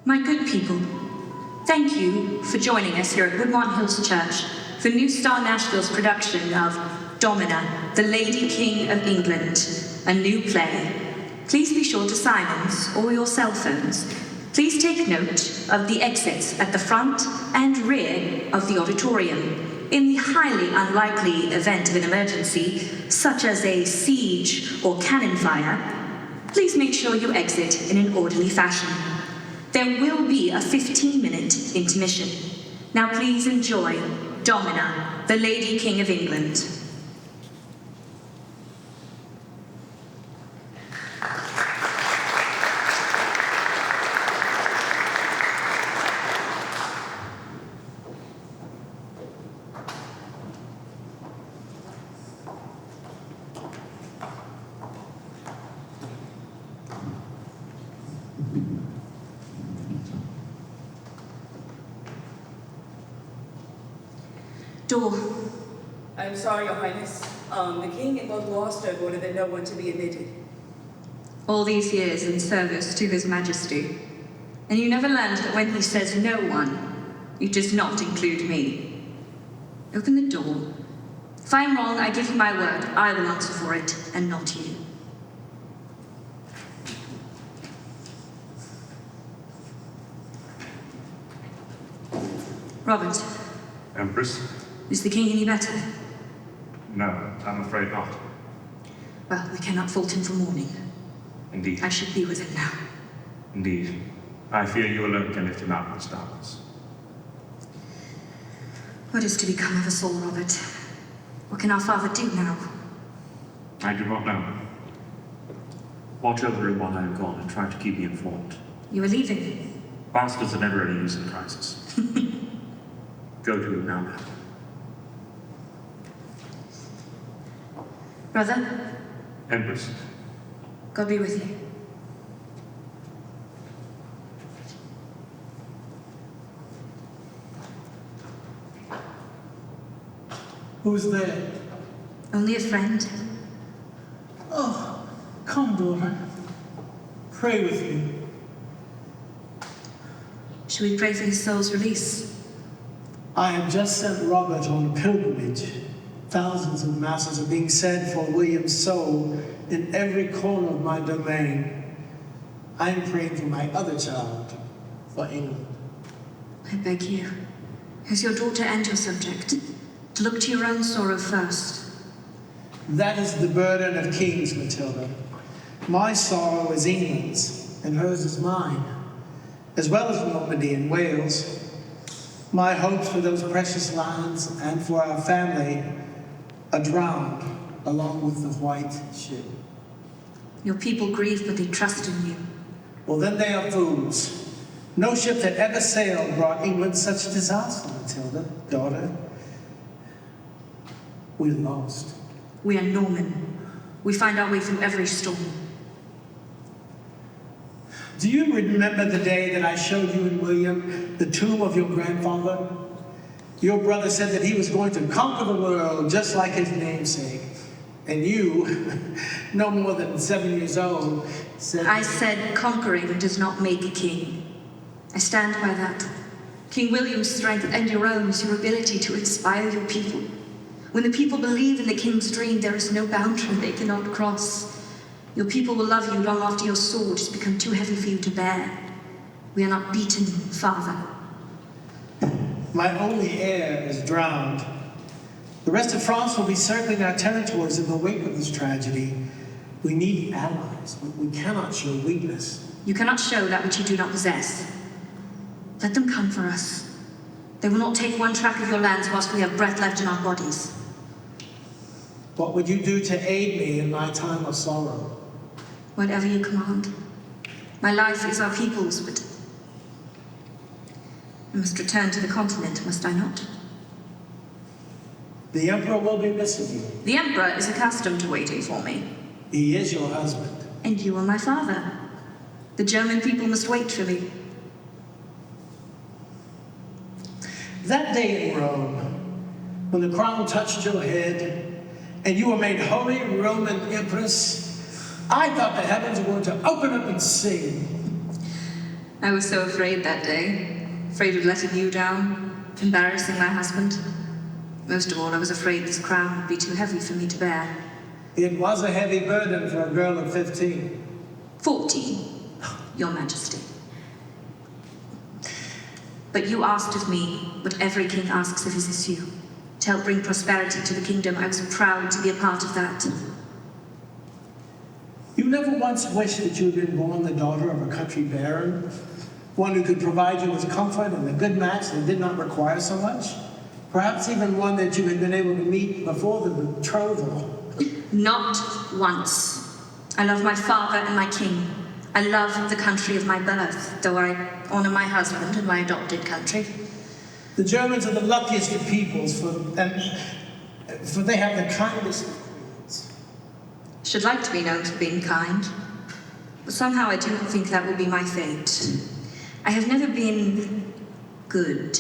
My good people, thank you for joining us here at Woodmont Hills Church for New Star Nashville's production of Domina, the Lady King of England, a new play. Please be sure to silence all your cell phones. Please take note of the exits at the front and rear of the auditorium. In the highly unlikely event of an emergency, such as a siege or cannon fire, please make sure you exit in an orderly fashion. There will be a 15-minute intermission. Now please enjoy Domina, the Lady King of England. Door. I'm sorry, Your Highness. The King and Lord Gloucester ordered that no one to be admitted. All these years in service to His Majesty, and you never learned that when he says no one, he does not include me. Open the door. If I am wrong, I give you my word, I will answer for it, and not you. Robert. Empress? Is the king any better? No, I'm afraid not. Well, we cannot fault him for mourning. Indeed. I should be with him now. Indeed. I fear you alone can lift him out of this darkness. What is to become of us all, Robert? What can our father do now? I do not know. Watch over him while I am gone and try to keep me informed. You are leaving? Bastards are never any use in crisis. Go to him now, madam. Brother? Empress. God be with you. Who's there? Only a friend. Oh, come, daughter. Pray with me. Should we pray for his soul's release? I have just sent Robert on a pilgrimage. Thousands of masses are being said for William's soul in every corner of my domain. I am praying for my other child, for England. I beg you, as your daughter and your subject, to look to your own sorrow first. That is the burden of kings, Matilda. My sorrow is England's, and hers is mine, as well as Normandy and Wales. My hopes for those precious lands and for our family are drowned along with the white ship. Your people grieve, but they trust in you. Well, then they are fools. No ship that ever sailed brought England such disaster, Matilda, daughter. We lost. We are Norman. We find our way through every storm. Do you remember the day that I showed you and William the tomb of your grandfather? Your brother said that he was going to conquer the world just like his namesake. And you, no more than 7 years old, said... I said conquering does not make a king. I stand by that. King William's strength and your own is your ability to inspire your people. When the people believe in the king's dream, there is no boundary they cannot cross. Your people will love you long after your sword has become too heavy for you to bear. We are not beaten, Father. My only heir is drowned. The rest of France will be circling our territories in the wake of this tragedy. We need allies. We cannot show weakness. You cannot show that which you do not possess. Let them come for us. They will not take one track of your lands whilst we have breath left in our bodies. What would you do to aid me in my time of sorrow? Whatever you command. My life is our people's, but I must return to the continent, must I not? The Emperor will be missing you. The Emperor is accustomed to waiting for me. He is your husband. And you are my father. The German people must wait for me. That day in Rome, when the crown touched your head and you were made Holy Roman Empress, I thought the heavens were going to open up and sing. I was so afraid that day. Afraid of letting you down, embarrassing my husband. Most of all, I was afraid this crown would be too heavy for me to bear. It was a heavy burden for a girl of 15. 14, Your Majesty. But you asked of me what every king asks of his issue. To help bring prosperity to the kingdom, I was proud to be a part of that. You never once wished that you had been born the daughter of a country baron? One who could provide you with comfort and a good match that did not require so much? Perhaps even one that you had been able to meet before the betrothal? Not once. I love my father and my king. I love the country of my birth, though I honor my husband and my adopted country. The Germans are the luckiest of peoples, for they have the kindest of queens. Should like to be known for being kind, but somehow I do not think that will be my fate. I have never been good.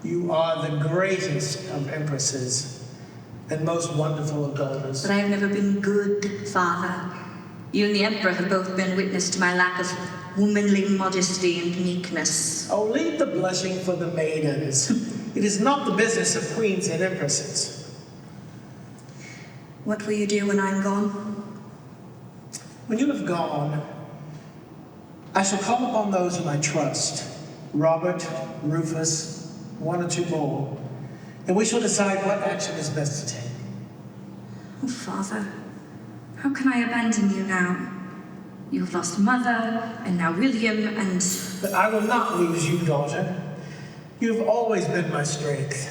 You are the greatest of empresses and most wonderful of daughters. But I have never been good, father. You and the Emperor have both been witness to my lack of womanly modesty and meekness. Oh, leave the blushing for the maidens. It is not the business of queens and empresses. What will you do when I'm gone? When you have gone, I shall call upon those whom I trust. Robert, Rufus, one or two more, and we shall decide what action is best to take. Oh, father, how can I abandon you now? You have lost mother, and now William, and... But I will not lose you, daughter. You have always been my strength.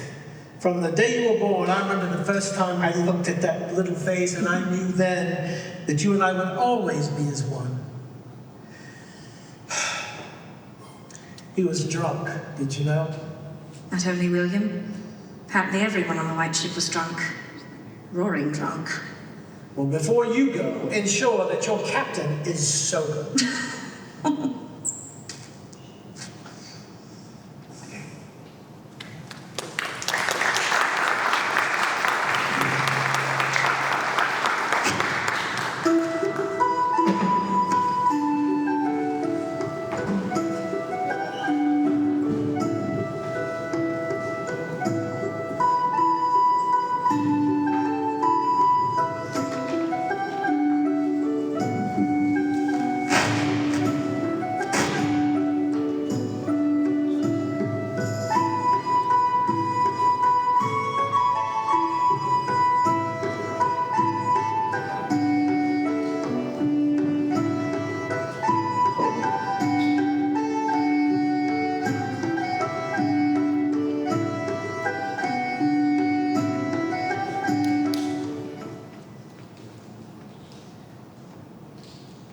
From the day you were born, I remember the first time I looked at that little face, and I knew then that you and I would always be as one. He was drunk, did you know? Not only William. Apparently everyone on the White Ship was drunk. Roaring drunk. Well, before you go, ensure that your captain is sober.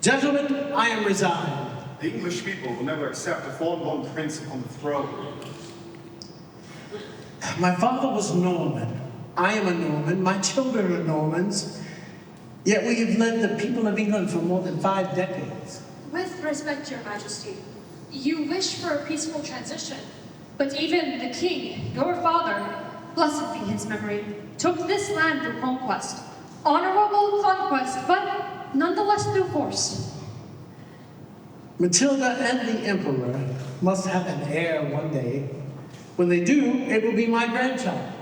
Gentlemen, I am resigned. The English people will never accept a foreign-born prince upon the throne. My father was Norman. I am a Norman. My children are Normans. Yet we have led the people of England for more than 5 decades. With respect, Your Majesty, you wish for a peaceful transition. But even the king, your father, blessed be his memory, took this land through conquest. Honorable conquest, but nonetheless through force. Matilda and the Emperor must have an heir one day. When they do, it will be my grandchild,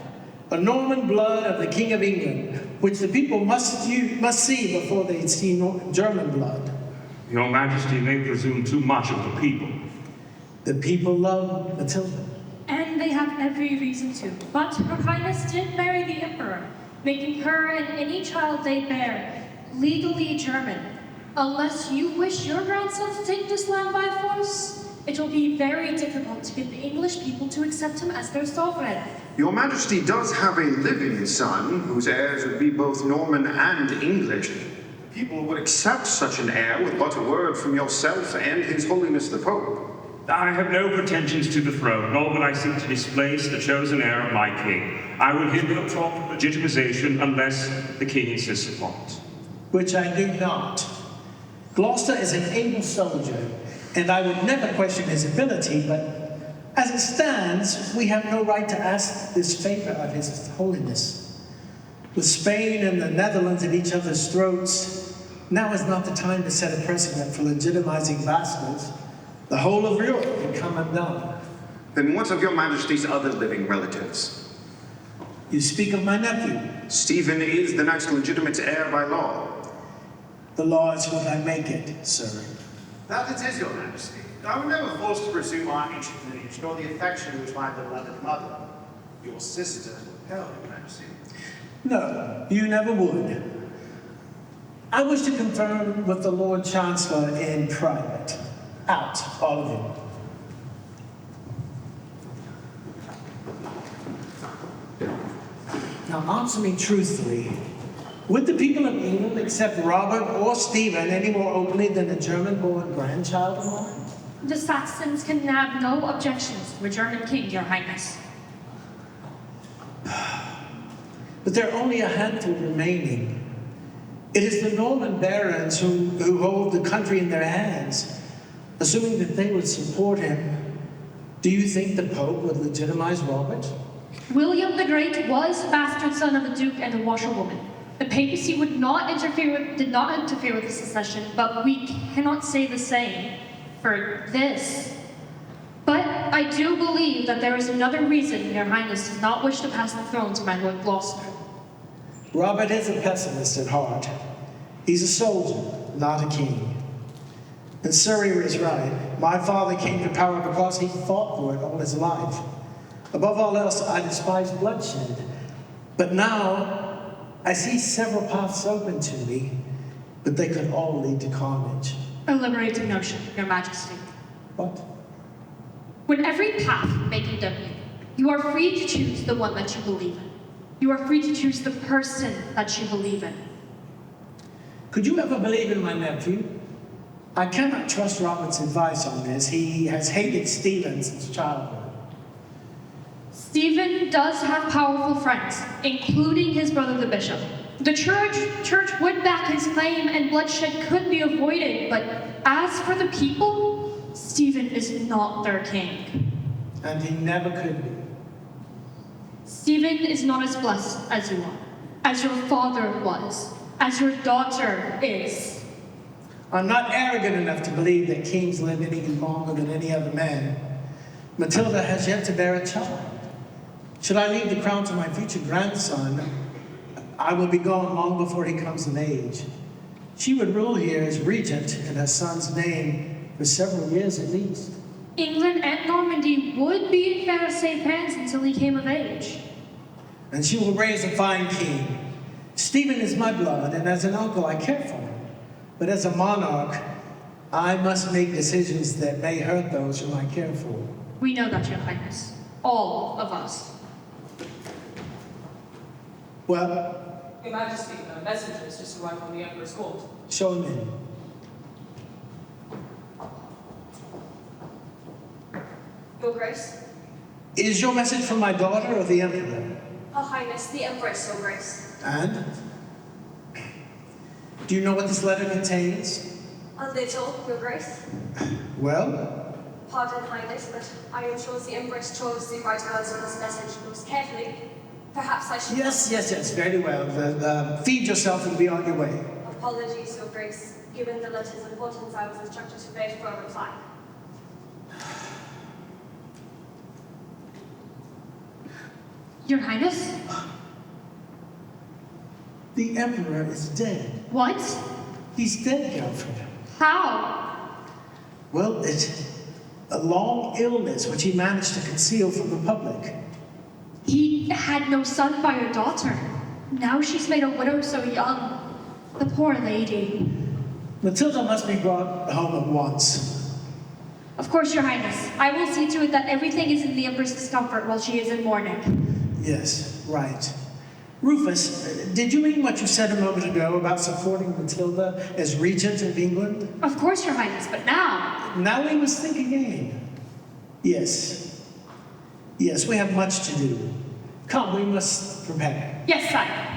a Norman blood of the King of England, which the people must see before they see German blood. Your Majesty may presume too much of the people. The people love Matilda. And they have every reason to. But Her Highness did marry the Emperor, making her and any child they bear legally German. Unless you wish your grandson to take this land by force, it will be very difficult to get the English people to accept him as their sovereign. Your Majesty does have a living son, whose heirs would be both Norman and English. People would accept such an heir with but a word from yourself and His Holiness the Pope. I have no pretensions to the throne, nor will I seek to displace the chosen heir of my king. I will hear no talk of legitimization unless the king insists upon it. Which I do not. Gloucester is an able soldier, and I would never question his ability, but as it stands, we have no right to ask this favor of His Holiness. With Spain and the Netherlands at each other's throats, now is not the time to set a precedent for legitimizing vassals. The whole of Europe would come undone. Then what of your Majesty's other living relatives? You speak of my nephew. Stephen is the next legitimate heir by law. The law is what I make it, sir. That it is, your Majesty. I were never forced to pursue my ancient lineage, nor the affection which my beloved mother, your sister, held, your Majesty. No, you never would. I wish to confirm with the Lord Chancellor in private. Out, all of you. Now answer me truthfully. Would the people of England accept Robert or Stephen any more openly than a German-born grandchild of mine? The Saxons can have no objections to a German king, your highness. But there are only a handful remaining. It is the Norman barons who hold the country in their hands. Assuming that they would support him, do you think the Pope would legitimize Robert? William the Great was bastard son of a duke and a washerwoman. The papacy did not interfere with the succession, but we cannot say the same for this. But I do believe that there is another reason your highness does not wish to pass the throne to my Lord Gloucester. Robert is a pessimist at heart. He's a soldier, not a king. And Surrey is right. My father came to power because he fought for it all his life. Above all else, I despise bloodshed. But now, I see several paths open to me, but they could all lead to carnage. A liberating notion, your majesty. What? When every path may condemn you, you are free to choose the one that you believe in. You are free to choose the person that you believe in. Could you ever believe in my nephew? I cannot trust Robert's advice on this. He has hated Stephen since childhood. Stephen does have powerful friends, including his brother the bishop. The church would back his claim and bloodshed could be avoided, but as for the people, Stephen is not their king. And he never could be. Stephen is not as blessed as you are, as your father was, as your daughter is. I'm not arrogant enough to believe that kings live any longer than any other man. Matilda has yet to bear a child. Should I leave the crown to my future grandson, I will be gone long before he comes of age. She would rule here as regent in her son's name for several years at least. England and Normandy would be in fair safe hands until he came of age. And she will raise a fine king. Stephen is my blood, and as an uncle I care for him. But as a monarch, I must make decisions that may hurt those whom I care for. We know that, your highness. All of us. Well, Your Majesty, a messenger has just arrived from the Emperor's court. show him in. Your Grace? Is your message from my daughter or the Emperor? Her Highness, the Empress, Your Grace. And? Do you know what this letter contains? A little, Your Grace. Well? Pardon, Highness, but I am sure the Empress chose the right words of this message most carefully. Perhaps I should... Yes, very well. Feed yourself and be on your way. Apologies, Your Grace. Given the letter's importance, I was instructed to wait for a reply. Your highness? The Emperor is dead. What? He's dead, Galfred. How? Well, it's a long illness which he managed to conceal from the public. He had no son by your daughter. Now she's made a widow so young. The poor lady. Matilda must be brought home at once. Of course, your highness. I will see to it that everything is in the Empress's comfort while she is in mourning. Yes, right. Rufus, did you mean what you said a moment ago about supporting Matilda as regent of England? Of course, your highness, but now... Now we must think again. Yes. Yes, we have much to do. Come, we must prepare. Yes, sire.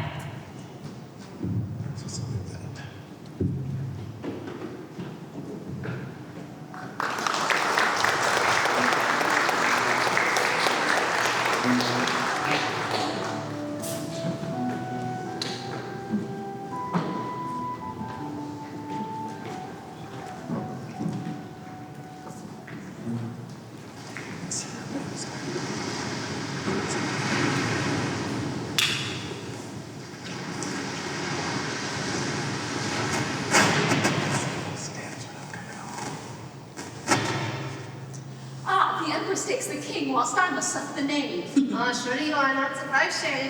the Empress takes the king, whilst I must suffer the knave. Oh, surely you are not surprised, Sherry.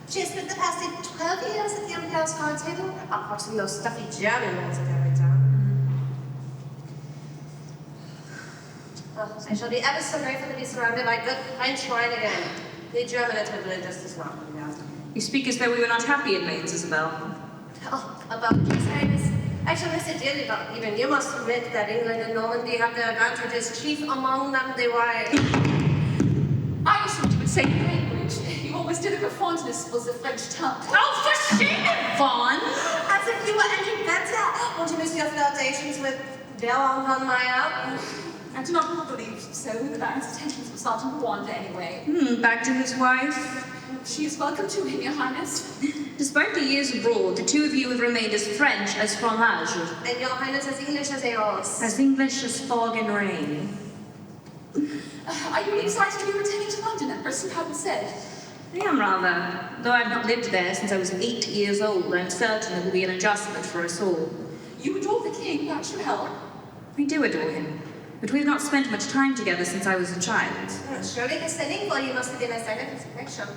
She has spent the past 12 years at the Emperor's card table, apart from those stuffy German ones at every time. Oh, I shall be ever so grateful to be surrounded by good French wine again. The German equivalent just does not come down. You speak as though we were not happy in Mainz, Isabel. Oh, apologies, Highness. I shall miss it dearly, but even you must admit that England and Normandy have their advantages, chief among them the wine. I assumed you would say the language. You always did have a fondness for the French tongue. Oh, for shame, Vaughn! As if you were any better. Won't you miss your flirtations with Belle-en-Meyer? I do not believe so. The Baron's attentions were starting to wander anyway. Back to his wife. She is welcome to him, Your Highness. Despite the years abroad, the two of you have remained as French as fromage. And Your Highness as English as a horse. As English as fog and rain. Are you excited to be returning to London, Empress? You haven't said. I am rather. Though I've not lived there since I was 8 years old, I'm certain it will be an adjustment for us all. You adore the king, that should help. We do adore him, but we've not spent much time together since I was a child. Surely the sending for you must have been a sign of his affection.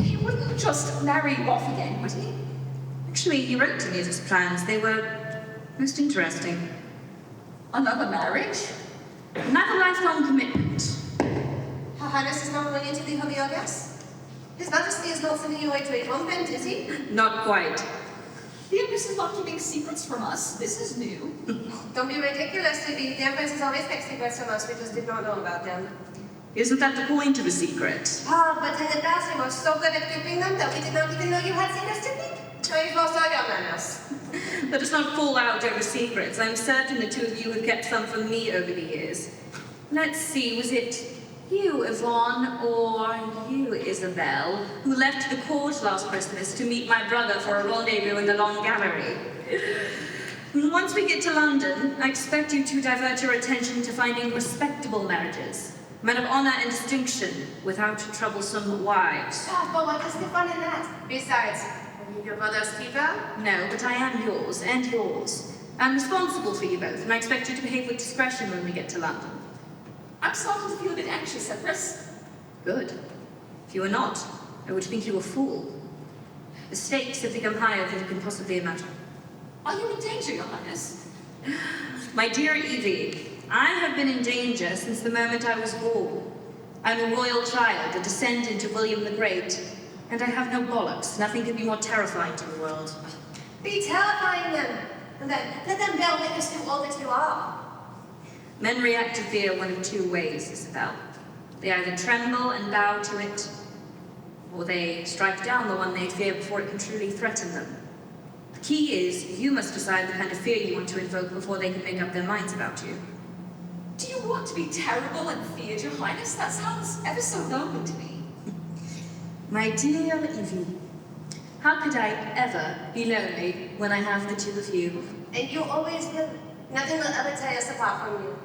He wouldn't just marry you off again, would he? Actually, he wrote to me his plans. They were most interesting. Another marriage? Another lifelong commitment. Her Highness is not willing to leave her your guest. His Majesty is not sending you away to a convent, is he? Not quite. The Empress is not keeping secrets from us. This is new. Don't be ridiculous, Libby. The Empress has always kept secrets from us. We just did not know about them. Isn't that the point of a secret? Ah, but in the past you were so good at keeping them that we did not even know you had secrets to keep. Now you've lost all your manners. Let us not fall out over secrets. I'm certain the two of you have kept some from me over the years. Let's see, was it you, Yvonne, or you, Isabel, who left the court last Christmas to meet my brother for a rendezvous in the Long Gallery? Once we get to London, I expect you to divert your attention to finding respectable marriages, men of honor and distinction, without troublesome wives. Ah, but what is the fun in that? Besides, are you your brother's keeper? No, but I am yours, and yours. I'm responsible for you both, and I expect you to behave with discretion when we get to London. I'm starting to feel a bit anxious, Empress. Good. If you were not, I would think you a fool. The stakes have become higher than you can possibly imagine. Are you in danger, Your Highness? My dear Evie, I have been in danger since the moment I was born. I'm a royal child, a descendant of William the Great, and I have no bollocks. Nothing could be more terrifying to the world. Be terrifying them, and then let them bear witness to all that you are. Men react to fear one of two ways, Isabel. They either tremble and bow to it, or they strike down the one they fear before it can truly threaten them. The key is, you must decide the kind of fear you want to invoke before they can make up their minds about you. Do you want to be terrible and feared, Your Highness? That sounds ever so lonely to me. My dear Evie, how could I ever be lonely when I have the two of you? And you always will. Nothing will ever tear us apart from you.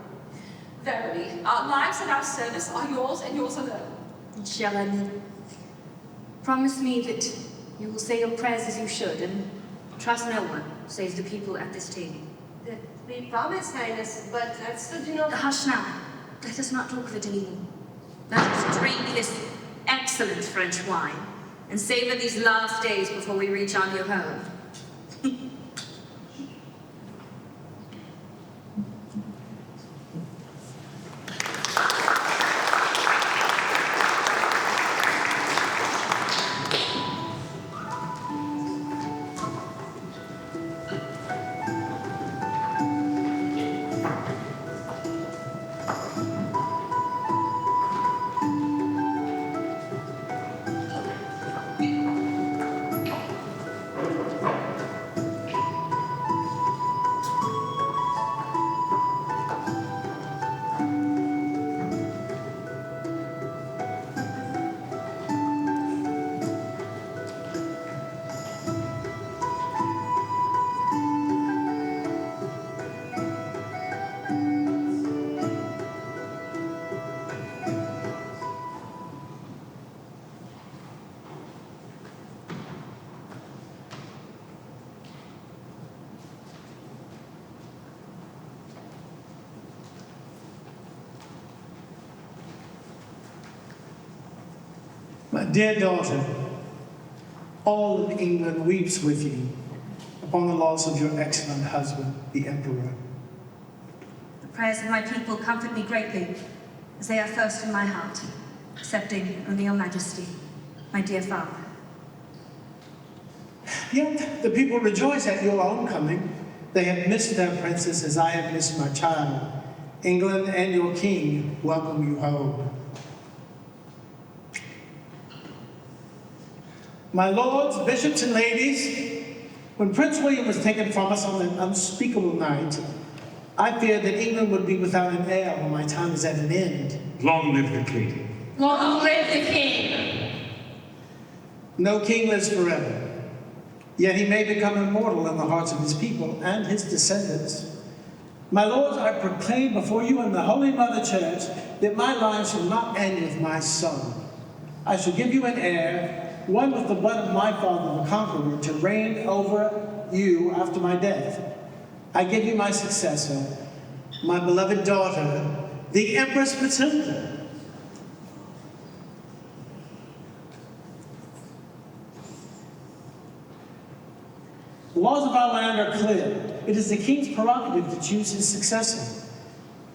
Verily, our lives and our service are yours and yours alone. Cher ami, promise me that you will say your prayers as you should and trust no one save the people at this table. We promise, Highness, but I still do not... Hush now. Let us not talk of it anymore. Let us drink this excellent French wine and savor these last days before we reach our new home. My dear daughter, all of England weeps with you upon the loss of your excellent husband, the Emperor. The prayers of my people comfort me greatly, as they are first in my heart, accepting only your majesty, my dear father. Yet the people rejoice at your own coming. They have missed their princess as I have missed my child. England and your king welcome you home. My lords, bishops, and ladies, when Prince William was taken from us on an unspeakable night, I feared that England would be without an heir when my time is at an end. Long live the king. Long live the king! No king lives forever, yet he may become immortal in the hearts of his people and his descendants. My lords, I proclaim before you and the Holy Mother Church that my line shall not end with my son. I shall give you an heir, one with the blood of my father, the conqueror, to reign over you after my death. I give you my successor, my beloved daughter, the Empress Matilda. The laws of our land are clear. It is the king's prerogative to choose his successor.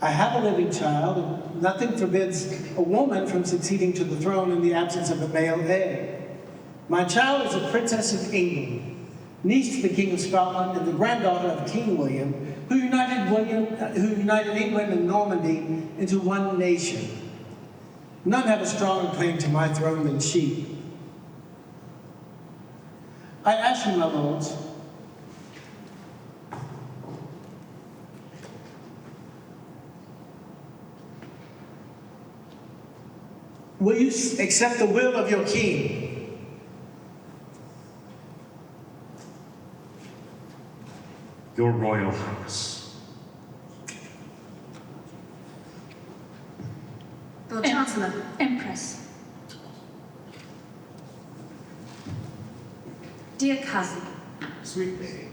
I have a living child, and nothing forbids a woman from succeeding to the throne in the absence of a male heir. My child is a princess of England, niece to the King of Scotland and the granddaughter of King William, who united England and Normandy into one nation. None have a stronger claim to my throne than she. I ask you, my lords, will you accept the will of your king? Your Royal Highness. Lord Chancellor. Empress. Dear cousin, Sweet lady.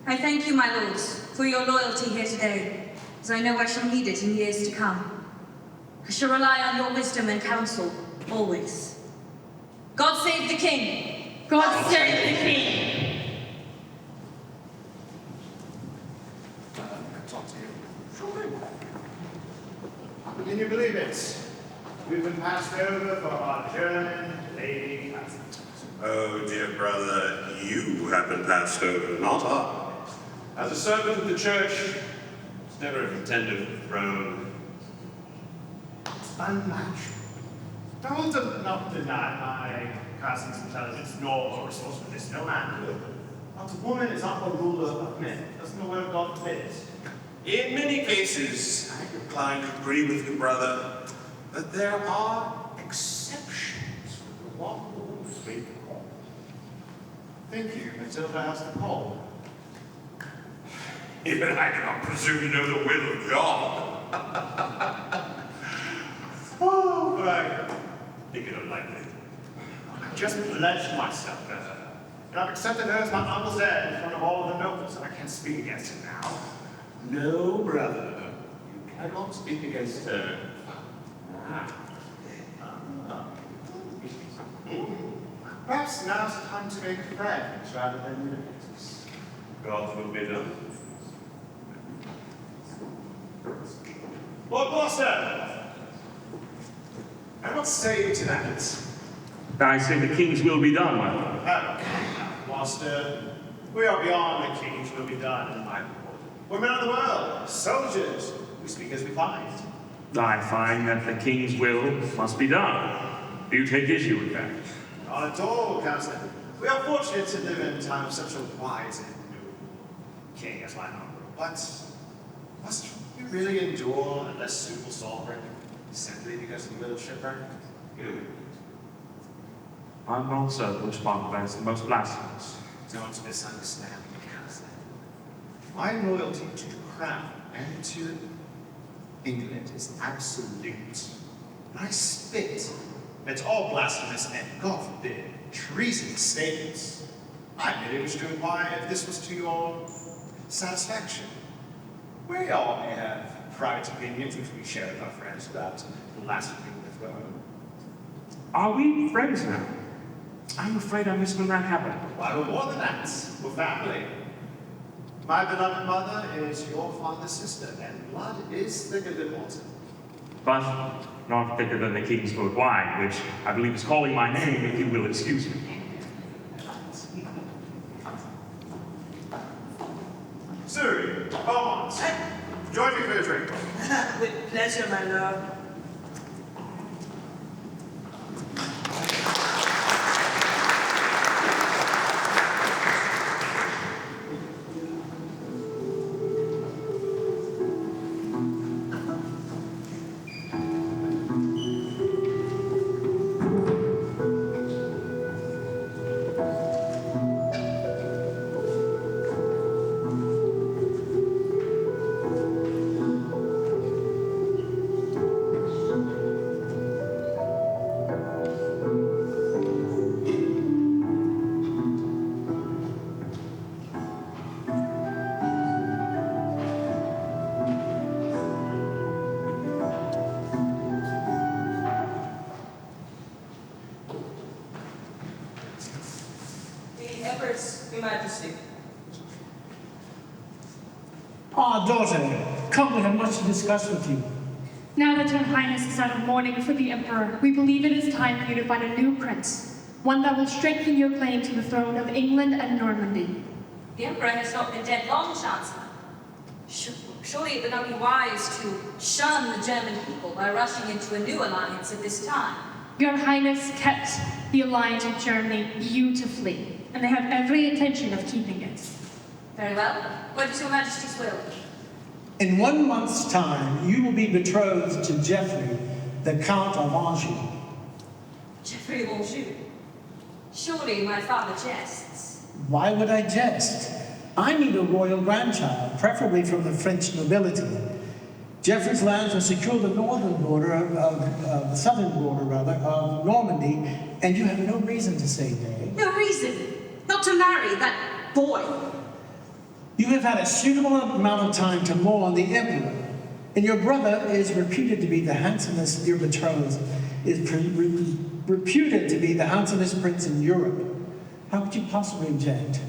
I thank you, my lords, for your loyalty here today, as I know I shall need it in years to come. I shall rely on your wisdom and counsel, always. God save the king! God save the king! Talk to you. Sure. Can you believe it? We've been passed over for our German lady cousin. Oh, dear brother, you have been passed over, not I. As a servant of the church, it's never a contender for the throne. It's unmatched. Don't not deny my cousin's intelligence nor resourcefulness. No man could. But a woman is not a ruler of men. Doesn't the word of God forbid? In many cases, I incline to agree with you, brother, but there are exceptions for the one who will free the call. Thank you, Matilda has the call. Even I cannot presume to know the will of God. Oh, right. Think it unlikely. I've just pledged myself, and I've accepted her as my uncle's heir in front of all the nobles, and I can't speak against her now. No, brother, you cannot speak against her. Perhaps now's the time to make friends rather than enemies. God's will be done. Lord Gloucester! And what say you to that? I say the king's will be done, my lord. Gloucester, we are beyond the king's will be done, my lord. We're men of the world, soldiers. We speak as we find. I find that the king's will must be done. Do you take issue with that? Not at all, Counselor. We are fortunate to live in a time of such a wise and noble king as mine uncle. But must we really endure a less suitable sovereign simply because of the will of shipwreck? I'm not certain which part of that is the most blasphemous. Don't misunderstand me, Counselor. My loyalty to the crown and to England is absolute. And I spit at all blasphemous and, God forbid, treasonous statements. I merely wish to inquire if this was to your satisfaction. We all may have private opinions which we share with our friends about the last thing as well. Are we friends now? I'm afraid I missed when that happened. Why, we're more than that. We're family. My beloved mother is your father's sister, and blood is thicker than water. But not thicker than the king's good wine, which I believe is calling my name, if you will excuse me. Sir, Beaumont, join me for a drink. With pleasure, my lord. Empress, Your Majesty. Ah, daughter, come, we have much to discuss with you. Now that Her Highness is out of mourning for the Emperor, we believe it is time for you to find a new prince, one that will strengthen your claim to the throne of England and Normandy. The Emperor has not been dead long, Chancellor. Surely it would not be wise to shun the German people by rushing into a new alliance at this time. Your Highness kept the alliance with Germany beautifully, and they have every intention of keeping it. Very well. What is Your Majesty's will? In 1 month's time, you will be betrothed to Geoffrey, the Count of Anjou. Geoffrey of Anjou. Surely my father jests. Why would I jest? I need a royal grandchild, preferably from the French nobility. Geoffrey's lands will secure the northern border the southern border, rather, of Normandy, and you have no reason to say nay. No reason not to marry that boy. You have had a suitable amount of time to mourn the emperor, and your brother is reputed to be the handsomest, your betrothed is reputed to be the handsomest prince in Europe. How could you possibly object?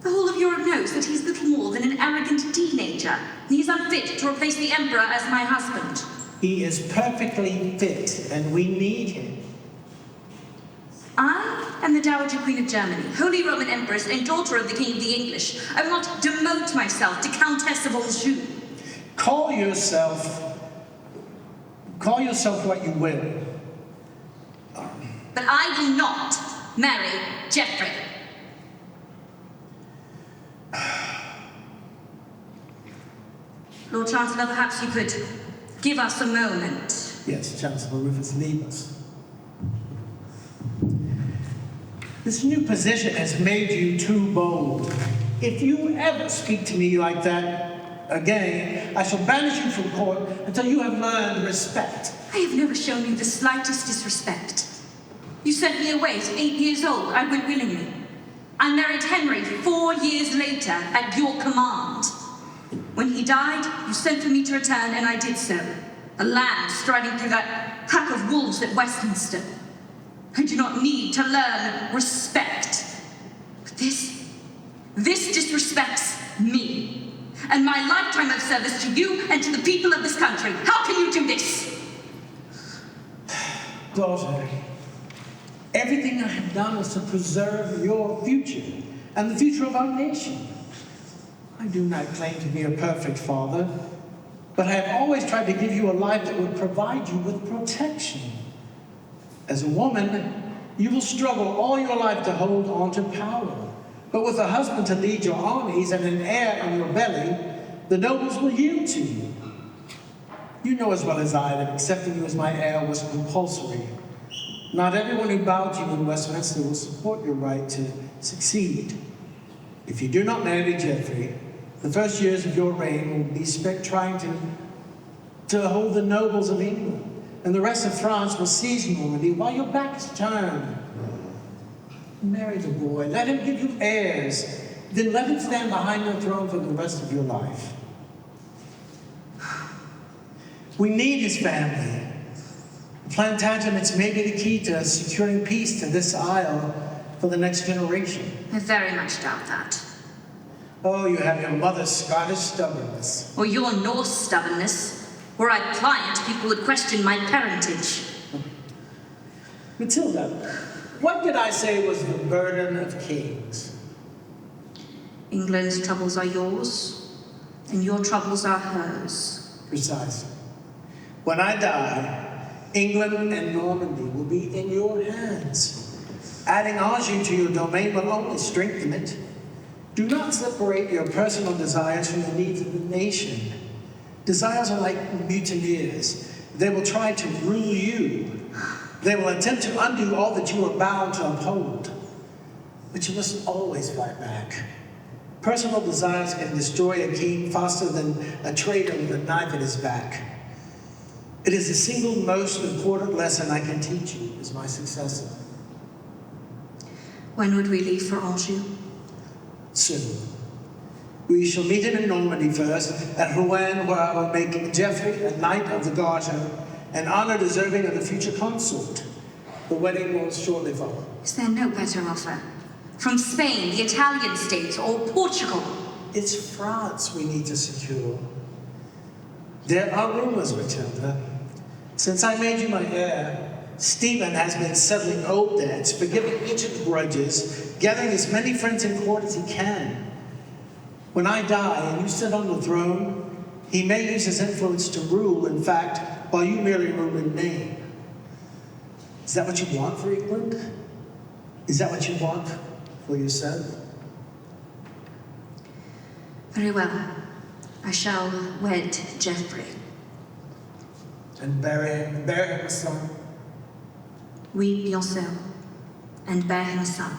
The whole of Europe knows that he's little more than an arrogant teenager, and he's unfit to replace the emperor as my husband. He is perfectly fit, and we need him. I am the Dowager Queen of Germany, Holy Roman Empress and daughter of the King of the English. I will not demote myself to Countess of Anjou. Call yourself what you will. But I will not marry Geoffrey. Lord Chancellor, perhaps you could give us a moment. Yes, Chancellor Rufus, leave us. This new position has made you too bold. If you ever speak to me like that again, I shall banish you from court until you have learned respect. I have never shown you the slightest disrespect. You sent me away at 8 years old. I went willingly. I married Henry 4 years later at your command. When he died, you sent for me to return, and I did so. A lamb striding through that pack of wolves at Westminster. I do not need to learn respect. But this disrespects me, and my lifetime of service to you and to the people of this country. How can you do this? Daughter, everything I have done is to preserve your future and the future of our nation. I do not claim to be a perfect father, but I have always tried to give you a life that would provide you with protection. As a woman, you will struggle all your life to hold on to power. But with a husband to lead your armies and an heir on your belly, the nobles will yield to you. You know as well as I that accepting you as my heir was compulsory. Not everyone who bowed to you in Westminster will support your right to succeed. If you do not marry Geoffrey, the first years of your reign will be spent trying to hold the nobles of England, and the rest of France will seize Normandy while your back is turned. Marry the boy, let him give you heirs, then let him stand behind your throne for the rest of your life. We need his family. The Plantagenets may be the key to securing peace to this isle for the next generation. I very much doubt that. Oh, you have your mother's Scottish stubbornness. Or your Norse stubbornness. Were I pliant, people would question my parentage. Matilda, what did I say was the burden of kings? England's troubles are yours, and your troubles are hers. Precisely. When I die, England and Normandy will be in your hands. Adding Anjou to your domain will only strengthen it. Do not separate your personal desires from the needs of the nation. Desires are like mutineers. They will try to rule you. They will attempt to undo all that you are bound to uphold. But you must always fight back. Personal desires can destroy a king faster than a traitor with a knife at his back. It is the single most important lesson I can teach you as my successor. When would we leave for Anjou? Soon. We shall meet him in Normandy first, at Rouen, where I will make Geoffrey a Knight of the Garter, an honor deserving of the future consort. The wedding will shortly follow. Is there no better offer? From Spain, the Italian states, or Portugal? It's France we need to secure. There are rumors, Matilda. Since I made you my heir, Stephen has been settling old debts, forgiving ancient grudges, gathering as many friends in court as he can. When I die and you sit on the throne, he may use his influence to rule, in fact, while you merely rule in name. Is that what you want for England? Is that what you want for yourself? Very well. I shall wed Geoffrey. And bear him a son? Oui, bien sûr. And bear him a son.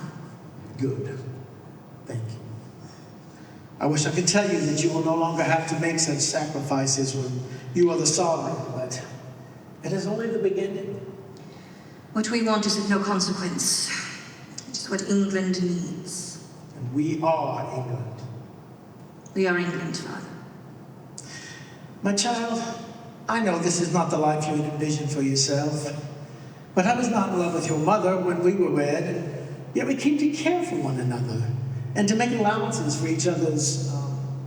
Good. Thank you. I wish I could tell you that you will no longer have to make such sacrifices when you are the sovereign, but it is only the beginning. What we want is of no consequence. It's what England needs. And we are England. We are England, Father. My child, I know this is not the life you had envisioned for yourself, but I was not in love with your mother when we were wed, yet we came to care for one another and to make allowances for each other's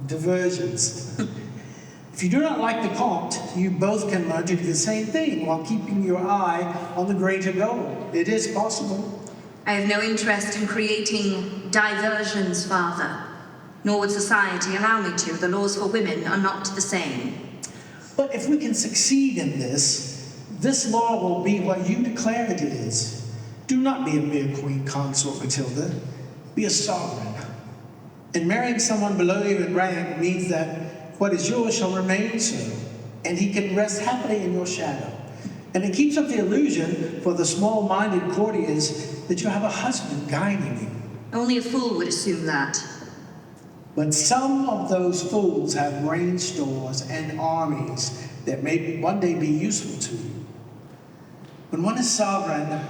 diversions. If you do not like the Comte, you both can learn to do the same thing while keeping your eye on the greater goal. It is possible. I have no interest in creating diversions, Father. Nor would society allow me to. The laws for women are not the same. But if we can succeed in this law will be what you declare it is. Do not be a mere queen consort, Matilda. Be a sovereign. And marrying someone below you in rank means that what is yours shall remain so, and he can rest happily in your shadow. And it keeps up the illusion for the small-minded courtiers that you have a husband guiding you. Only a fool would assume that. But some of those fools have grain stores and armies that may one day be useful to you. When one is sovereign,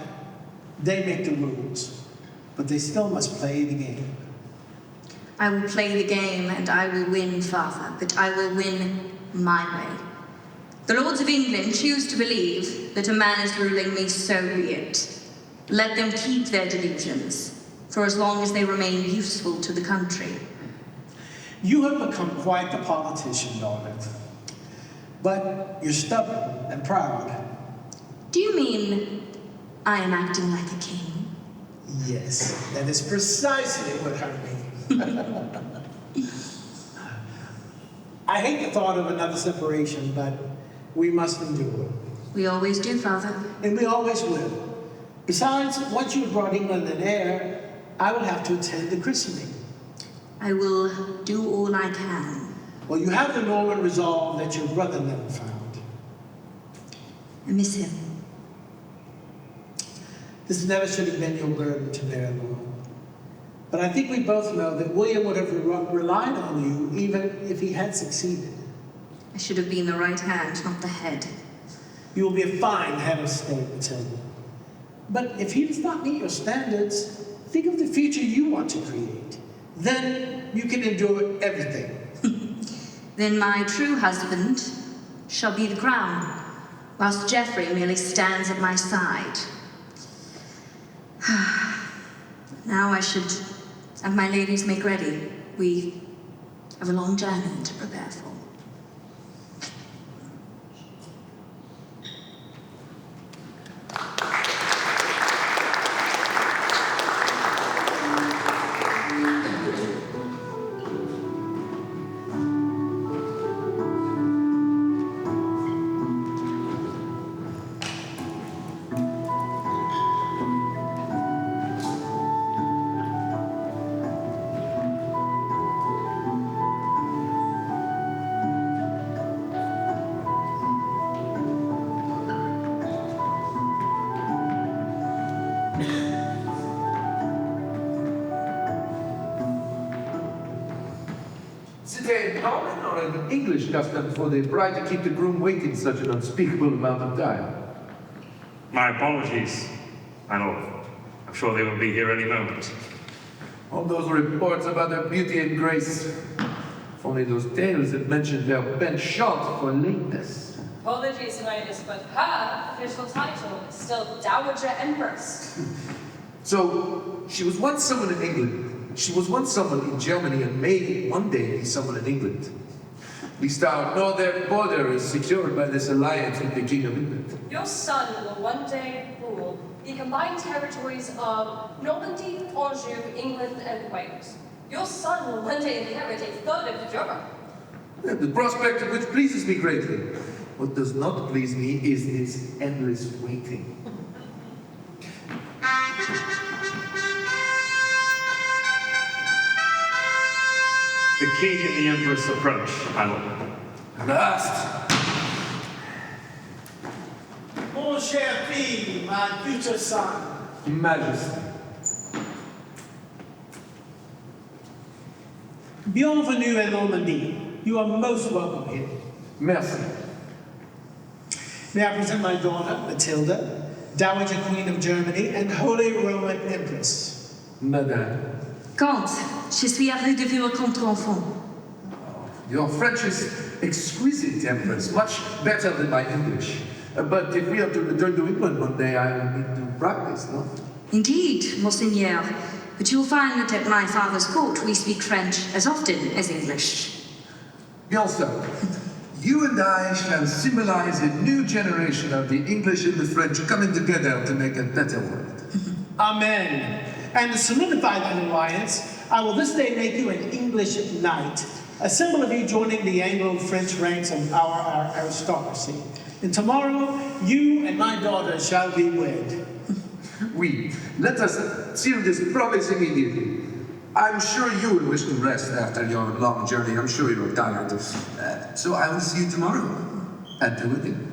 they make the rules, but they still must play the game. I will play the game and I will win, Father, but I will win my way. The lords of England choose to believe that a man is ruling me, so be it. Let them keep their delusions, for as long as they remain useful to the country. You have become quite the politician, darling. But you're stubborn and proud. Do you mean I am acting like a king? Yes, that is precisely what I mean. I hate the thought of another separation, but we must endure. We always do, Father. And we always will. Besides, once you've brought England an heir, I will have to attend the christening. I will do all I can. Well, you have the Norman resolve that your brother never found. I miss him. This never should have been your burden to bear alone. But I think we both know that William would have relied on you even if he had succeeded. I should have been the right hand, not the head. You will be a fine head of state, Matilda. But if he does not meet your standards, think of the future you want to create. Then you can endure everything. Then my true husband shall be the crown, whilst Geoffrey merely stands at my side. Now I should have my ladies make ready. We have a long journey to prepare for. Is it a common or an English custom for the bride to keep the groom waiting such an unspeakable amount of time? My apologies, my lord. I'm sure they will be here any moment. All those reports about her beauty and grace. If only those tales had mentioned her penchant for lateness. Apologies, Highness, but her official title is still Dowager Empress. So, she was once someone in England. She was once someone in Germany and may one day be someone in England. At least our northern border is secured by this alliance with the King of England. Your son will one day rule the combined territories of Normandy, Anjou, England, and Wales. Your son will one day inherit a third of Europe. The prospect of which pleases me greatly. What does not please me is this endless waiting. The king and the empress approach, my lord. At last! Mon cher fille, my future son. Majesty. Bienvenue in Normandy. You are most welcome here. Merci. May I present my daughter, Matilda, Dowager Queen of Germany and Holy Roman Empress. Madame. Comte, je suis ravie de vous rencontrer enfant. Your French is exquisite, Empress. Much better than my English. But if we are to return to England one day, I will need to practice, no? Indeed, Monseigneur. But you will find that at my father's court we speak French as often as English. Bien so. You and I shall symbolize a new generation of the English and the French coming together to make a better world. Amen. And to solidify that alliance, I will this day make you an English knight, a symbol of you joining the Anglo-French ranks of our aristocracy. And tomorrow, you and my daughter shall be wed. Oui, let us seal this promise immediately. I'm sure you will wish to rest after your long journey. I'm sure you're tired. So I will see you tomorrow at the wedding.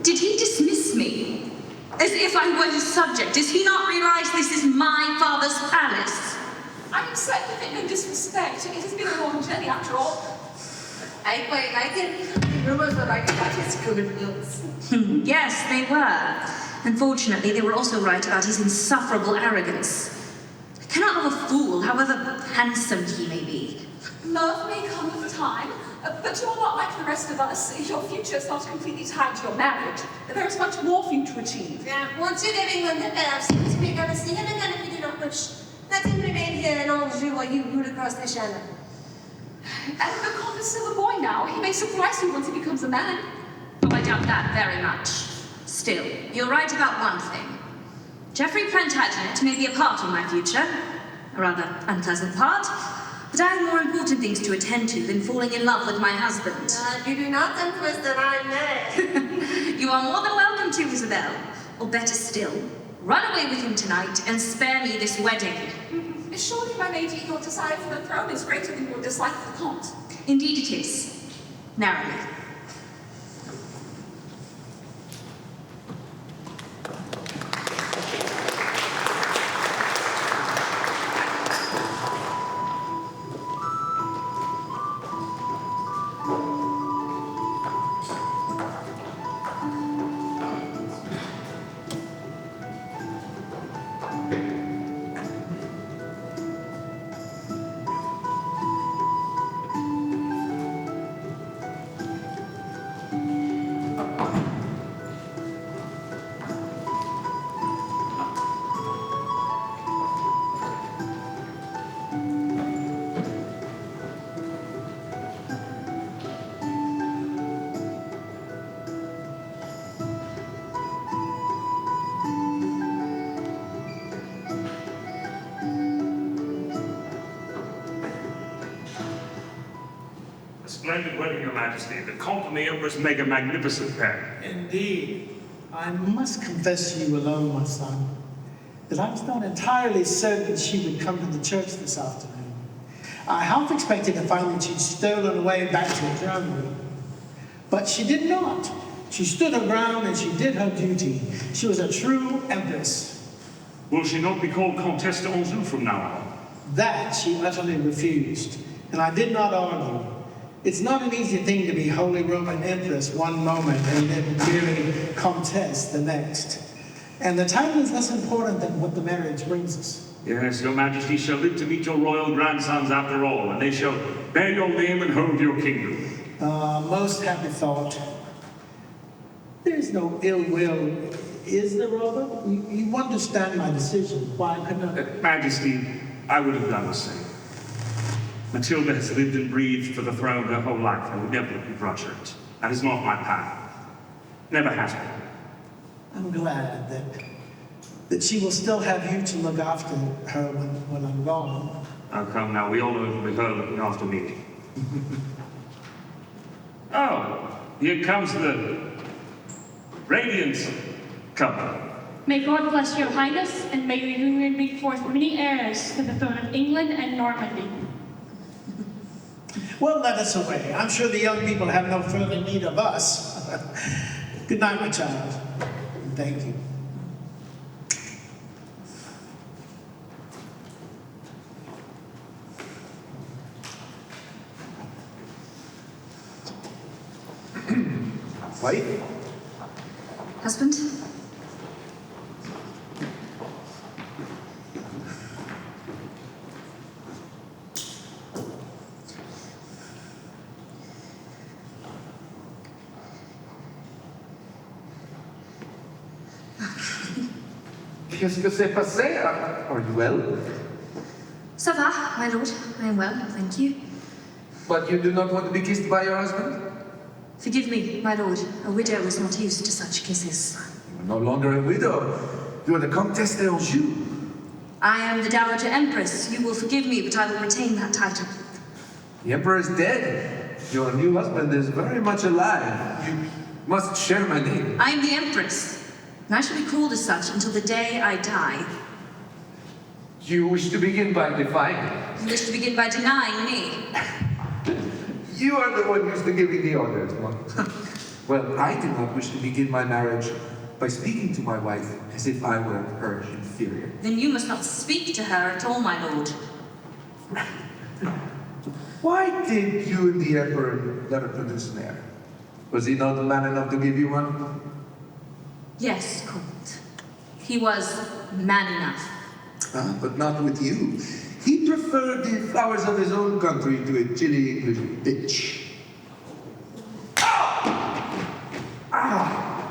Did he dismiss me? As if I were his subject. Does he not realize this is my father's palace? I am certain of it no disrespect. It has been a long journey after all. I quite like it. The rumors were right about his good looks. Yes, they were. Unfortunately, they were also right about his insufferable arrogance. I cannot love a fool, however handsome he may be. Love may come with time, but you're not like the rest of us. Your future is not completely tied to your marriage. There is much more for you to achieve. Yeah, once you leave England, then perhaps we're going to see him again if you do not wish. Let him remain here in Anjou while you rule across the Channel. And the Comte is still a boy now. He may surprise you once he becomes a man. Oh, I doubt that very much. Still, you're right about one thing. Geoffrey Plantagenet may be a part of my future, a rather unpleasant part, but I have more important things to attend to than falling in love with my husband. If you do not, Empress, then I may. You are more than welcome to, Isabel. Or better still, run away with him tonight and spare me this wedding. Surely, my lady, your desire for the throne is greater than your dislike for the Comte. Indeed it is. Narrowly. Splendid wedding, Your Majesty. The Comte and the Empress make a magnificent pair. Indeed. I must confess to you alone, my son, that I was not entirely certain she would come to the church this afternoon. I half expected to find that she'd stolen away back to Germany. But she did not. She stood her ground and she did her duty. She was a true empress. Will she not be called Comtesse d'Anjou from now on? That she utterly refused, and I did not argue. It's not an easy thing to be Holy Roman Empress one moment and then merely Comtesse the next. And the title is less important than what the marriage brings us. Yes, Your Majesty shall live to meet your royal grandsons after all, and they shall bear your name and hold your kingdom. Most happy thought. There's no ill will, is there, Robert? You understand my decision. Why I could not... Majesty, I would have done the same. Matilda has lived and breathed for the throne her whole life. I would never begrudge her it. That is not my path. Never has been. I'm glad that she will still have you to look after her when I'm gone. Oh, come now, we all know it will be her looking after me. Oh, here comes the radiant couple. May God bless your highness, and may your union bring forth many heirs to the throne of England and Normandy. Well, let us away. I'm sure the young people have no further need of us. Good night, my child. And thank you. Wife? Husband? Qu'est-ce que s'est passé? Are you well? Ça va, my lord. I am well, thank you. But you do not want to be kissed by your husband? Forgive me, my lord. A widow is not used to such kisses. You are no longer a widow. You are the Comtesse d'Anjou. I am the Dowager Empress. You will forgive me, but I will retain that title. The Emperor is dead. Your new husband is very much alive. You must share my name. I am the Empress, and I shall be called as such until the day I die. You wish to begin by defying me. You wish to begin by denying me. You are the one used to giving the orders. Well, I do not wish to begin my marriage by speaking to my wife as if I were her inferior. Then you must not speak to her at all, my lord. Why did you and the Emperor never produce an heir? Was he not man enough to give you one? Yes, Comte. He was man enough. But not with you. He preferred the flowers of his own country to a chilly English bitch.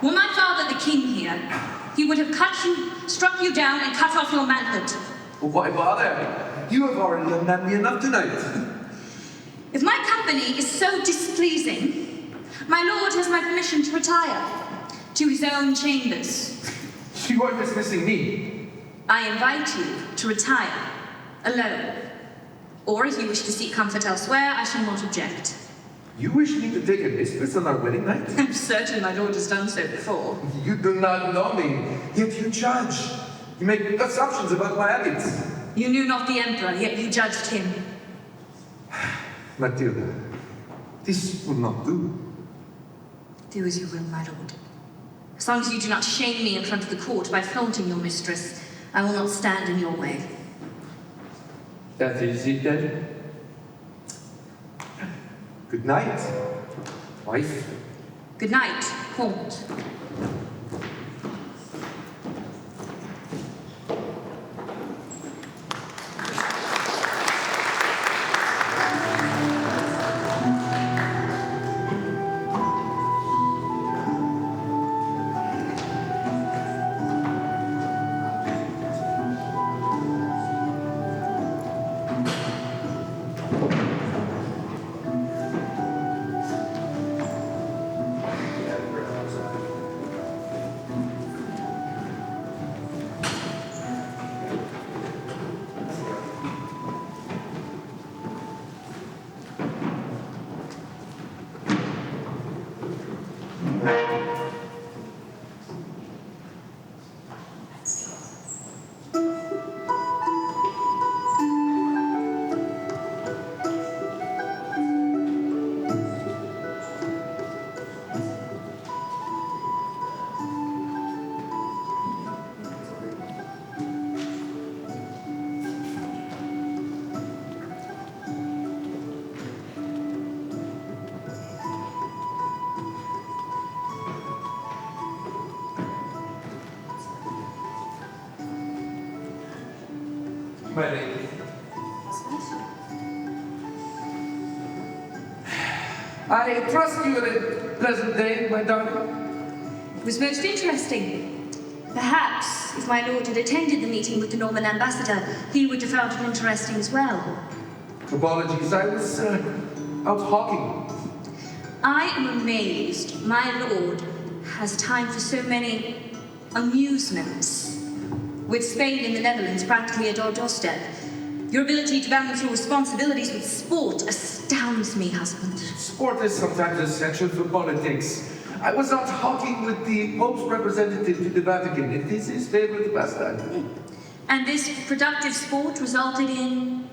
Were my father the king here, he would have cut you, struck you down, and cut off your manhood. Why bother? You have already undone me enough tonight. If my company is so displeasing, my lord has my permission to retire to his own chambers. You are dismissing me. I invite you to retire alone. Or if you wish to seek comfort elsewhere, I shall not object. You wish me to take a mistress on our wedding night? I'm certain my lord has done so before. You do not know me, yet you judge. You make assumptions about my habits. You knew not the emperor, yet you judged him. Matilda, this will not do. Do as you will, my lord. As long as you do not shame me in front of the court by flaunting your mistress, I will not stand in your way. That is it then. Good night, wife. Good night, Comte. My lady. I trust you had a pleasant day, my darling. It was most interesting. Perhaps, if my lord had attended the meeting with the Norman ambassador, he would have found it interesting as well. Apologies, I was out hawking. I am amazed my lord has time for so many amusements. With Spain and the Netherlands practically at our doorstep, your ability to balance your responsibilities with sport astounds me, husband. Sport is sometimes essential for politics. I was out hawking with the Pope's representative to the Vatican. It is his favorite pastime. And this productive sport resulted in...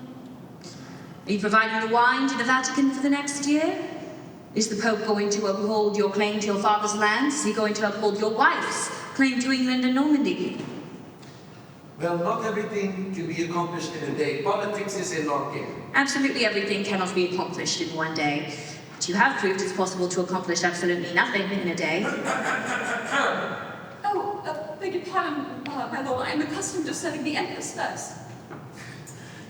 Are you providing the wine to the Vatican for the next year? Is the Pope going to uphold your claim to your father's lands? Is he going to uphold your wife's claim to England and Normandy? Well, not everything can be accomplished in a day. Politics is a long game. Absolutely everything cannot be accomplished in one day. But you have proved it's possible to accomplish absolutely nothing in a day. Beg your pardon, my lord. I'm accustomed to serving the Empress first.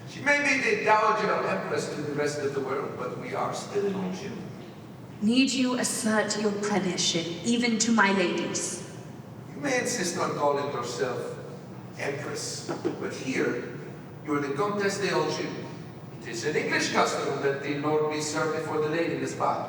She may be the Dowager Empress to the rest of the world, but we are still in Anjou. Need you assert your premiership, even to my ladies? You may insist on calling yourself Empress, but here, you're the Comtesse d'Anjou. It is an English custom that the lord be served before the lady is by.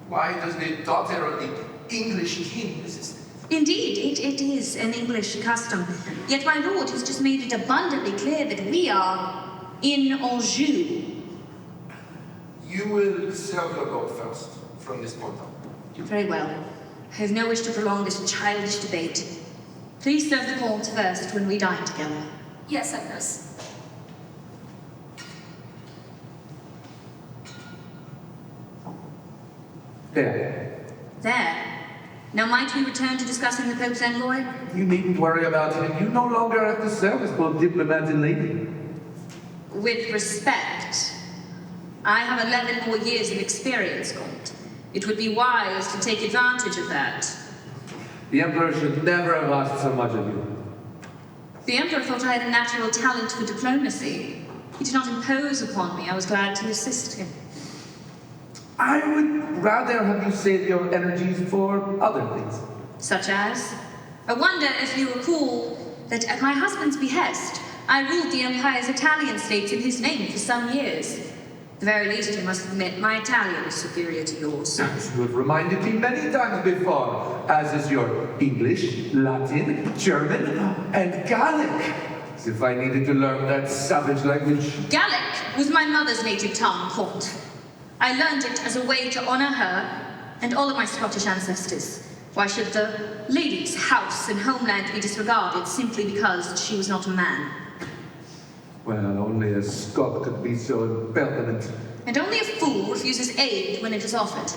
Why does the daughter of the English king resist it? Indeed, it is an English custom. Yet my lord has just made it abundantly clear that we are in Anjou. You will serve your lord first, from this point on. Very well. I have no wish to prolong this childish debate. Please serve the Comte first when we dine together. Yes, Empress. There. There. Now might we return to discussing the Pope's envoy? You needn't worry about him. You no longer have to serve as both diplomat and lady. With respect, I have 11 more years of experience, Comte. It would be wise to take advantage of that. The Emperor should never have asked so much of you. The Emperor thought I had a natural talent for diplomacy. He did not impose upon me. I was glad to assist him. I would rather have you save your energies for other things. Such as? I wonder if you recall that at my husband's behest, I ruled the Empire's Italian states in his name for some years. At the very least, you must admit my Italian is superior to yours. As you have reminded me many times before, as is your English, Latin, German, and Gallic. As if I needed to learn that savage language. Gallic was my mother's native tongue, Comte. I learned it as a way to honor her and all of my Scottish ancestors. Why should the lady's house and homeland be disregarded simply because she was not a man? Well, only a Scot could be so impertinent. And only a fool refuses aid when it is offered.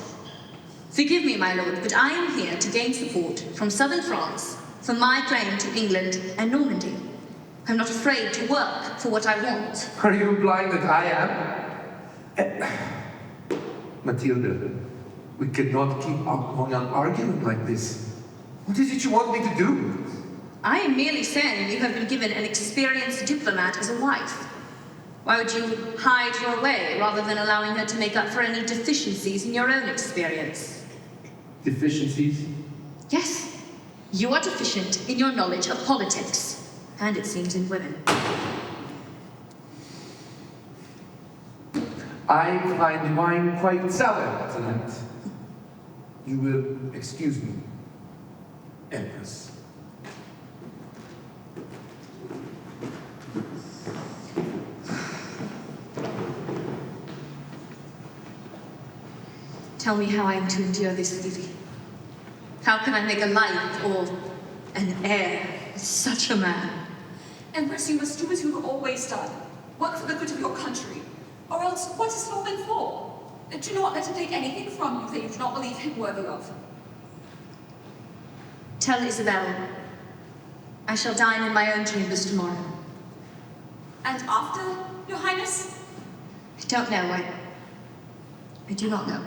Forgive me, my lord, but I am here to gain support from southern France for my claim to England and Normandy. I'm not afraid to work for what I want. Are you implying that I am? Matilda, we cannot keep going on arguing like this. What is it you want me to do? I am merely saying you have been given an experienced diplomat as a wife. Why would you hide her away rather than allowing her to make up for any deficiencies in your own experience? Deficiencies? Yes. You are deficient in your knowledge of politics, and it seems in women. I find wine quite sour tonight. You will excuse me, Empress. Tell me how I am to endure this duty. How can I make a life or an heir with such a man? Empress, you must do as you have always done. Work for the good of your country. Or else, what is it all been for? Do not let him take anything from you that you do not believe him worthy of. Tell Isabel I shall dine in my own chambers tomorrow. And after, Your Highness? I don't know. I do not know.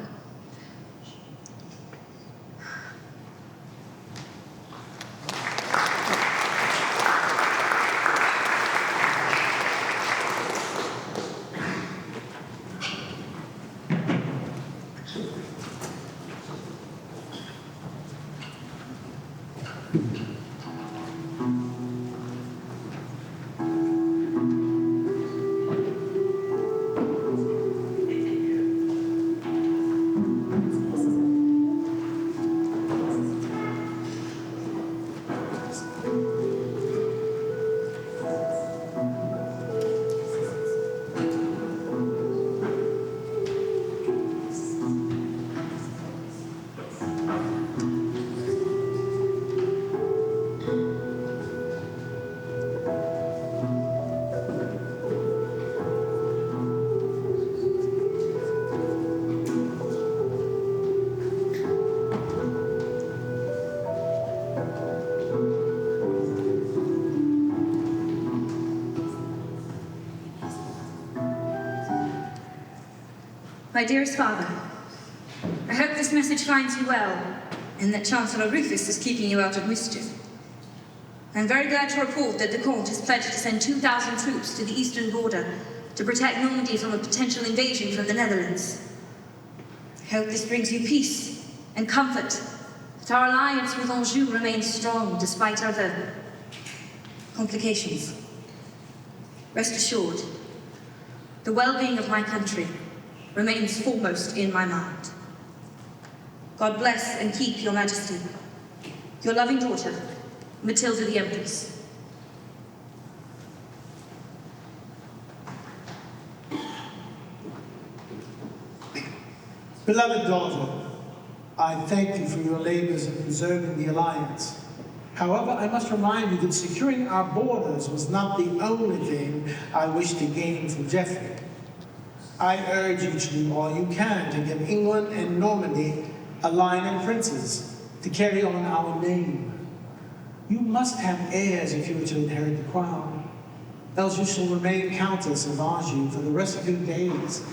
My dearest father, I hope this message finds you well, and that Chancellor Rufus is keeping you out of mischief. I'm very glad to report that the Comte has pledged to send 2,000 troops to the eastern border to protect Normandy from a potential invasion from the Netherlands. I hope this brings you peace and comfort, that our alliance with Anjou remains strong despite other complications. Rest assured, the well-being of my country remains foremost in my mind. God bless and keep your Majesty. Your loving daughter, Matilda the Empress. Beloved daughter, I thank you for your labors in preserving the alliance. However, I must remind you that securing our borders was not the only thing I wish to gain from Geoffrey. I urge you to do all you can to give England and Normandy a line of princes to carry on our name. You must have heirs if you are to inherit the crown, else you shall remain Countess of Anjou for the rest of your days.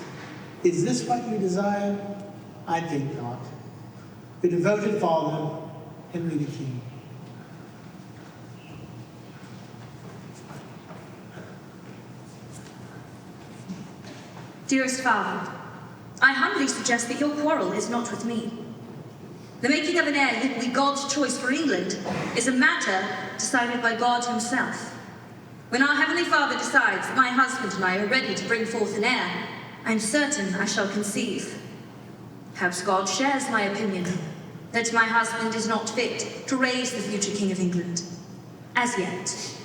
Is this what you desire? I think not. Your devoted father, Henry the King. Dearest father, I humbly suggest that your quarrel is not with me. The making of an heir that will be God's choice for England is a matter decided by God himself. When our Heavenly Father decides that my husband and I are ready to bring forth an heir, I'm certain I shall conceive. Perhaps God shares my opinion that my husband is not fit to raise the future King of England. As yet.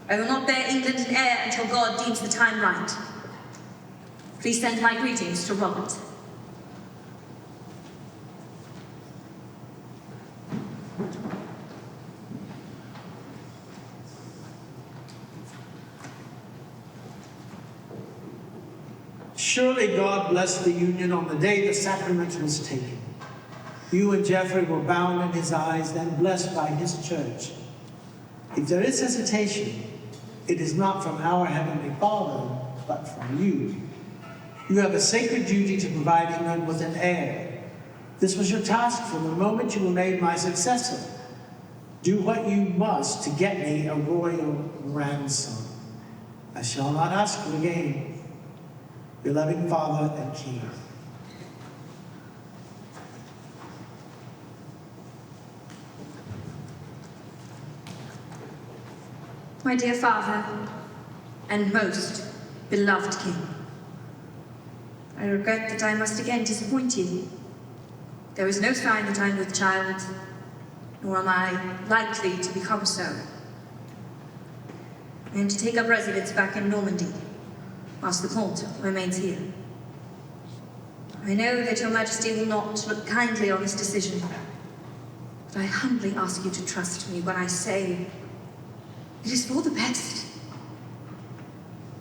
I will not bear England an heir until God deems the time right. Please send my greetings to Robert. Surely God blessed the union on the day the sacrament was taken. You and Geoffrey were bound in his eyes, then blessed by his church. If there is hesitation, it is not from our Heavenly Father, but from you. You have a sacred duty to provide England with an heir. This was your task from the moment you were made my successor. Do what you must to get me a royal grandson. I shall not ask you again. Your loving father and king. My dear father, and most beloved king, I regret that I must again disappoint you. There is no sign that I'm with child, nor am I likely to become so. I am to take up residence back in Normandy, whilst the Comte remains here. I know that your Majesty will not look kindly on this decision, but I humbly ask you to trust me when I say it is for the best.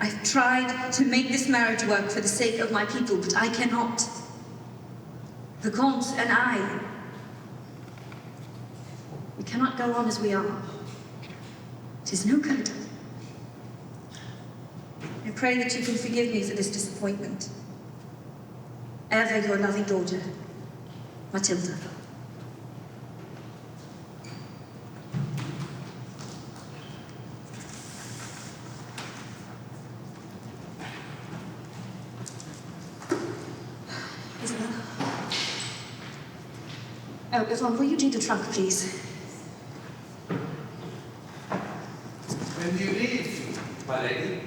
I've tried to make this marriage work for the sake of my people, but I cannot. The Comte and I, we cannot go on as we are. It is no good. I pray that you can forgive me for this disappointment. Ever your loving daughter, Matilda. Isabel. Oh, Yvonne, will you do the trunk, please? When do you leave, my lady?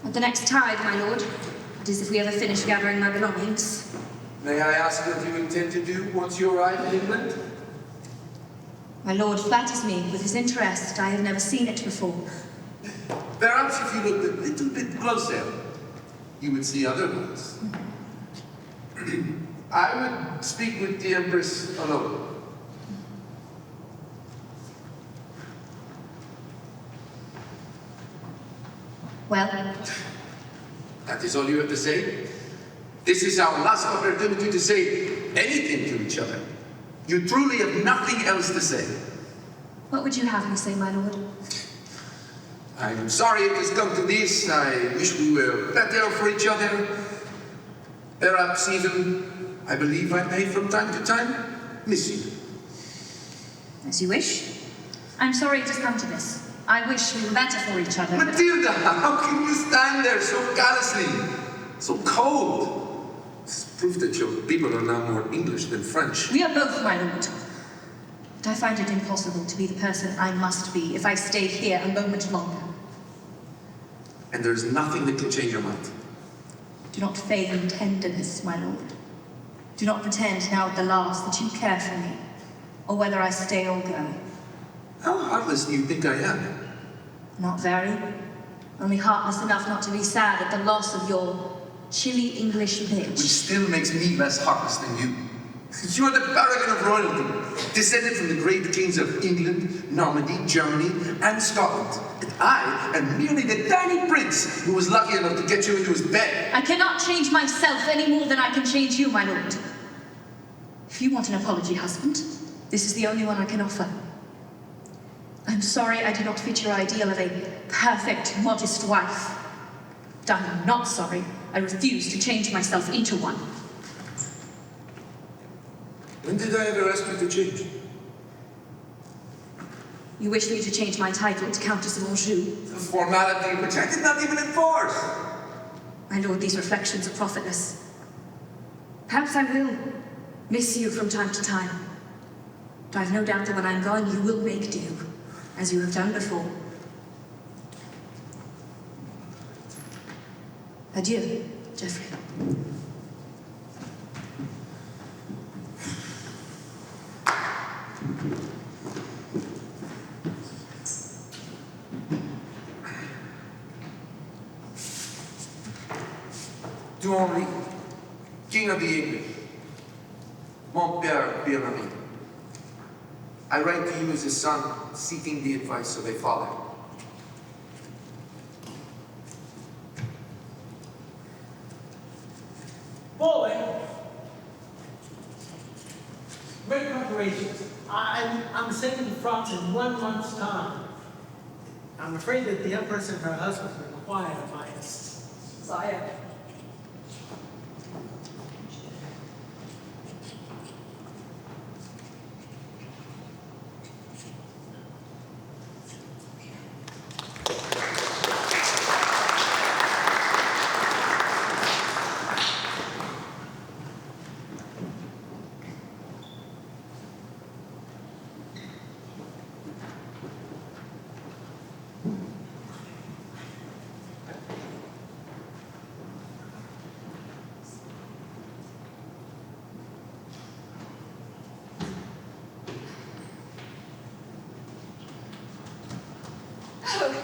At the next tide, my lord. That is, if we ever finish gathering my belongings. May I ask what you intend to do once you arrive in England? My lord flatters me with his interest. I have never seen it before. Perhaps if you looked a little bit closer, you would see otherwise. I would speak with the Empress alone. Well? That is all you have to say? This is our last opportunity to say anything to each other. You truly have nothing else to say. What would you have me say, my lord? I am sorry it has come to this. I wish we were better for each other. Perhaps even, I believe I may from time to time miss you. As you wish. I'm sorry it has come to this. I wish we were better for each other. Matilda, how can you stand there so callously, so cold? This is proof that your people are now more English than French. We are both, my lord. But I find it impossible to be the person I must be if I stay here a moment longer. And there's nothing that can change your mind. Do not feign tenderness, my lord. Do not pretend now at the last that you care for me, or whether I stay or go. How heartless do you think I am? Not very. Only heartless enough not to be sad at the loss of your chilly English bitch. Which still makes me less heartless than you. You are the paragon of royalty, descended from the great kings of England, Normandy, Germany, and Scotland. And I am merely the tiny prince who was lucky enough to get you into his bed. I cannot change myself any more than I can change you, my lord. If you want an apology, husband, this is the only one I can offer. I'm sorry I do not fit your ideal of a perfect, modest wife. But I'm not sorry I refuse to change myself into one. When did I ever ask you to change? You wish me to change my title to Countess of Anjou? A formality which I did not even enforce. My lord, these reflections are profitless. Perhaps I will miss you from time to time. But I've no doubt that when I'm gone, you will make do, as you have done before. Adieu, Geoffrey. To Henri, King of the English, mon père bien-aimé. I write to you as a son seeking the advice of a father. Boy, make preparations. I'm sailing to France in 1 month's time. I'm afraid that the Empress and her husband require my assistance. Sire.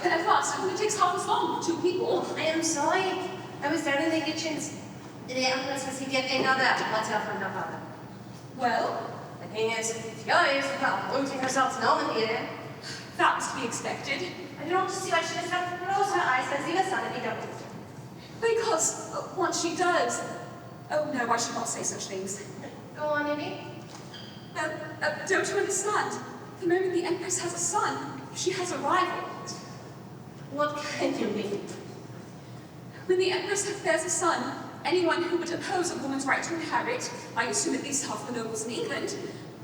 At last, it takes half as long for 2 people. I am sorry. I was down in the kitchens. The Empress has yet another letter from her father. Well, the King is furious about appointing herself to Normandy there. that was to be expected. I do not see why she does not close her eyes and see the sun if he don't. Because once she does... Oh no, I should not say such things. Go on, Emmy. Don't you understand? The moment the Empress has a son, she has a rival. What can you mean? When the Empress bears a son, anyone who would oppose a woman's right to inherit, I assume at least half the nobles in England,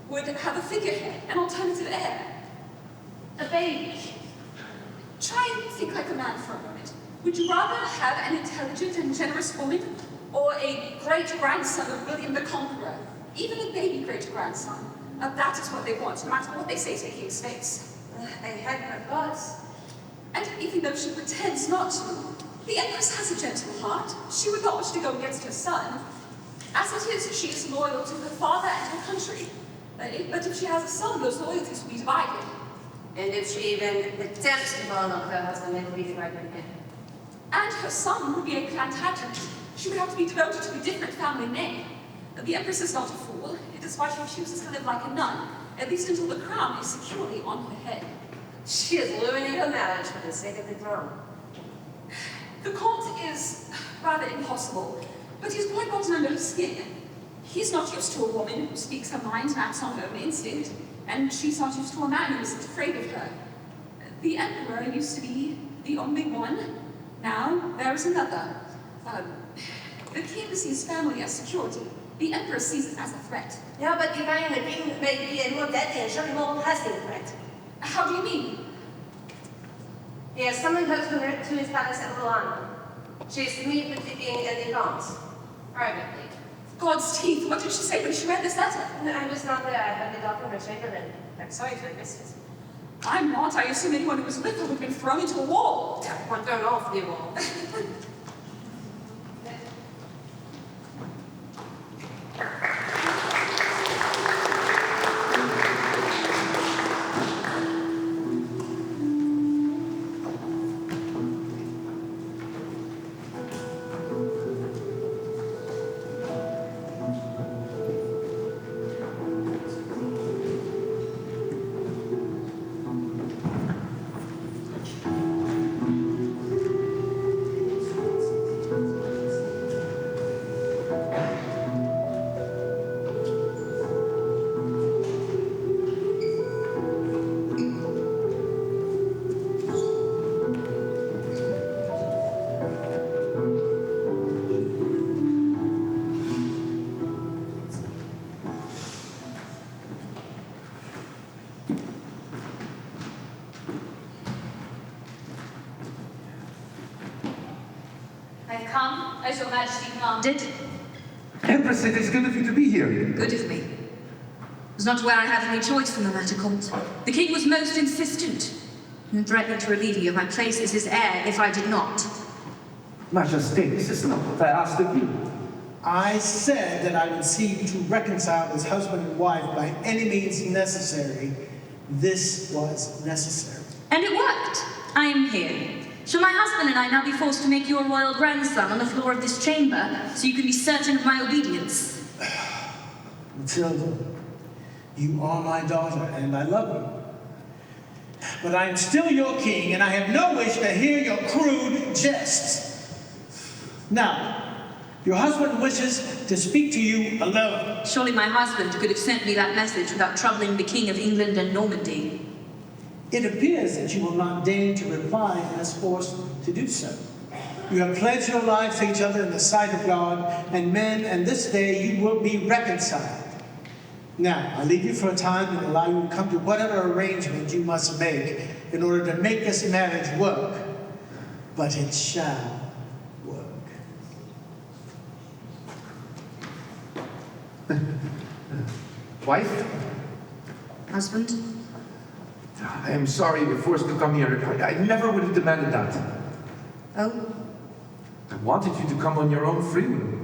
would have a figurehead, an alternative heir. A baby. Try and think like a man for a moment. Would you rather have an intelligent and generous woman, or a great-grandson of William the Conqueror? Even a baby great-grandson. That is what they want, no matter what they say to the king's face. I had my thoughts. And even though she pretends not to, the Empress has a gentle heart. She would not wish to go against her son. As it is, she is loyal to her father and her country. But if she has a son, those loyalties will be divided. And if she even attempts to follow her husband, it will be divided again. And her son would be a Plantagenet. She would have to be devoted to a different family name. The Empress is not a fool. It is why she chooses to live like a nun, at least until the crown is securely on her head. She is ruining her marriage for the sake of the throne. The Comte is rather impossible, but he's quite gotten under her skin. He's not used to a woman who speaks her mind and acts on her own instinct, and she's not used to a man who isn't afraid of her. The Emperor used to be the only one. Now there is another. The king sees family as security. The emperor sees it as a threat. Yeah, but divine the king may be a more deadly and surely more pressing threat. How do you mean? He has summoned her to his palace at Rouen. She is to meet with the king and the counts, privately. God's teeth, what did she say when she read this letter? I was not there. I had the document chamberlain. I'm sorry to have missed it. I'm not. I assume anyone who was with her would have been thrown into a wall. Or thrown off the wall. I've come, as your majesty commanded. Empress, it is good of you to be here. Good of me. It was not where I had any choice in the matter, Comte. The king was most insistent, and threatened to relieve me of my place as his heir if I did not. Majesty, this is not what I asked of you. I said that I would see to reconcile as husband and wife by any means necessary. This was necessary. And it worked. I am here. Shall my husband and I now be forced to make you a royal grandson on the floor of this chamber, so you can be certain of my obedience? Matilda, you are my daughter, and I love you. But I am still your king, and I have no wish to hear your crude jests. Now, your husband wishes to speak to you alone. Surely my husband could have sent me that message without troubling the King of England and Normandy. It appears that you will not deign to reply unless forced to do so. You have pledged your lives to each other in the sight of God and men, and this day you will be reconciled. Now, I leave you for a time and allow you to come to whatever arrangement you must make in order to make this marriage work. But it shall work. Wife? Husband? I am sorry you were forced to come here. I never would have demanded that. Oh? I wanted you to come on your own free will.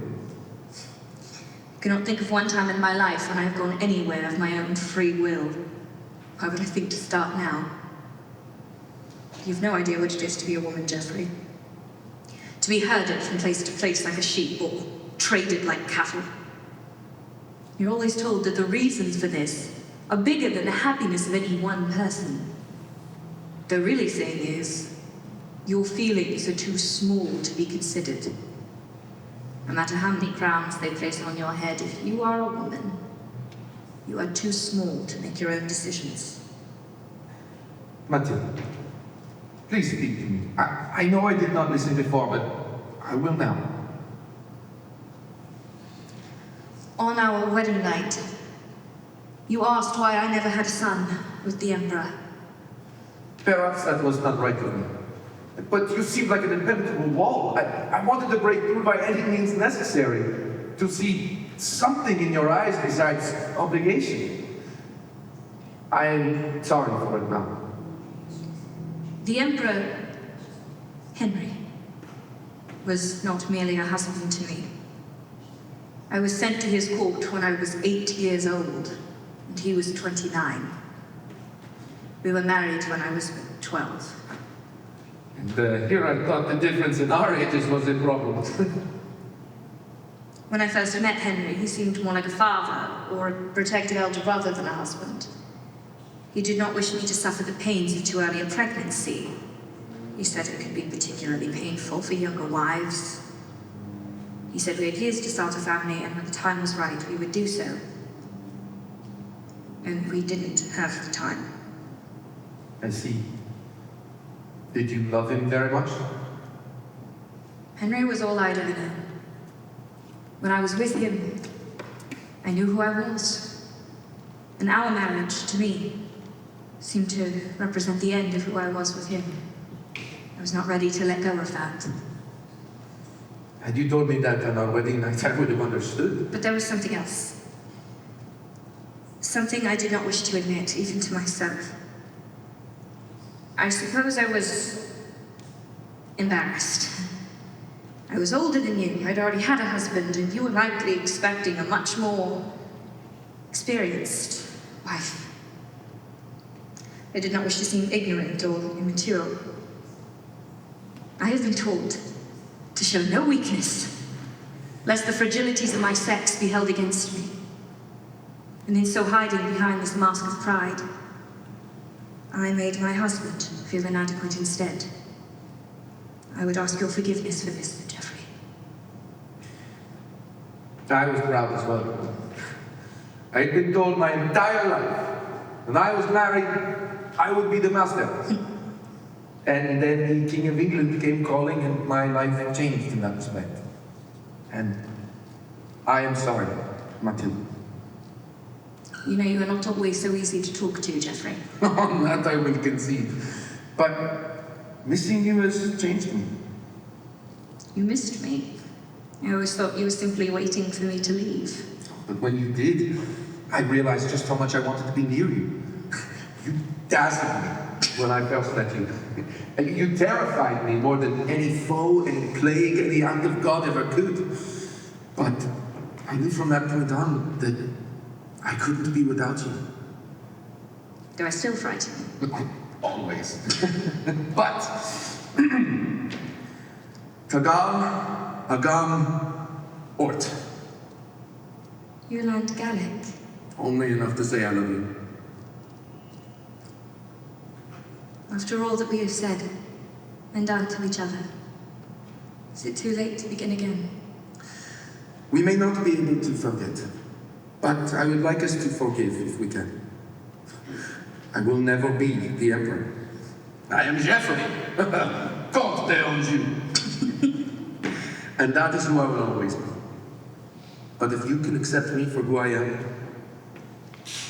I cannot think of one time in my life when I have gone anywhere of my own free will. Why would I think to start now? You've no idea what it is to be a woman, Geoffrey. To be herded from place to place like a sheep or traded like cattle. You're always told that the reasons for this are bigger than the happiness of any one person. The really saying is, your feelings are too small to be considered. No matter how many crowns they place on your head, if you are a woman, you are too small to make your own decisions. Matilda, please speak to me. I know I did not listen before, but I will now. On our wedding night, you asked why I never had a son with the Emperor. Perhaps that was not right of me. But you seemed like an impenetrable wall. I wanted to break through by any means necessary, to see something in your eyes besides obligation. I am sorry for it now. The Emperor, Henry, was not merely a husband to me. I was sent to his court when I was 8 years old, and he was 29. We were married when I was 12. And here I thought the difference in our ages was a problem. When I first met Henry, he seemed more like a father or a protective elder brother than a husband. He did not wish me to suffer the pains of too early a pregnancy. He said it could be particularly painful for younger wives. He said we had years to start a family, and when the time was right, we would do so. And we didn't have the time. I see. Did you love him very much? Henry was all I'd ever known. When I was with him, I knew who I was. And our marriage, to me, seemed to represent the end of who I was with him. I was not ready to let go of that. Had you told me that on our wedding night, I would have understood. But there was something else. Something I did not wish to admit, even to myself. I suppose I was embarrassed. I was older than you. I'd already had a husband, and you were likely expecting a much more experienced wife. I did not wish to seem ignorant or immature. I have been told to show no weakness, lest the fragilities of my sex be held against me. And in so hiding behind this mask of pride, I made my husband feel inadequate instead. I would ask your forgiveness for this, Geoffrey. I was proud as well. I'd been told my entire life, when I was married, I would be the master. And then the King of England came calling, and my life changed in that respect. And I am sorry, Matilda. You know you are not always so easy to talk to, Geoffrey. On that I will concede. But missing you has changed me. You missed me. I always thought you were simply waiting for me to leave. But when you did, I realized just how much I wanted to be near you. You dazzled me when I first met you. You terrified me more than any foe, any plague, any act of God ever could. But I knew from that point on that I couldn't be without you. Do I still frighten you? Always. But Tagam, Agam, Ort. You learned Gaelic. Only enough to say I love you. After all that we have said and done to each other, is it too late to begin again? We may not be able to forget, but I would like us to forgive if we can. I will never be the Emperor. I am Geoffrey, Comte d'Anjou. And that is who I will always be. But if you can accept me for who I am,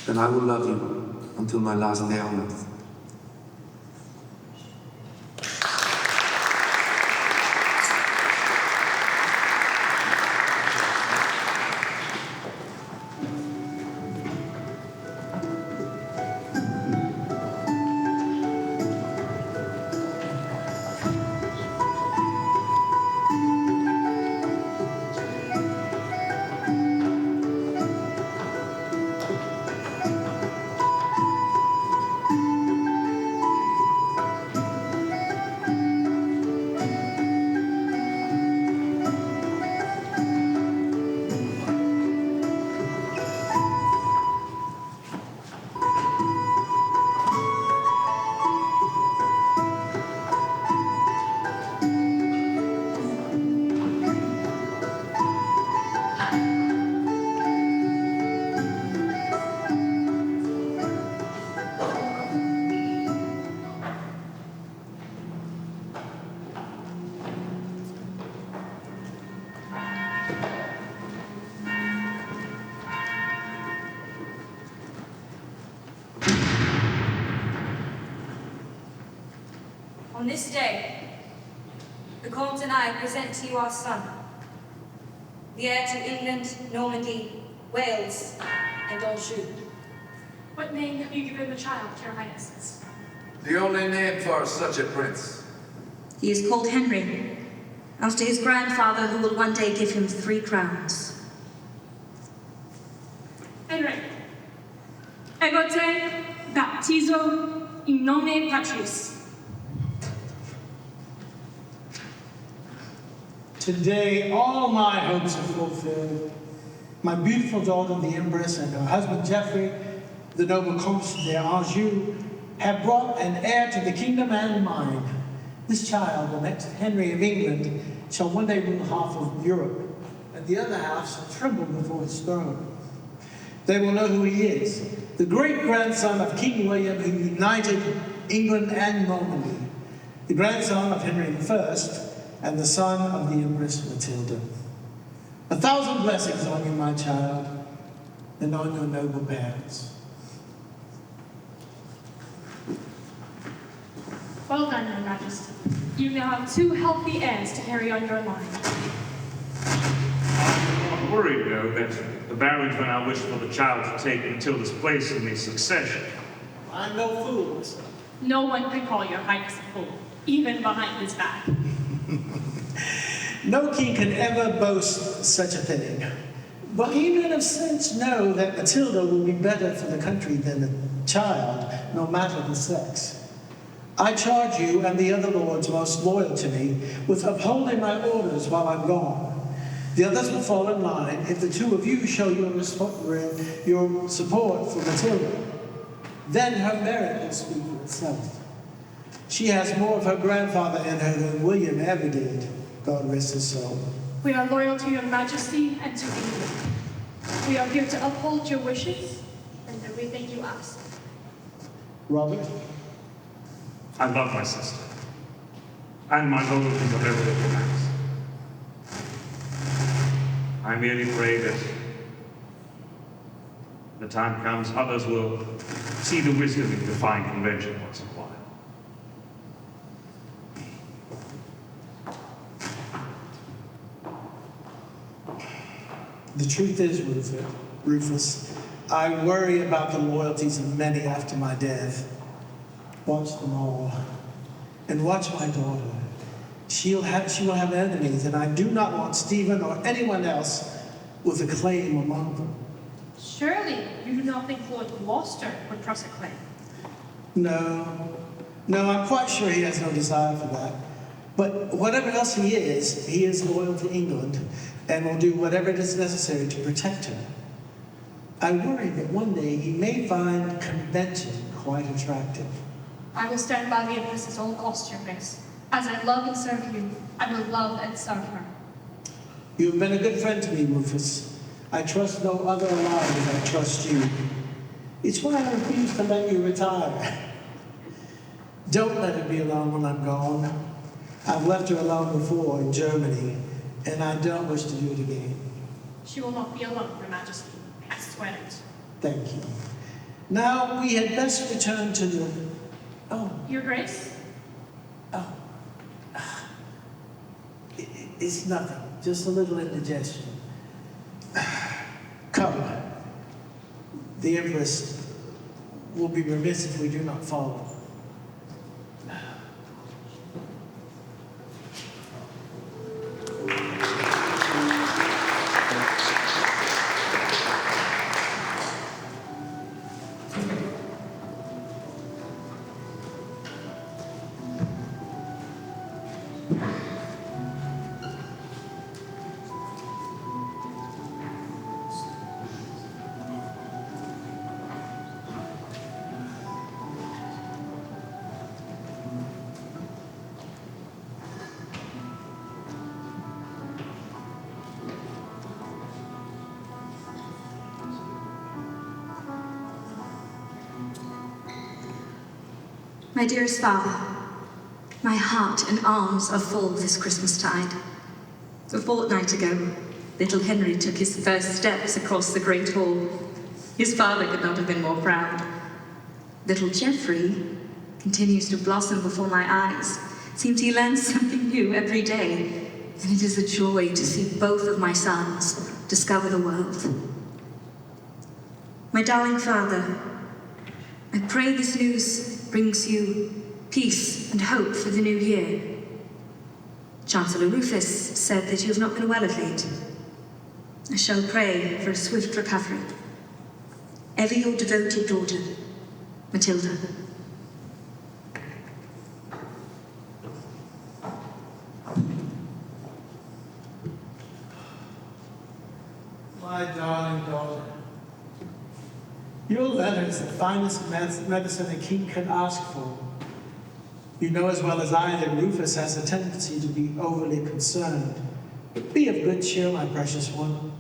then I will love you until my last day on earth. On this day, the Comte and I present to you our son, the heir to England, Normandy, Wales, and Anjou. What name have you given the child, Your Highnesses? The only name for such a prince. He is called Henry, after his grandfather who will one day give him 3 crowns. Henry, ego te baptizo in nome Patris. Today, all my hopes are fulfilled. My beautiful daughter, the Empress, and her husband, Geoffrey, the noble Comte d'Anjou, have brought an heir to the kingdom and mine. This child, the next Henry of England, shall one day rule half of Europe, and the other half shall tremble before his throne. They will know who he is, the great-grandson of King William, who united England and Normandy, the grandson of Henry I, and the son of the Empress Matilda. 1,000 blessings on you, my child, and on your noble parents. Well done, Your Majesty. You now have 2 healthy heirs to carry on your line. I'm worried, though, that the barons will now wish for the child to take Matilda's place in the succession. I'm no fool, my son. No one can call Your Highness a fool, even behind his back. No king can ever boast such a thing. But ye men of sense know that Matilda will be better for the country than a child, no matter the sex. I charge you and the other lords most loyal to me with upholding my orders while I'm gone. The others will fall in line if the 2 of you show your support for Matilda. Then her merit will speak for itself. She has more of her grandfather in her than William ever did, God rest his soul. We are loyal to Your Majesty and to England. We are here to uphold your wishes and everything you ask. Robert? I love my sister, and my loyalties are never relaxed. I merely pray that when the time comes, others will see the wisdom in defying convention once in a while. The truth is, Rufus, I worry about the loyalties of many after my death. Watch them all. And watch my daughter. She will have enemies, and I do not want Stephen or anyone else with a claim among them. Surely you do not think Lord Gloucester would press a claim? No, I'm quite sure he has no desire for that. But whatever else he is loyal to England and will do whatever it is necessary to protect her. I worry that one day he may find convention quite attractive. I will stand by the Empress's old Gloucester, Miss. As I love and serve you, I will love and serve her. You have been a good friend to me, Rufus. I trust no other alive as I trust you. It's why I refuse to let you retire. Don't let her be alone when I'm gone. I've left her alone before in Germany, and I don't wish to do it again. She will not be alone, Your Majesty. I swear it. Thank you. Now, we had best return to the... Oh. Your Grace? Oh. It's nothing. Just a little indigestion. Come. The Empress will be remiss if we do not follow. My dearest father, my heart and arms are full this Christmastide. A fortnight ago, little Henry took his first steps across the great hall. His father could not have been more proud. Little Geoffrey continues to blossom before my eyes. Seems he learns something new every day, and it is a joy to see both of my sons discover the world. My darling father, I pray this news brings you peace and hope for the new year. Chancellor Rufus said that you have not been well of late. I shall pray for a swift recovery. Ever your devoted daughter, Matilda. My darling daughter, your letter is the finest medicine a king can ask for. You know as well as I that Rufus has a tendency to be overly concerned. Be of good cheer, my precious one.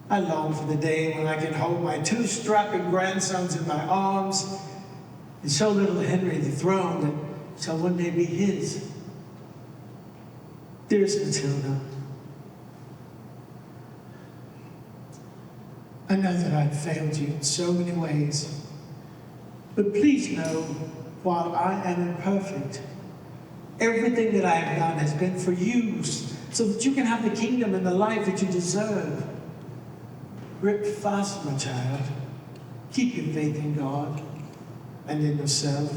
I long for the day when I can hold my 2 strapping grandsons in my arms and show little Henry the throne that shall one day be his. Dearest Matilda, I know that I've failed you in so many ways. But please know, while I am imperfect, everything that I have done has been for you, so that you can have the kingdom and the life that you deserve. Grip fast, my child. Keep your faith in God and in yourself.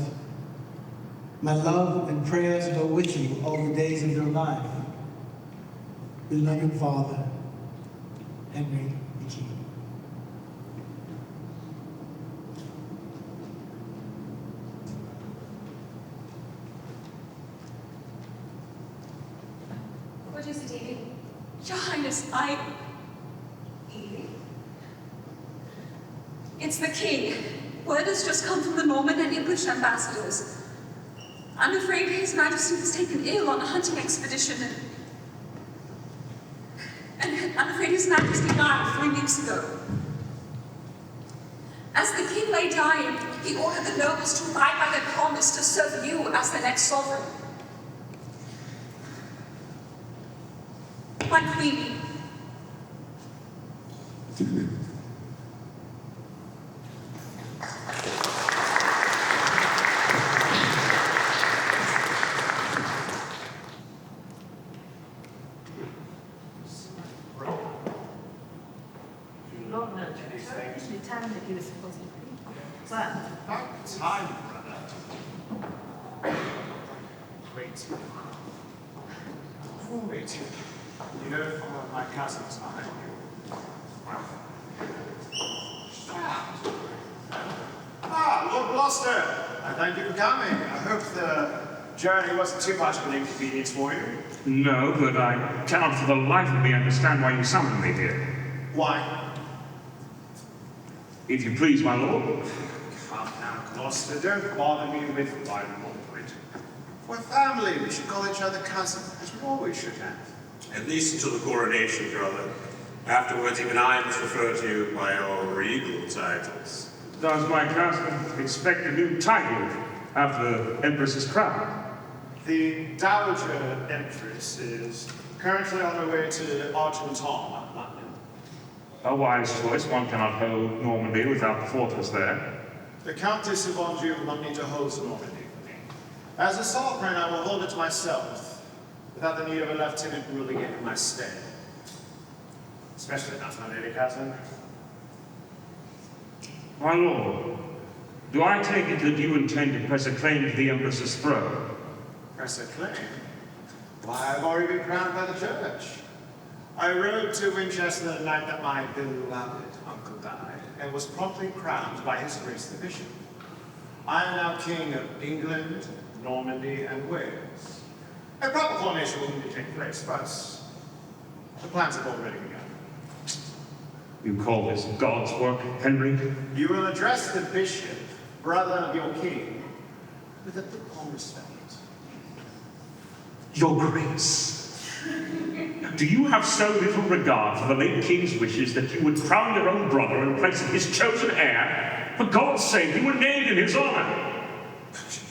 My love and prayers go with you all the days of your life. Your loving father, Henry the King. What is it, Evie? Your Highness, Evie? It's the king. Word has just come from the Norman and English ambassadors. I'm afraid His Majesty was taken ill on a hunting expedition and I'm afraid His Majesty died 3 weeks ago. As the king lay dying, he ordered the nobles to abide by their promise to serve you as the next sovereign. My queen. About time, brother. Wait. Wait. You know, my cousins behind you. Lord Gloucester! I thank you for coming. I hope the journey wasn't too much of an inconvenience for you. No, but I cannot for the life of me understand why you summoned me here. Why? If you please, my lord. Calm down, Gloucester. Don't bother me with my point. We're family. We should call each other cousin, as we always should have. At least until the coronation, brother. Afterwards, even I must refer to you by your regal titles. Does my cousin expect a new title after the Empress's crown? The Dowager Empress is currently on her way to Argenton, London. A wise choice. One cannot hold Normandy without the fortress there. The Countess of Anjou will not need to hold Normandy for me. As a sovereign, I will hold it myself, without the need of a lieutenant ruling it in my stead. Especially not my lady cousin. My lord, do I take it that you intend to press a claim to the Empress's throne? Press a claim? Why, I've already been crowned by the church. I rode to Winchester the night that my beloved uncle died, and was promptly crowned by His Grace the Bishop. I am now King of England, Normandy, and Wales. A proper coronation will need to take place, but the plans have already begun. You call this God's work, Henry? You will address the bishop, brother of your king, with a profound respect. Your Grace. Do you have so little regard for the late king's wishes that you would crown your own brother in place of his chosen heir? For God's sake, you were named in his honor.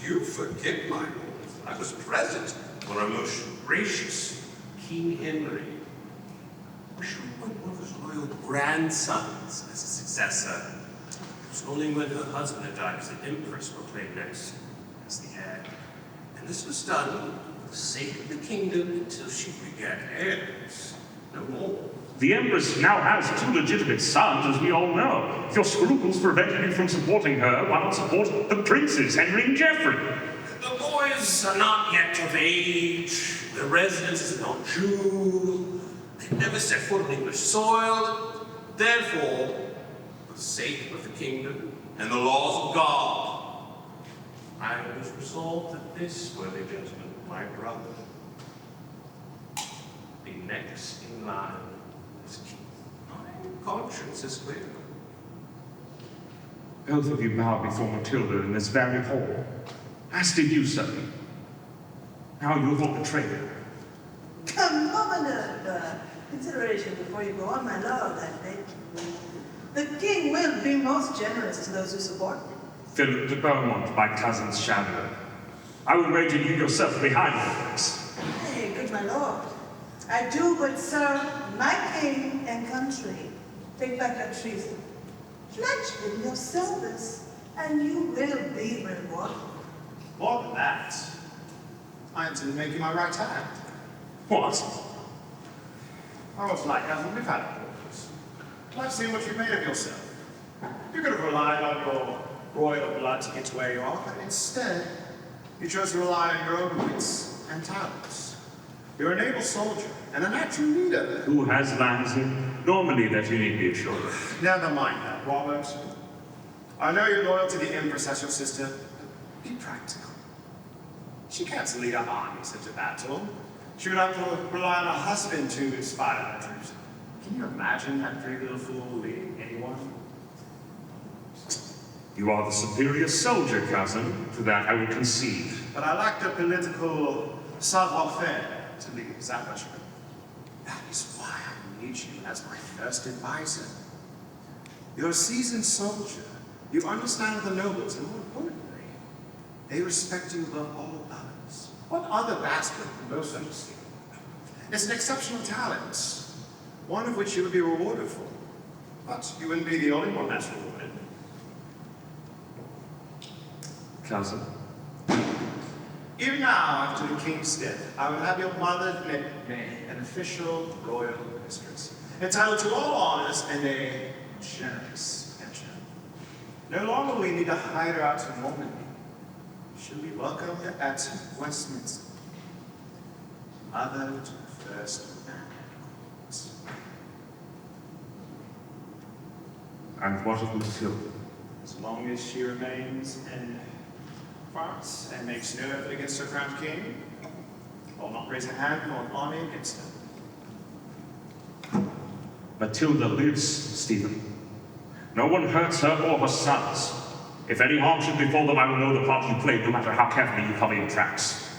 You forget, my lord, I was present when our most gracious King Henry wished one of his royal grandsons as his successor. It was only when her husband had died as the Empress proclaimed next as the heir. And this was done for the sake of the kingdom until she begat heirs. No more. The Empress now has 2 legitimate sons, as we all know. If your scruples prevented you from supporting her, why not support the princes, Henry and Geoffrey? The boys are not yet of age. Their residence is in Anjou. They've never set foot on English soil. Therefore, for the sake of the kingdom and the laws of God, I was resolved that this worthy gentleman, my brother, be next in line as king. My conscience is clear. Both of you bowed before Matilda in this very hall, as did you, sir. Now you have all betrayed her. A moment of consideration before you go on, my lord, I beg you. The king will be most generous to those who support him. Philip de Beaumont, my cousin's shadow. I would wager you yourself behind this. Hey, good my lord. I do but serve my king and country. Take back your treason. Pledge him your service, and you will be rewarded. More than that, I intend to make you my right hand. What? I was like, we've had orders. I've seen what you've made of yourself. You could have relied on your royal blood to get to where you are, but instead, you chose to rely on your own wits and talents. You're an able soldier and a natural leader. Who has lands in Normandy that you need be assured of? Never mind that, Robert. I know you're loyal to the Empress as your sister. Be practical. She can't lead her armies into battle. She would have to rely on her husband to inspire her troops. Can you imagine that pretty little fool leading anyone? You are the superior soldier, cousin. To that I will concede. But I lack the political savoir-faire to lead. Is that what you mean? That is why I need you as my first advisor. You're a seasoned soldier. You understand the nobles, and more importantly, they respect you above all others. What other bastard can most understand? It's an exceptional talent, one of which you would be rewarded for. But you wouldn't be the only one that's rewarded. Cousin? Even now, after the king's death, I would have your mother make an official royal mistress, entitled to all honors and a generous pension. No longer will we need to hide her out to Normandy. She'll be welcomed at Westminster. Mother to the first man. And what of Matilda? As long as she remains in France and makes no effort against her crowned king, I'll not raise a hand nor an army against her. Matilda lives, Stephen. No one hurts her or her sons. If any harm should befall them, I will know the part you played, no matter how carefully you cover your tracks.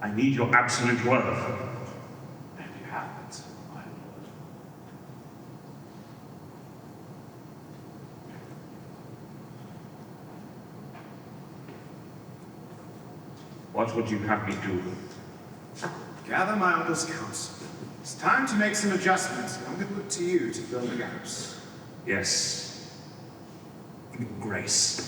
I need your absolute word. And you have it, my lord. What would you have me do? Gather my uncle's counsel. It's time to make some adjustments. I'm going to look to you to fill the gaps. Yes. Grace.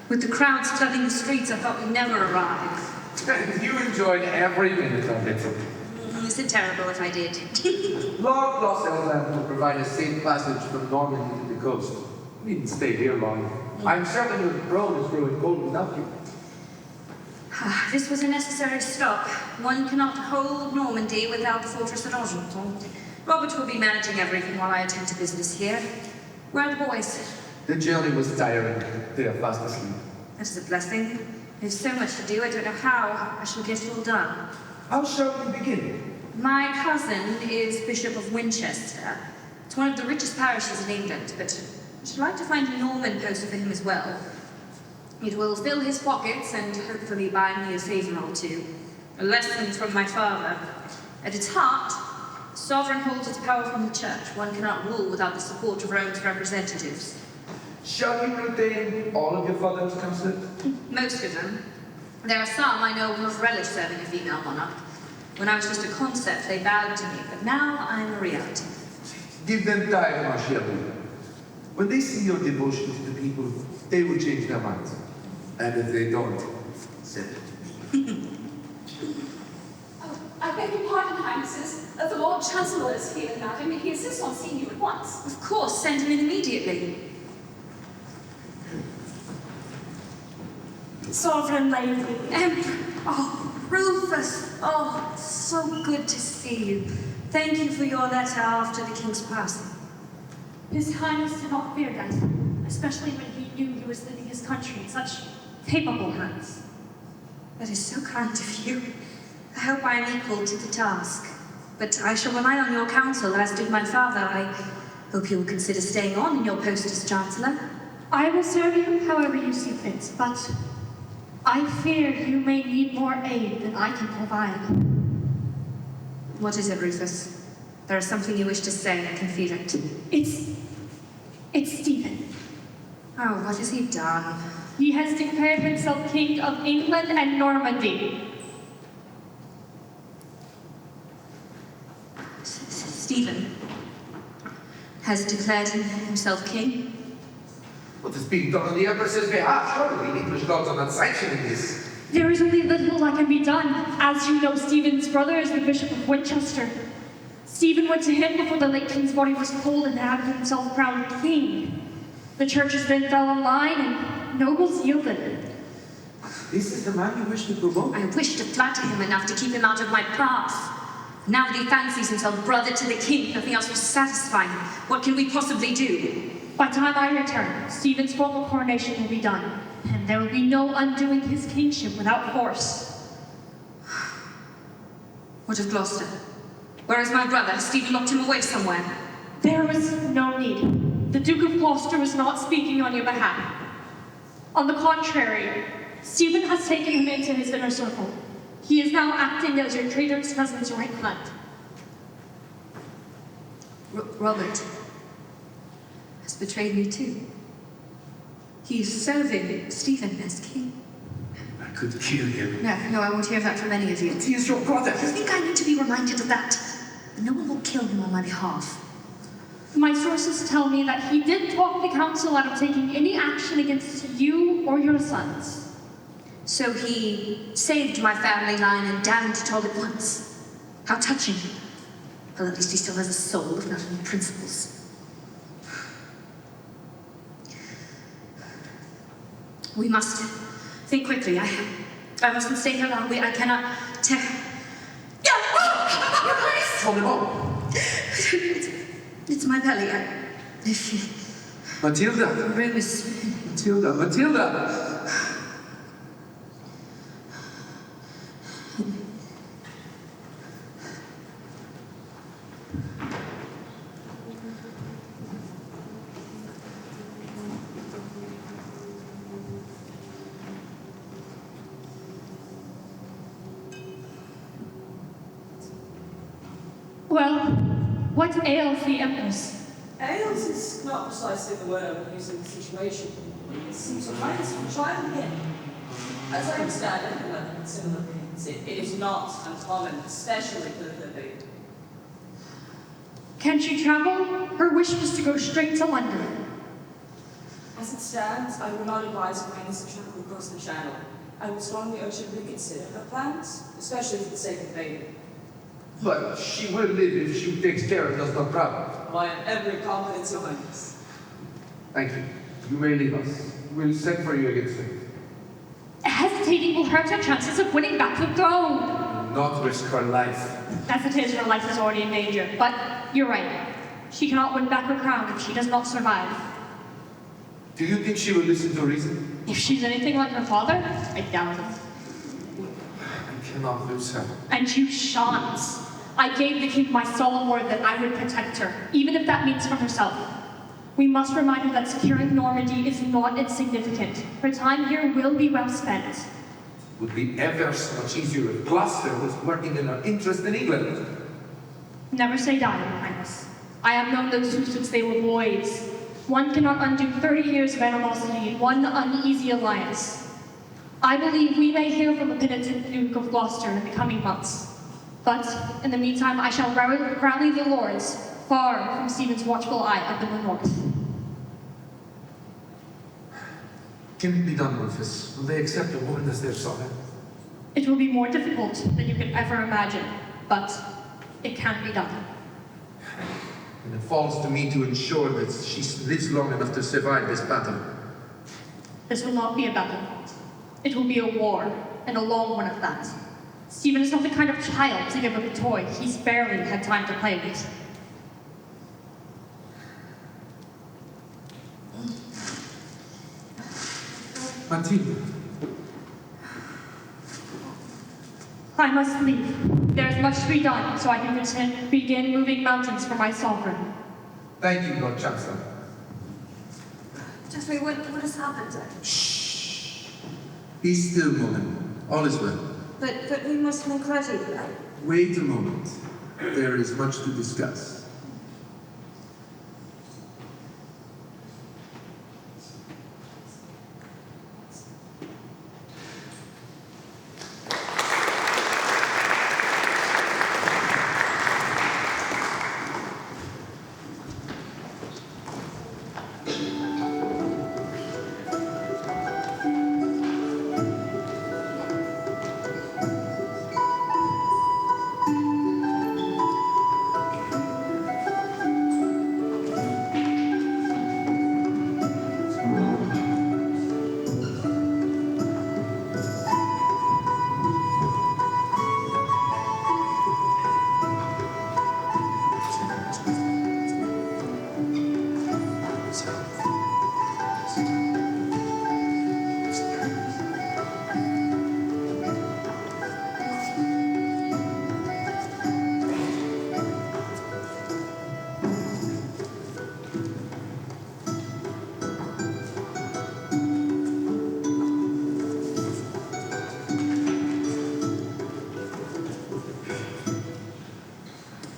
With the crowds flooding the streets, I thought we'd never arrive. You enjoyed every minute of it. Is it terrible if I did? Lord Lost will provide a safe passage from Normandy to the coast. You needn't stay here long. I'm certain your throne is growing cold without you. This was a necessary stop. One cannot hold Normandy without the fortress at Argenton. Robert will be managing everything while I attend to business here. Where are the boys? The journey was tiring. They are fast asleep. That is a blessing. There's so much to do, I don't know how I shall get it all done. How shall we begin? My cousin is Bishop of Winchester. It's one of the richest parishes in England, but I should like to find a Norman post for him as well. It will fill his pockets and hopefully buy me a favour or two. A lesson from my father. At its heart, the sovereign holds its power from the church. One cannot rule without the support of Rome's representatives. Shall we retain all of your father's counsel? Most of them. There are some I know will not relish serving a female monarch. When I was just a concept, they bowed to me, but now I'm a reality. Give them time, my Shelby. When they see your devotion to the people, they will change their minds. And if they don't, send it to me. Oh, I beg your pardon, Highnesses. The Lord Chancellor is here, madam. He insists on seeing you at once. Of course, send him in immediately. Sovereign Lady. Oh, Rufus. Oh, so good to see you. Thank you for your letter after the king's passing. His Highness did not fear death, especially when he knew he was leaving his country in such capable hands. That is so kind of you. I hope I am equal to the task. But I shall rely on your counsel, as did my father. I hope you will consider staying on in your post as Chancellor. I will serve you however you see fit, but I fear you may need more aid than I can provide. What is it, Rufus? There is something you wish to say, I can feel it. It's Stephen. Oh, what has he done? He has declared himself King of England and Normandy. Stephen has declared himself king? What is being done on the Empress's behalf? Surely English gods are not sanctioning this. There is only little that can be done. As you know, Stephen's brother is the Bishop of Winchester. Stephen went to him before the late king's body was cold and had himself crowned king. The churches then fell in line and nobles yielded. This is the man you wish to provoke? I wish to flatter him enough to keep him out of my path. Now that he fancies himself brother to the king, nothing else will satisfy him. What can we possibly do? By the time I return, Stephen's formal coronation will be done, and there will be no undoing his kingship without force. What of Gloucester? Where is my brother? Stephen locked him away somewhere. There was no need. The Duke of Gloucester was not speaking on your behalf. On the contrary, Stephen has taken him into his inner circle. He is now acting as your traitor's cousin's right hand. Robert has betrayed me too. He is serving Stephen as king. I could kill him. No, I won't hear that from any of you. He is your brother. You think I need to be reminded of that? But no one will kill him on my behalf. My sources tell me that he did talk the council out of taking any action against you or your sons. So he saved my family line and damned it all at once. How touching. Well, at least he still has a soul, if not any principles. We must think quickly. I mustn't stay here long. I cannot tear. Hold him on. It's my belly. Matilda. Rufus. Matilda. Well, what ails the Empress? Ails is not precisely the word I would use in the situation. It seems your highness from child here. As I understand it, and similar things, it is not uncommon, especially for the baby. Can she travel? Her wish was to go straight to London. As it stands, I will not advise your highness to travel across the channel. I would strongly urge her to reconsider her plans, especially for the sake of the baby. But she will live if she takes care and does not travel. I have every confidence, your highness. Thank you. You may leave us. We'll send for you against it. Hesitating will hurt her chances of winning back the throne. Not risk her life. As it is, her life is already in danger. But you're right. She cannot win back her crown if she does not survive. Do you think she will listen to reason? If she's anything like her father, I doubt it. I cannot lose her. And you shan't. I gave the king my solemn word that I would protect her, even if that means for herself. We must remind her that securing Normandy is not insignificant. Her time here will be well spent. It would be ever so much easier if Gloucester was working in her interest in England. Never say die, Your Highness. I have known those two since they were boys. One cannot undo 30 years of animosity in one uneasy alliance. I believe we may hear from the penitent Duke of Gloucester in the coming months. But, in the meantime, I shall rally the lords, far from Stephen's watchful eye up in the north. Can it be done, Rufus? Will they accept a woman as their sovereign? It will be more difficult than you could ever imagine, but it can be done. And it falls to me to ensure that she lives long enough to survive this battle. This will not be a battle. It will be a war, and a long one at that. Stephen is not the kind of child to give up a toy he's barely had time to play with. Matilda. I must leave. There is much to be done, so I can begin moving mountains for my sovereign. Thank you, Lord Chancellor. Geoffrey, what has happened? Shh. Be still, woman. All is well. But we must make ready, right? Wait a moment. There is much to discuss.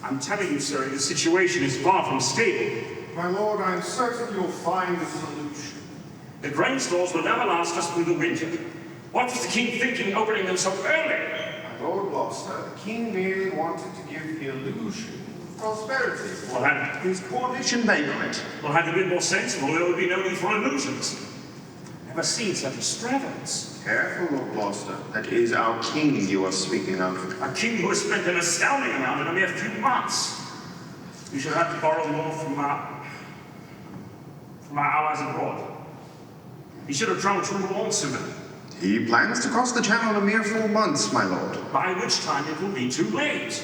I'm telling you, sir, the situation is far from stable. My lord, I'm certain you'll find a solution. The grain stores will never last us through the winter. What was the king thinking opening them so early? My lord Gloucester, the king merely wanted to give the illusion of prosperity. Well, had his coronation banquet. Well, had they been more sensible, there would be no need for illusions. Never seen such extravagance. Careful, Lord Gloucester. That is our king you are speaking of. A king who has spent an astounding amount in a mere few months. We shall have to borrow more from our allies abroad. He should have traveled to Rouen sooner. He plans to cross the channel in a mere 4 months, my lord. By which time it will be too late.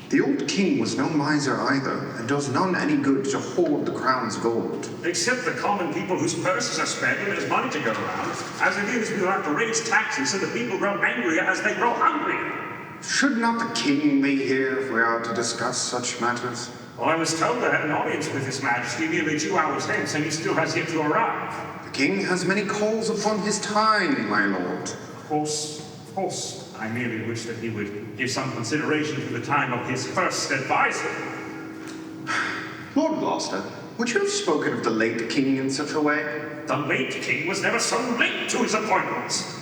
The old king was no miser either, and does none any good to hoard the crown's gold. Except the common people whose purses are spent and there's money to go around. As it is, we'll have to raise taxes so the people grow angrier as they grow hungrier. Should not the king be here if we are to discuss such matters? Well, I was told I had an audience with His Majesty nearly 2 hours hence, and he still has yet to arrive. The king has many calls upon his time, my lord. Of course. I merely wish that he would give some consideration to the time of his first advisor. Lord Gloucester, would you have spoken of the late king in such a way? The late king was never so late to his appointments.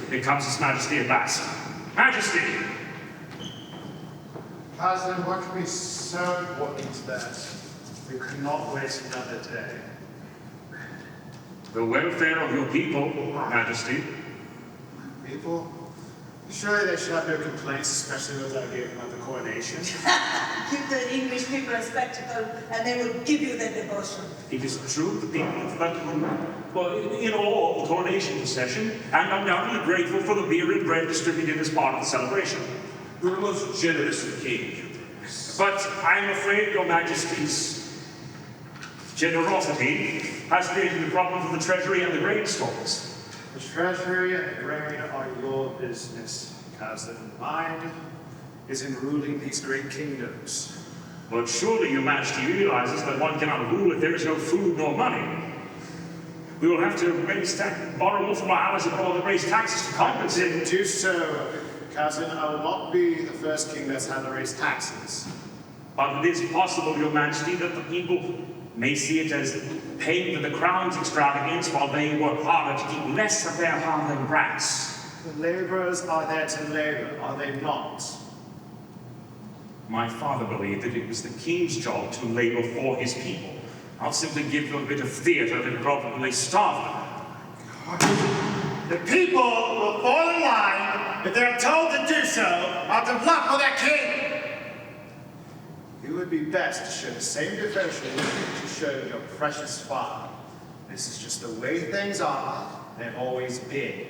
Here comes His Majesty at last. Majesty! Cousin, what can be so important that we could not wait another day? The welfare of your people, Majesty. People? Surely they should have no complaints, especially those I gave about the coronation. Give the English people a spectacle, and they will give you their devotion. It is true, the people of that well, in awe of the coronation procession, and undoubtedly grateful for the beer and bread distributed as part of the celebration. You're the most generous of kings. But I'm afraid your Majesty's generosity has created a problem for the treasury and the grain stores. The treasury and grain are your business, cousin. Mine is in ruling these great kingdoms. But surely your Majesty realizes that one cannot rule if there is no food nor money. We will have to borrow more from our allies abroad and raise taxes to compensate. Do so, cousin. I will not be the first king that's had to raise taxes. But it is possible, your Majesty, that the people may see it as paying for the crown's extravagance while they work harder to keep less of their hard-earned brats. The laborers are there to labor, are they not? My father believed that it was the king's job to labor for his people, not simply give them a bit of theatre that probably starve them. The people will fall in line if they are told to do so out of love for their king. It would be best to show the same devotion that you showed your precious father. This is just the way things are, and have always been.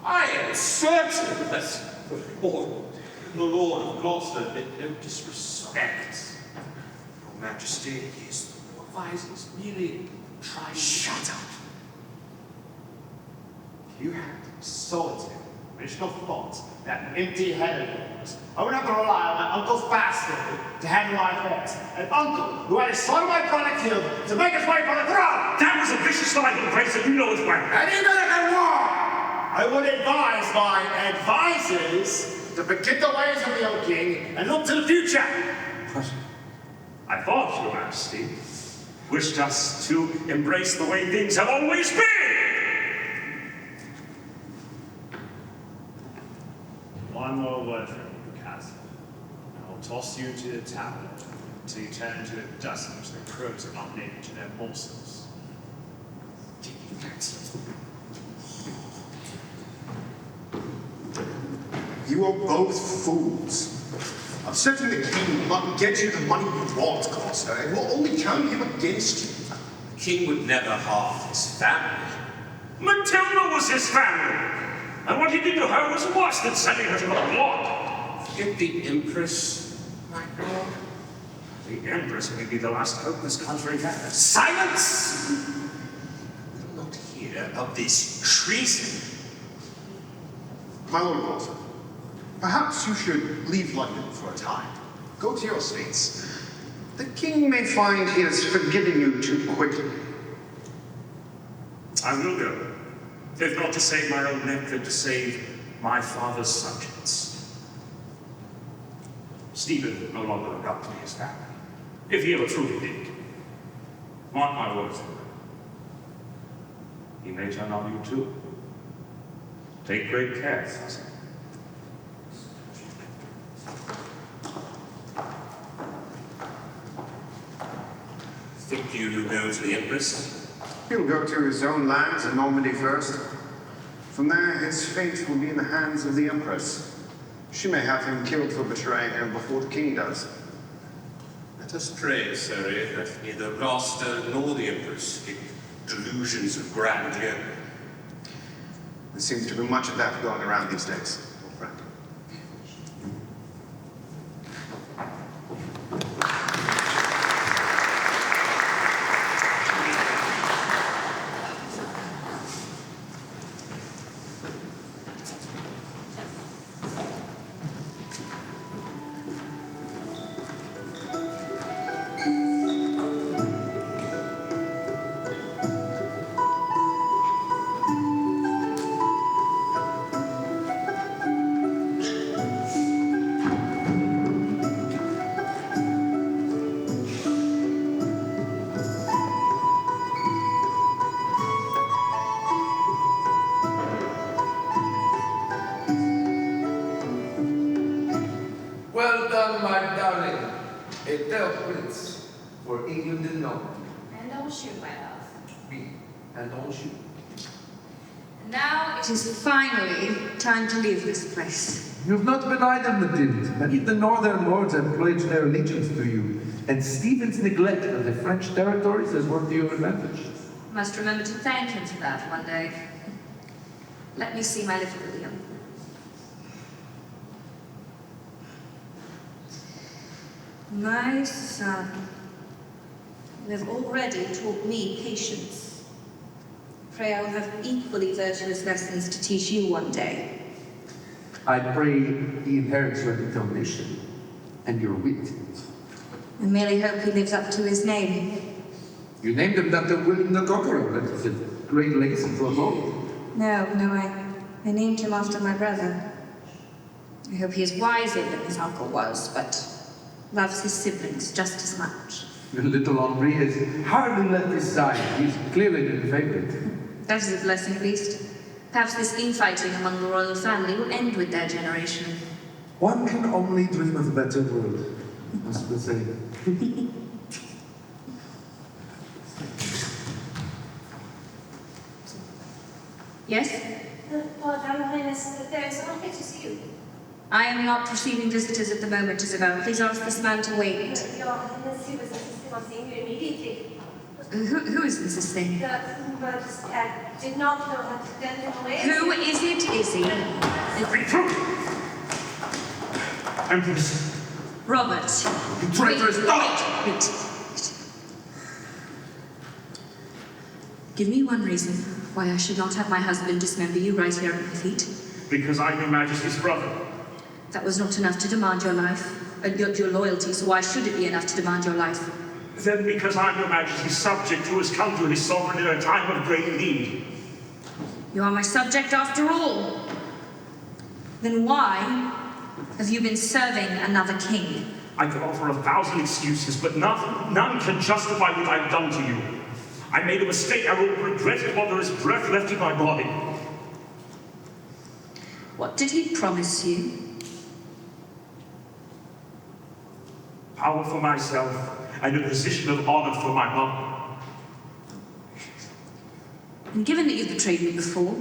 I am certain that the Lord of Gloucester meant no disrespect. Your Majesty, his advisors merely try. Shut up! You have solitary, original thoughts, that empty-headed ones. I would have to rely on my uncle's bastard to handle my affairs. An uncle who had his son of my brother killed to make his way for the throne! That was a vicious lie, your grace, and you know as well. And even if it were, I would advise my advisors to forget the ways of the old king and look to the future. I thought, your Majesty, wished us to embrace the way things have always been. One more word from you, Castle, and I'll toss you to the tower until you turn into the dust in which the crows are not named to their morsels. You are both fools. I'm certain the king will not get you the money you want, Gloucester. It will only turn him against you. The king would never harm his family. Matilda was his family. And what he did to her was worse than sending her to the block. Forget the Empress, my lord. The Empress may be the last hope this country has. Silence! We will not hear of this treason. My Lord Gloucester, perhaps you should leave London for a time. Go to your estates. The king may find he has forgiven you too quickly. I will go. If not to save my own neck, then to save my father's subjects. Stephen no longer looked up to his family, if he ever truly did. Mark my words, he may turn on you too. Take great care, Sasha. Think you will go to the Empress? He'll go to his own lands in Normandy first. From there, his fate will be in the hands of the Empress. She may have him killed for betraying her before the king does. Let us pray, Surrey, that neither Gloucester nor the Empress get delusions of grandeur. There seems to be much of that going around these days, Lord Frank. Well done, my darling. A dead prince for England and Normandy. And Anjou, my love. Me and Anjou. And now It is finally time to leave this place. You've not been idle, Matilda. Many of the northern lords have pledged their allegiance to you, and Stephen's neglect of the French territories has worked to your advantage. Must remember to thank him for that one day. Let me see my little William. My son, you have already taught me patience. Pray I will have equally virtuous lessons to teach you one day. I pray he inherits your determination and your wit. I merely hope he lives up to his name. You named him Dr. William the Conqueror. That is a great legacy for us all. No, I named him after my brother. I hope he is wiser than his uncle was, but loves his siblings just as much. Little Henri has hardly left his side. He's clearly been favored. That is a blessing at least. Perhaps this infighting among the royal family will end with their generation. One can only dream of a better world, as we say. Yes? Your Highness, there is someone here to see you. I am not receiving visitors at the moment, Isabel. Please ask this man to wait. Your Highness, he was insisting on seeing you immediately. Who is insisting? I did not know how to send him away. Who is it, Izzy? Empress. Robert. You traitorous dog! Wait. Give me one reason why I should not have my husband dismember you right here at my feet. Because I'm your Majesty's brother. That was not enough to demand your life, and your loyalty, so why should it be enough to demand your life? Then because I'm your Majesty's subject who has come to his sovereign in a time of great need. You are my subject after all. Then why have you been serving another king? I could offer 1,000 excuses, but none can justify what I've done to you. I made a mistake. I will regret it while there is breath left in my body. What did he promise you? Power for myself and a position of honor for my mother. And given that you've betrayed me before,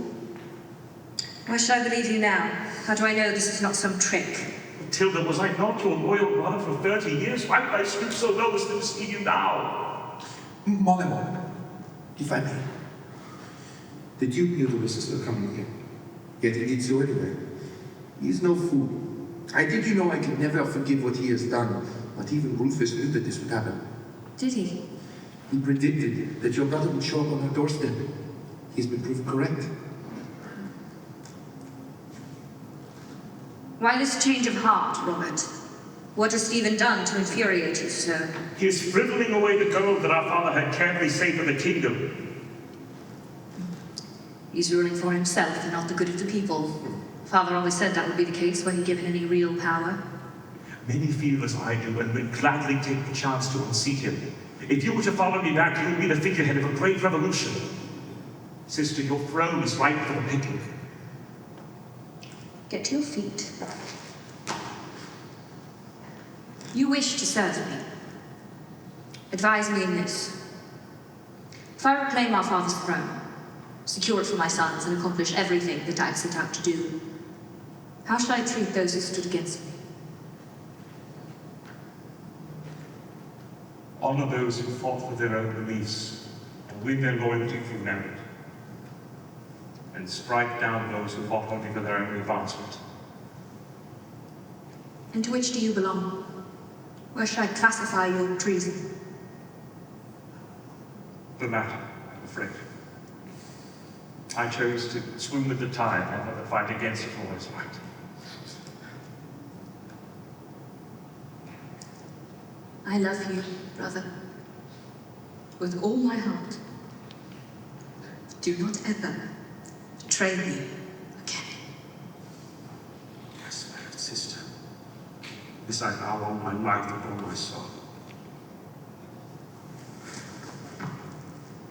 why should I believe you now? How do I know this is not some trick? Matilda, was I not your loyal brother for 30 years? Why would I stoop so low as to deceive you now? Molemon, if I may. The Duke knew the risks of coming here, yet he did so anyway. He is no fool. Did you know I could never forgive what he has done, but even Rufus knew that this would happen. Did he? He predicted that your brother would show up on our doorstep. He's been proven correct. Why this change of heart, Robert? What has Stephen done to infuriate you so? He is frivoling away the gold that our father had carefully saved for the kingdom. He's ruling for himself and not the good of the people. Father always said that would be the case when given any real power. Many feel as I do and would gladly take the chance to unseat him. If you were to follow me back, you would be the figurehead of a great revolution. Sister, your throne is ripe for the picking. Get to your feet. You wish to serve me. Advise me in this. If I reclaim our father's throne, secure it for my sons, and accomplish everything that I set out to do, how shall I treat those who stood against me? Honor those who fought for their own beliefs and win their loyalty through merit. And strike down those who fought only for their own advancement. And to which do you belong? Where should I classify your treason? The latter, I'm afraid. I chose to swim with the tide rather than fight against it for its right. I love you, brother, with all my heart. Do not ever betray me again. Yes, my sister. This I vow on my life and on my soul.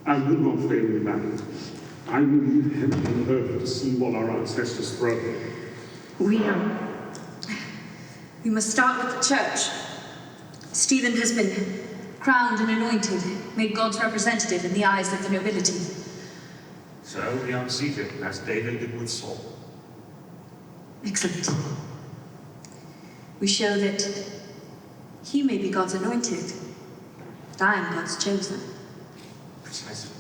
I will not fail you, madam. I will leave heaven and earth to see what our ancestors throne. We must start with the church. Stephen has been crowned and anointed, made God's representative in the eyes of the nobility. So we unseat him, as David did with Saul. Excellent. We show that he may be God's anointed, but I am God's chosen. Precisely.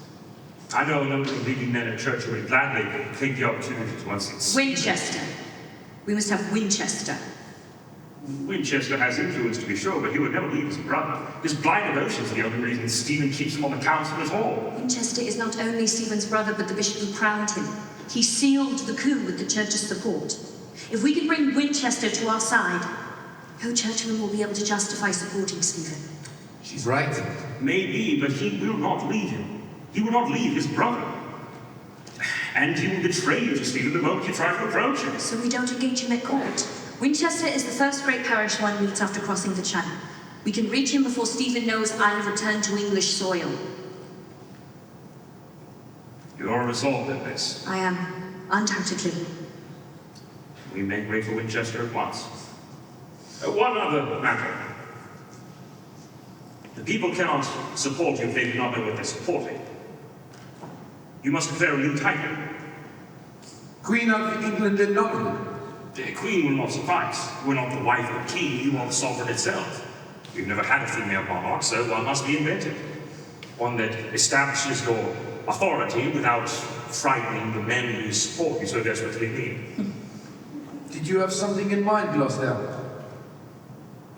I know a number of leading men at church who would gladly take the opportunity to unseat Winchester. We must have Winchester. Winchester has influence, to be sure, but he would never leave his brother. His blind devotion is the only reason Stephen keeps him on the council at all. Winchester is not only Stephen's brother, but the bishop who crowned him. He sealed the coup with the church's support. If we can bring Winchester to our side, no churchman will be able to justify supporting Stephen. She's right. Maybe, but he will not leave him. He will not leave his brother. And he will betray you to Stephen the moment you try to approach him. So we don't engage him at court. Winchester is the first great parish one meets after crossing the Channel. We can reach him before Stephen knows I have returned to English soil. You are resolved in this. I am, undoubtedly. We make way for Winchester at once. One other matter. The people cannot support you if they do not know what they're supporting. You must declare a new title. Queen of England and Normandy. The Queen will not suffice. You are not the wife of a king, you are the sovereign itself. We've never had a female monarch, so one must be invented. One that establishes your authority without frightening the men who support you so desperately need. Did you have something in mind, Gloucester?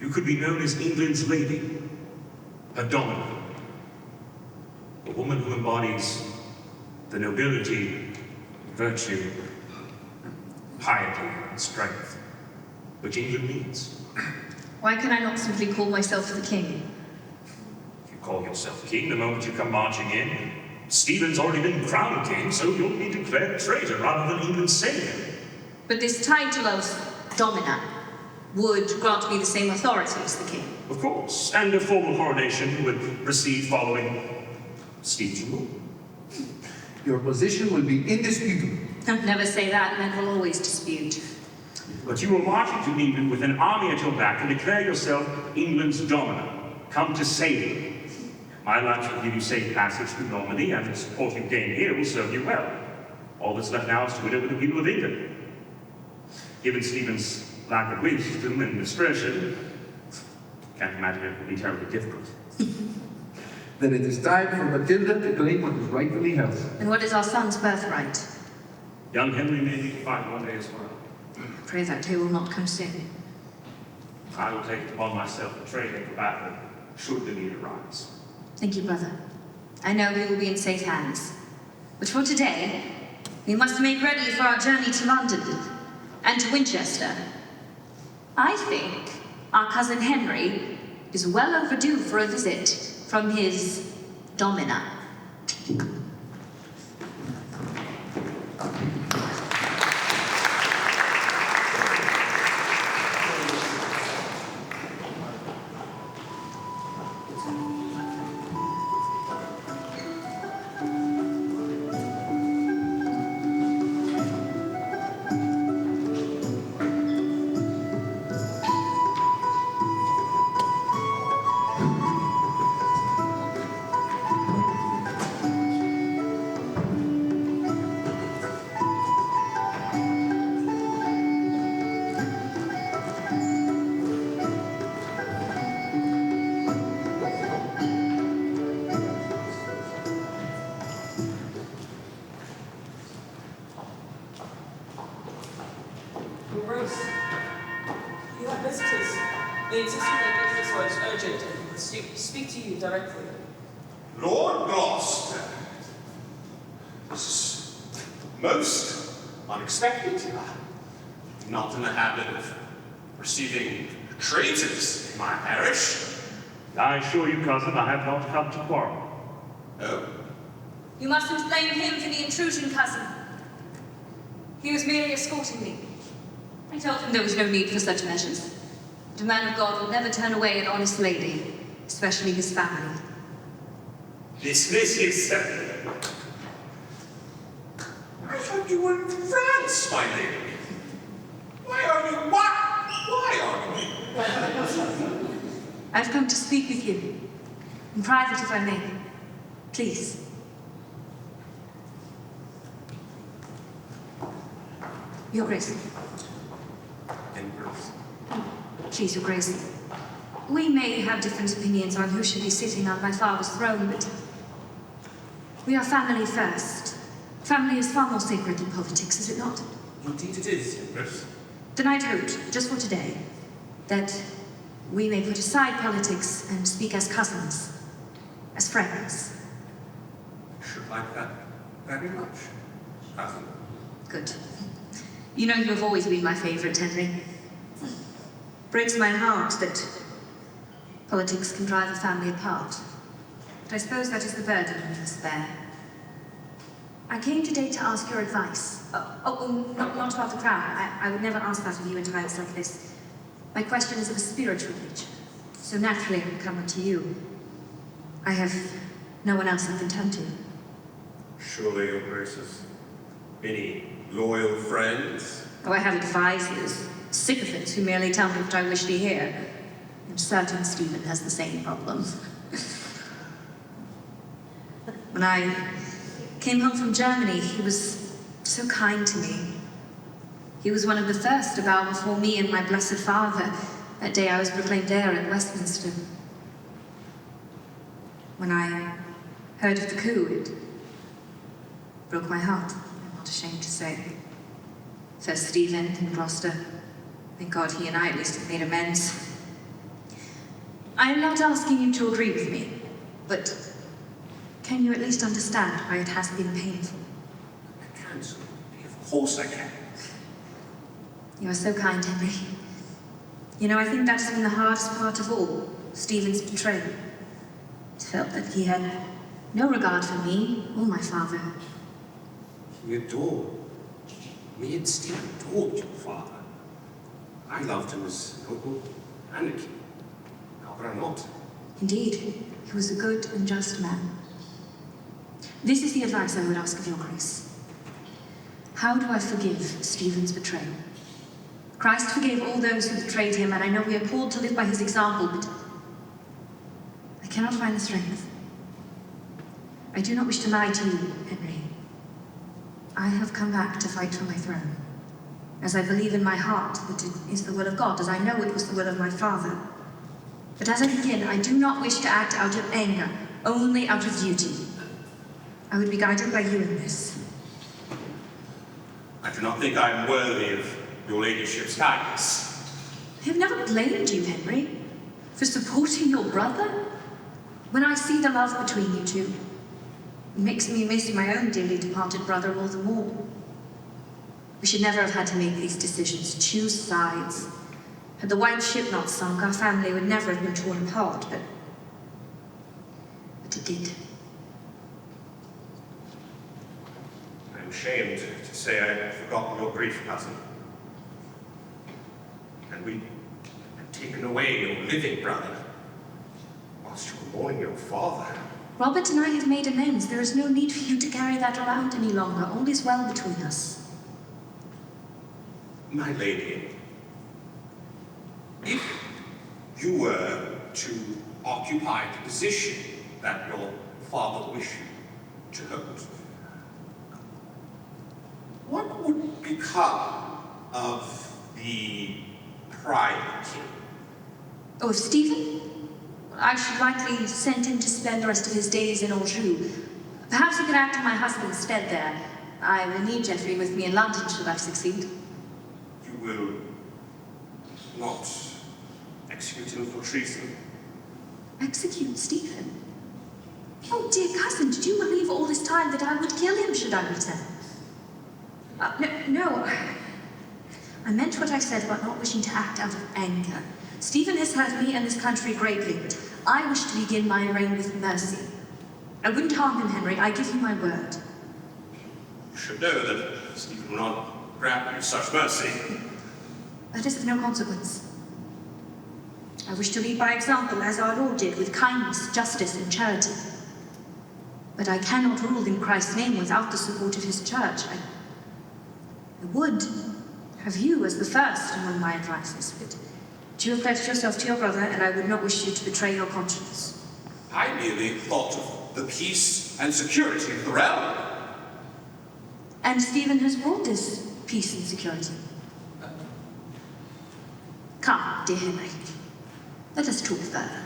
You could be known as England's lady, a Domina. A woman who embodies the nobility, virtue, piety, and strength which England needs. Why can I not simply call myself the king? If you call yourself king the moment you come marching in, Stephen's already been crowned king, so you'll be declared traitor rather than England's savior. But this title of Domina would grant me the same authority as the king. Of course, and a formal coronation you would receive following Stephen's rule. Your position will be indisputable. Never say that, men will always dispute. But you are marching to England with an army at your back and declare yourself England's Domina, come to save it. My lunch will give you safe passage through Normandy, and the support you gain here will serve you well. All that's left now is to win over the people of England. Given Stephen's lack of wisdom and discretion, can't imagine it will be terribly difficult. Then it is time for Matilda to claim what is rightfully hers. And what is our son's birthright? Young Henry may be fine one day as well. Pray that he will not come soon. I will take it upon myself to train him for battle, should the need arise. Thank you, brother. I know we will be in safe hands. But for today, we must make ready for our journey to London and to Winchester. I think our cousin Henry is well overdue for a visit from his Domina. Bruce, you have visitors. They insist on their business was urgent and will speak to you directly. Lord Gloucester, this is most unexpected. I'm not in the habit of receiving traitors in my parish. I assure you, cousin, I have not come to quarrel. Oh? You mustn't blame him for the intrusion, cousin. He was merely escorting me. I told him there was no need for such measures. But a man of God will never turn away an honest lady, especially his family. This is... I thought you were in France, my lady. Why are you... Why are you... I've come to speak with you. In private, if I may. Please. Your Grace. Empress. Please, Your Grace. We may have different opinions on who should be sitting on my father's throne, but we are family first. Family is far more sacred than politics, is it not? Indeed it is, Empress. Then I'd hoped, just for today, that we may put aside politics and speak as cousins, as friends. Should like that very much, cousin. Good. You know you have always been my favorite, Henry. Breaks my heart that politics can drive a family apart. But I suppose that is the burden we must bear. I came today to ask your advice. Not about the crown. I would never ask that of you in times like this. My question is of a spiritual nature. So naturally I would come to you. I have no one else I can turn to. Surely your Grace has many loyal friends. Oh, I have advisors, sycophants who merely tell me what I wish to hear. I'm certain Stephen has the same problem. When I came home from Germany, he was so kind to me. He was one of the first to bow before me and my blessed father that day I was proclaimed heir at Westminster. When I heard of the coup, it broke my heart, I'm not ashamed to say. First Stephen and Gloucester. Thank God he and I at least have made amends. I am not asking you to agree with me, but can you at least understand why it has been painful? I can, sir. Of course I can. You are so kind, Henry. You know, I think that's been the hardest part of all, Stephen's betrayal. It felt that he had no regard for me or my father. He adored. Me and Stephen adored your father. I loved him as an uncle and a king. How could I not? Indeed, he was a good and just man. This is the advice I would ask of your grace. How do I forgive Stephen's betrayal? Christ forgave all those who betrayed him, and I know we are called to live by his example, but I cannot find the strength. I do not wish to lie to you, Henry. I have come back to fight for my throne, as I believe in my heart that it is the will of God, as I know it was the will of my father. But as I begin, I do not wish to act out of anger, only out of duty. I would be guided by you in this. I do not think I am worthy of your ladyship's guidance. I have never blamed you, Henry, for supporting your brother. When I see the love between you two, it makes me miss my own dearly departed brother all the more. We should never have had to make these decisions, choose sides. Had the white ship not sunk, our family would never have been torn apart, but it did. I am ashamed to say I have forgotten your grief, cousin. And we have taken away your living brother, whilst you were mourning your father. Robert and I have made amends. There is no need for you to carry that around any longer. All is well between us. My lady, if you were to occupy the position that your father wished you to hold, what would become of the private king? Oh, of Stephen? I should likely send him to spend the rest of his days in Anjou. Perhaps he could act in my husband's stead there. I will need Geoffrey with me in London should I succeed. You will not execute him for treason? Execute Stephen? Oh, dear cousin, did you believe all this time that I would kill him should I return? No. I meant what I said about not wishing to act out of anger. Stephen has hurt me and this country greatly, but I wish to begin my reign with mercy. I wouldn't harm him, Henry. I give you my word. You should know that Stephen will not grant you such mercy. That is of no consequence. I wish to lead by example, as our Lord did, with kindness, justice, and charity. But I cannot rule in Christ's name without the support of his church. I would have you as the first among my advisers, but you have pledged yourself to your brother, and I would not wish you to betray your conscience. I merely thought of the peace and security of the realm. And Stephen has brought this peace and security. Come, dear Henry. Let us talk further.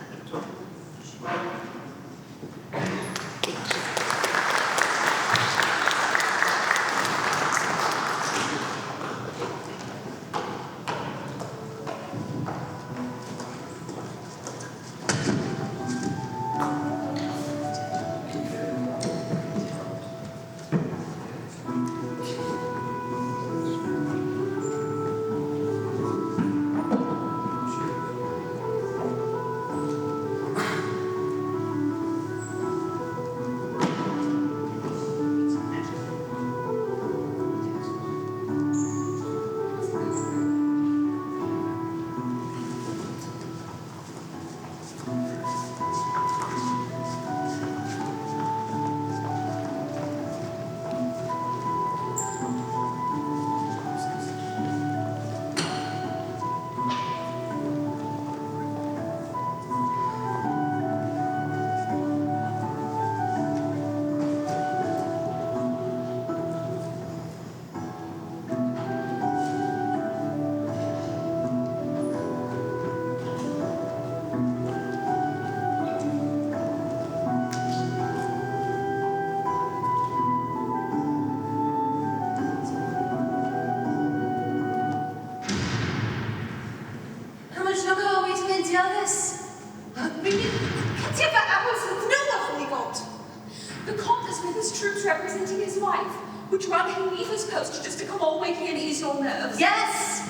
representing his wife. Would you rather him leave his post just to come all the way here and ease your nerves? Yes!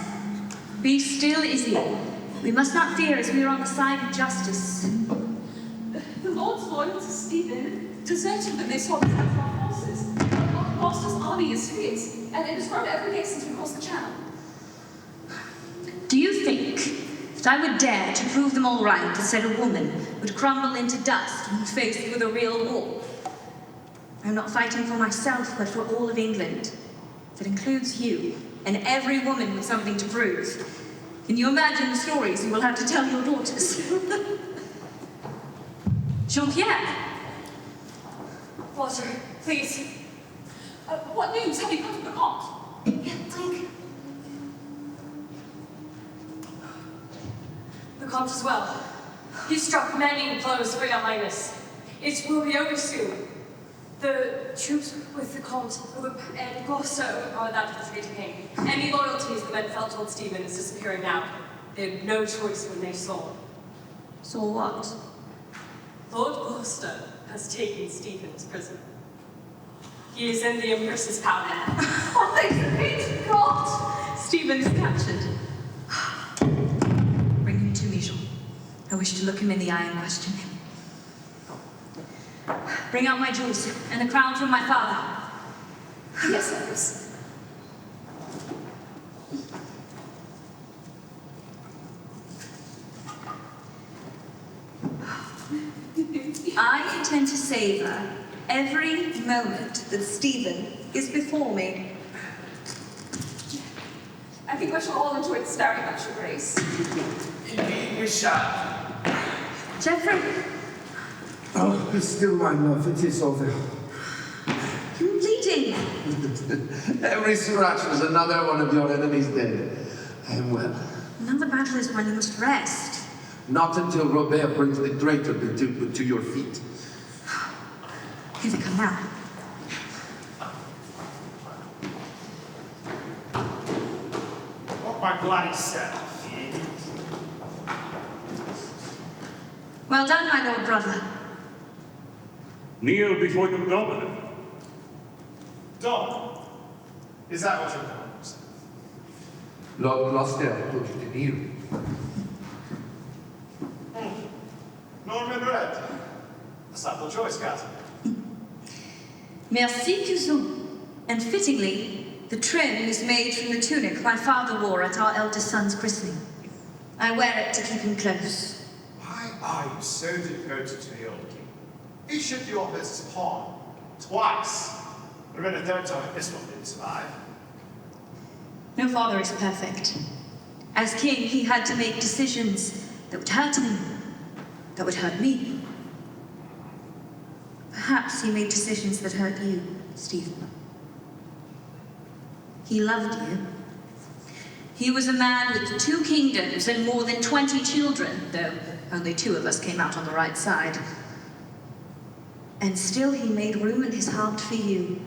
Be still, Izzy. We must not fear as we are on the side of justice. The Lord's loyal to Stephen deserted when they saw the size of our forces. Our master's army is fierce, and it has grown every day since we crossed the channel. Do you think that I would dare to prove them all right that said a woman would crumble into dust when faced with a real war? I'm not fighting for myself, but for all of England. That includes you, and every woman with something to prove. Can you imagine the stories you will have to tell your daughters? Jean-Pierre! Walter, please. What news have you come from the court? The Comte as well. He struck many blows for your highness. It will be over soon. The troops with the Comte and Gloucester are that of the traitor king. Any loyalties the men felt towards Stephen is disappearing now. They had no choice when they saw. Saw what? Lord Gloucester has taken Stephen to prison. He is in the Empress's power now. Oh, thanks be to God! Stephen is captured. Bring him to me, Jean. I wish to look him in the eye and question him. Bring out my jewels and the crown from my father. Yes, Empress. I intend to savor every moment that Stephen is before me. I think we shall all enjoy this very much, Your Grace. Indeed, we shall. Geoffrey! Oh, be still, my love, it is over. You're bleeding. Every scratch was another one of your enemies dead. I am well. Another battle is one you must rest. Not until Robert brings the traitor to your feet. Here they come now. What my bloody self. Well done, my lord brother. Kneel before your Domina. Dom, is that what you're calling yourself? Lord Gloucester told you to kneel. Norman Red. A subtle choice, Captain. Merci, cousin. And fittingly, the trim is made from the tunic my father wore at our eldest son's christening. I wear it to keep him close. Why are you so devoted to the old king? He should be offered as pawn twice. But then a third time, this one didn't survive. No father is perfect. As king, he had to make decisions that would hurt him, that would hurt me. Perhaps he made decisions that hurt you, Stephen. He loved you. He was a man with 2 kingdoms and more than 20 children, though only 2 of us came out on the right side. And still he made room in his heart for you.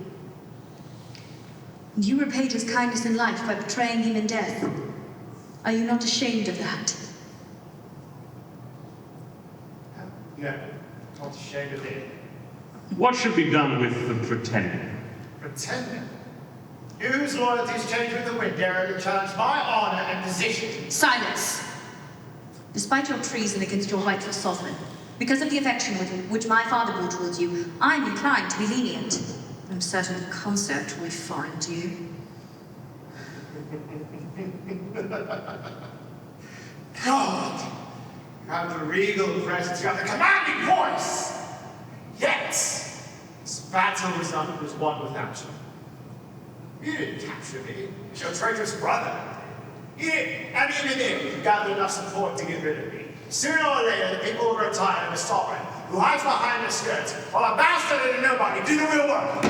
You repaid his kindness in life by betraying him in death. Are you not ashamed of that? No, not ashamed of it. What should be done with the pretender? Pretending? Whose loyalties change with the wind, dare to challenge my honor and position? Silence! Despite your treason against your rightful sovereign, because of the affection with which my father bore towards you, I am inclined to be lenient. I'm certain the concept will be foreign to you. God! You have the regal presence, you have the commanding voice! Yet, this battle was won without you. You didn't capture me. It's your traitorous brother. You didn't, and even if you gathered enough support to get rid of me, sooner or later the people will retire the sovereign who hides behind the skirts while a bastard and a nobody do the real work.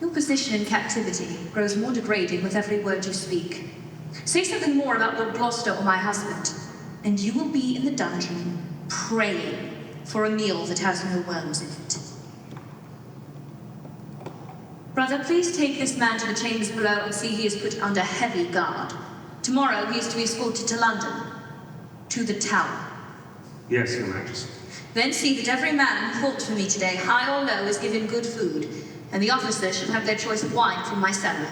Your position in captivity grows more degrading with every word you speak. Say something more about Lord Gloucester or my husband, and you will be in the dungeon praying for a meal that has no worms in it. Brother, please take this man to the chambers below and see he is put under heavy guard. Tomorrow he is to be escorted to London, to the Tower. Yes, Your Majesty. Then see that every man who fought for me today, high or low, is given good food, and the officers shall have their choice of wine from my cellar.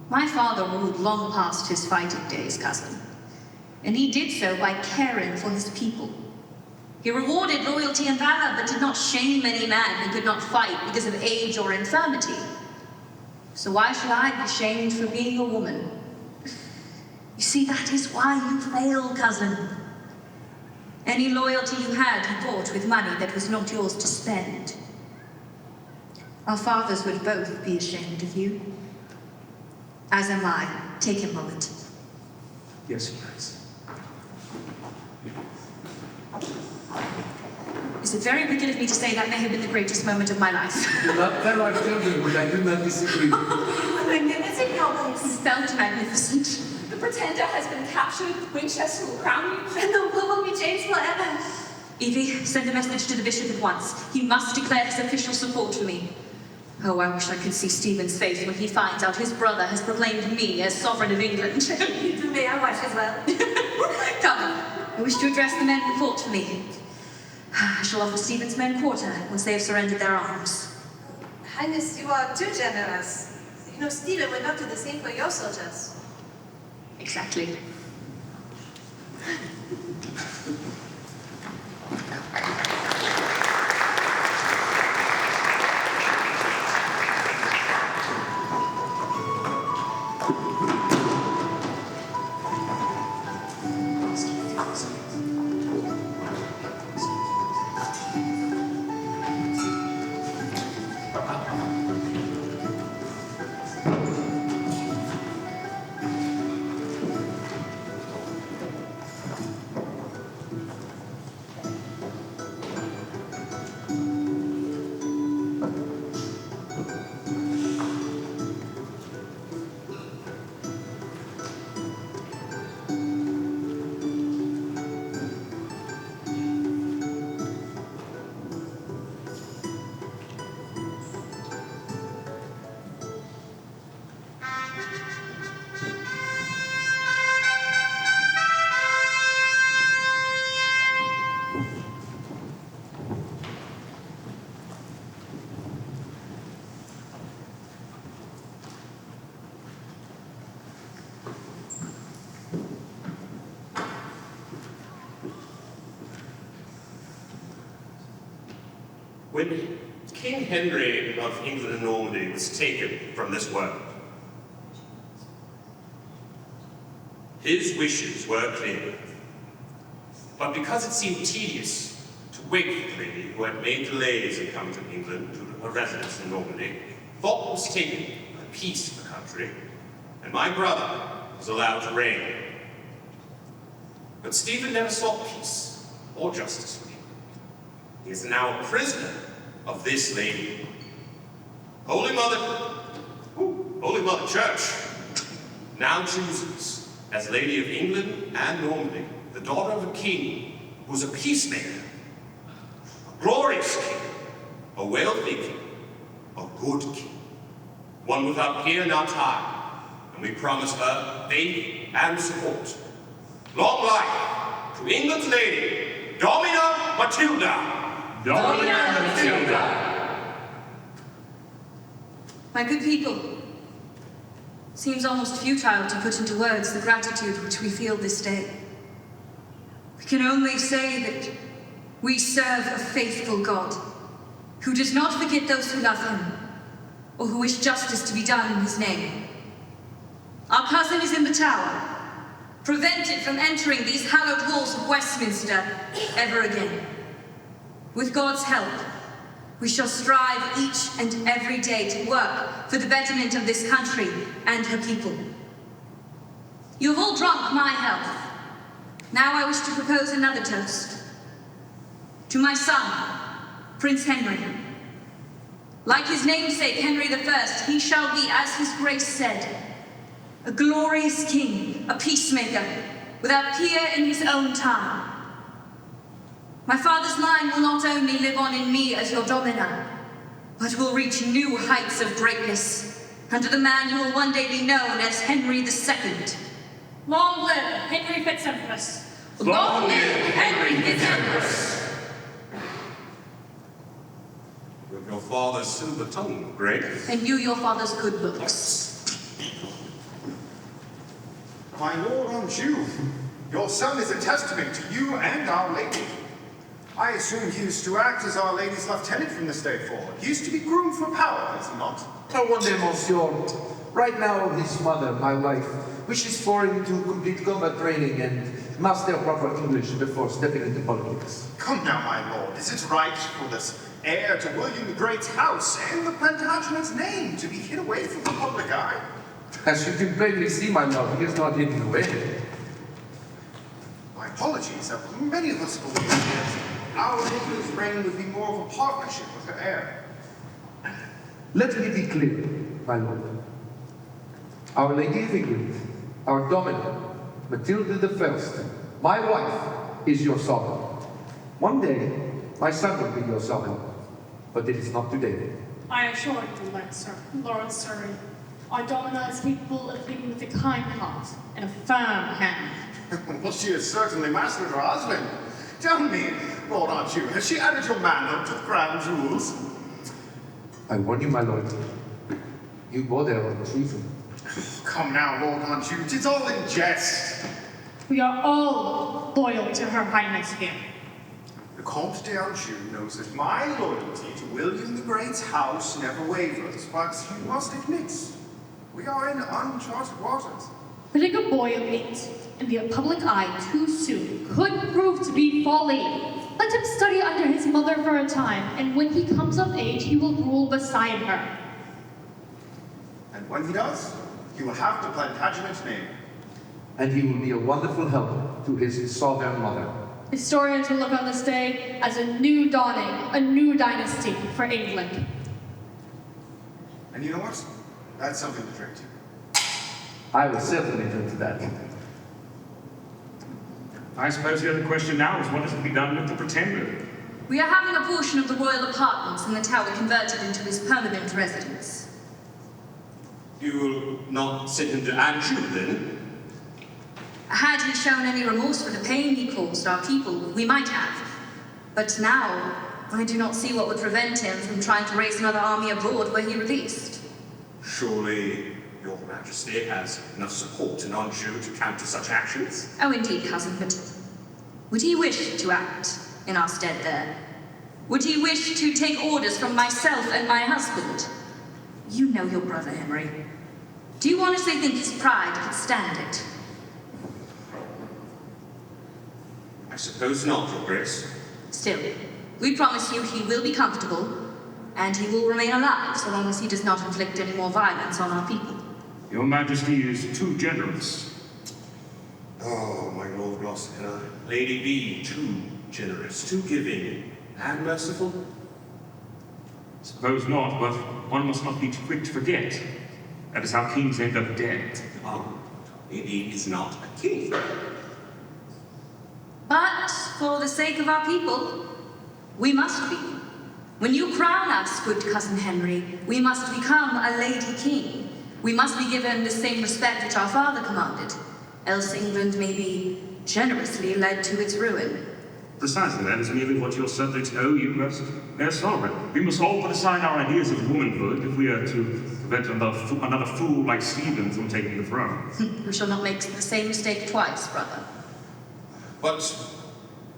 My father ruled long past his fighting days, cousin, and he did so by caring for his people. He rewarded loyalty and valor, but did not shame any man who could not fight because of age or infirmity. So why should I be shamed for being a woman? You see, that is why you fail, cousin. Any loyalty you had, you bought with money that was not yours to spend. Our fathers would both be ashamed of you. As am I. Take a moment. Yes, Your Grace. Is it very wicked of me to say that may have been the greatest moment of my life? Do not tell our children, but I do not disagree. Magnificent nobles. You felt magnificent. The pretender has been captured. Winchester will crown you, and the will be changed forever. Evie, send a message to the bishop at once. He must declare his official support for me. Oh, I wish I could see Stephen's face when he finds out his brother has proclaimed me as sovereign of England. May I watch as well? Come, I wish to address the men who fought for me. I shall offer Stephen's men quarter once they have surrendered their arms. Highness, you are too generous. You know, Stephen would not do the same for your soldiers. Exactly. When King Henry of England and Normandy was taken from this world, his wishes were clear. But because it seemed tedious to wait for the lady who had made delays in coming to England to her residence in Normandy, thought was taken for peace in the country, and my brother was allowed to reign. But Stephen never sought peace or justice for him. He is now a prisoner of this lady. Holy Mother Church now chooses as Lady of England and Normandy the daughter of a king who's a peacemaker, a glorious king, a wealthy king, a good king, one without peer nor tie, and we promise her faith and support. Long life to England's lady, Domina Matilda. Domina Matilda. My good people, it seems almost futile to put into words the gratitude which we feel this day. We can only say that we serve a faithful God, who does not forget those who love him, or who wish justice to be done in his name. Our cousin is in the Tower, prevented from entering these hallowed halls of Westminster ever again. With God's help, we shall strive each and every day to work for the betterment of this country and her people. You have all drunk my health. Now I wish to propose another toast. To my son, Prince Henry. Like his namesake, Henry I, he shall be, as his grace said, a glorious king, a peacemaker, without peer in his own time. My father's line will not only live on in me as your Domina, but will reach new heights of greatness under the man who will one day be known as Henry II. Long live Henry Fitz-Empress. Long live Henry his Empress! With your father's silver tongue, Grace. And you your father's good looks. My lord Anjou, your son is a testament to you and Our Lady. I assume he used to act as Our Lady's lieutenant from this day forward. He used to be groomed for power, is he not? No wonder, monsieur. Right now, his mother, my wife, wishes for him to complete combat training and master proper English before stepping into politics. Come now, my lord. Is it right for this heir to William the Great's house and the Plantagenet's name to be hid away from the public eye? As you can plainly see, my lord, he is not hidden away. My apologies. Many of us believe that Our Lady's reign would be more of a partnership with her heir. Let me be clear, my lord. Our Lady of England, our Domina, Matilda the First, my wife, is your sovereign. One day, my son will be your sovereign, but it is not today. I assure you, Lord Surrey, our Domina is capable of thinking with a kind heart and a firm hand. Well, she has certainly mastered her husband. Tell me, Lord Anjou, has she added your manhood to the crown jewels? I warn you, my lord, you go there on treason. Come now, Lord Anjou, it's all in jest. We are all loyal to Her Highness here. The Comte d'Anjou knows that my loyalty to William the Great's house never wavers, but you must admit, we are in uncharted waters. Putting a boy of 8 in the public eye too soon could prove to be folly. Let him study under his mother for a time, and when he comes of age, he will rule beside her. And when he does, he will have the Plantagenet's name. And he will be a wonderful help to his sovereign mother. Historians will look on this day as a new dawning, a new dynasty for England. And you know what? That's something to drink to. I will certainly drink to that. I suppose the other question now is what is to be done with the Pretender? We are having a portion of the royal apartments in the tower converted into his permanent residence. You will not send him to Anjou, then? Had he shown any remorse for the pain he caused our people, we might have. But now, I do not see what would prevent him from trying to raise another army abroad where he released. Surely your Majesty has enough support in Anjou to counter such actions? Oh, indeed, cousin, but would he wish to act in our stead there? Would he wish to take orders from myself and my husband? You know your brother, Henry. Do you honestly think his pride could stand it? I suppose not, Your Grace. Still, we promise you he will be comfortable, and he will remain alive so long as he does not inflict any more violence on our people. Your Majesty is too generous. Oh, my Lord Gloucester, Lady be too generous, too giving, and merciful? Suppose not, but one must not be too quick to forget. That is how kings end up dead. Ah, Lady is not a king. But for the sake of our people, we must be. When you crown us, good cousin Henry, we must become a lady king. We must be given the same respect which our father commanded, else England may be generously led to its ruin. Precisely, that is merely what your subjects owe you as their sovereign. We must all put aside our ideas of womanhood if we are to prevent another fool like Stephen from taking the throne. We shall not make the same mistake twice, brother. But,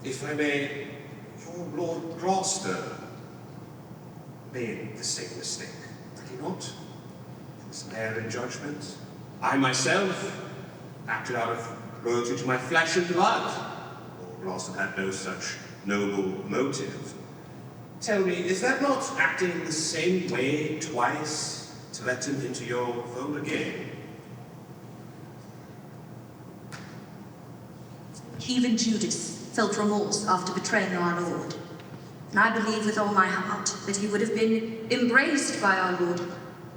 if I may, your Lord Gloucester made the same mistake, did he not? His error in judgment. I myself acted out of loyalty to my flesh and blood. Lord Gloucester had no such noble motive. Tell me, is that not acting the same way twice to let him into your fold again? Even Judas felt remorse after betraying our Lord. And I believe with all my heart that he would have been embraced by our Lord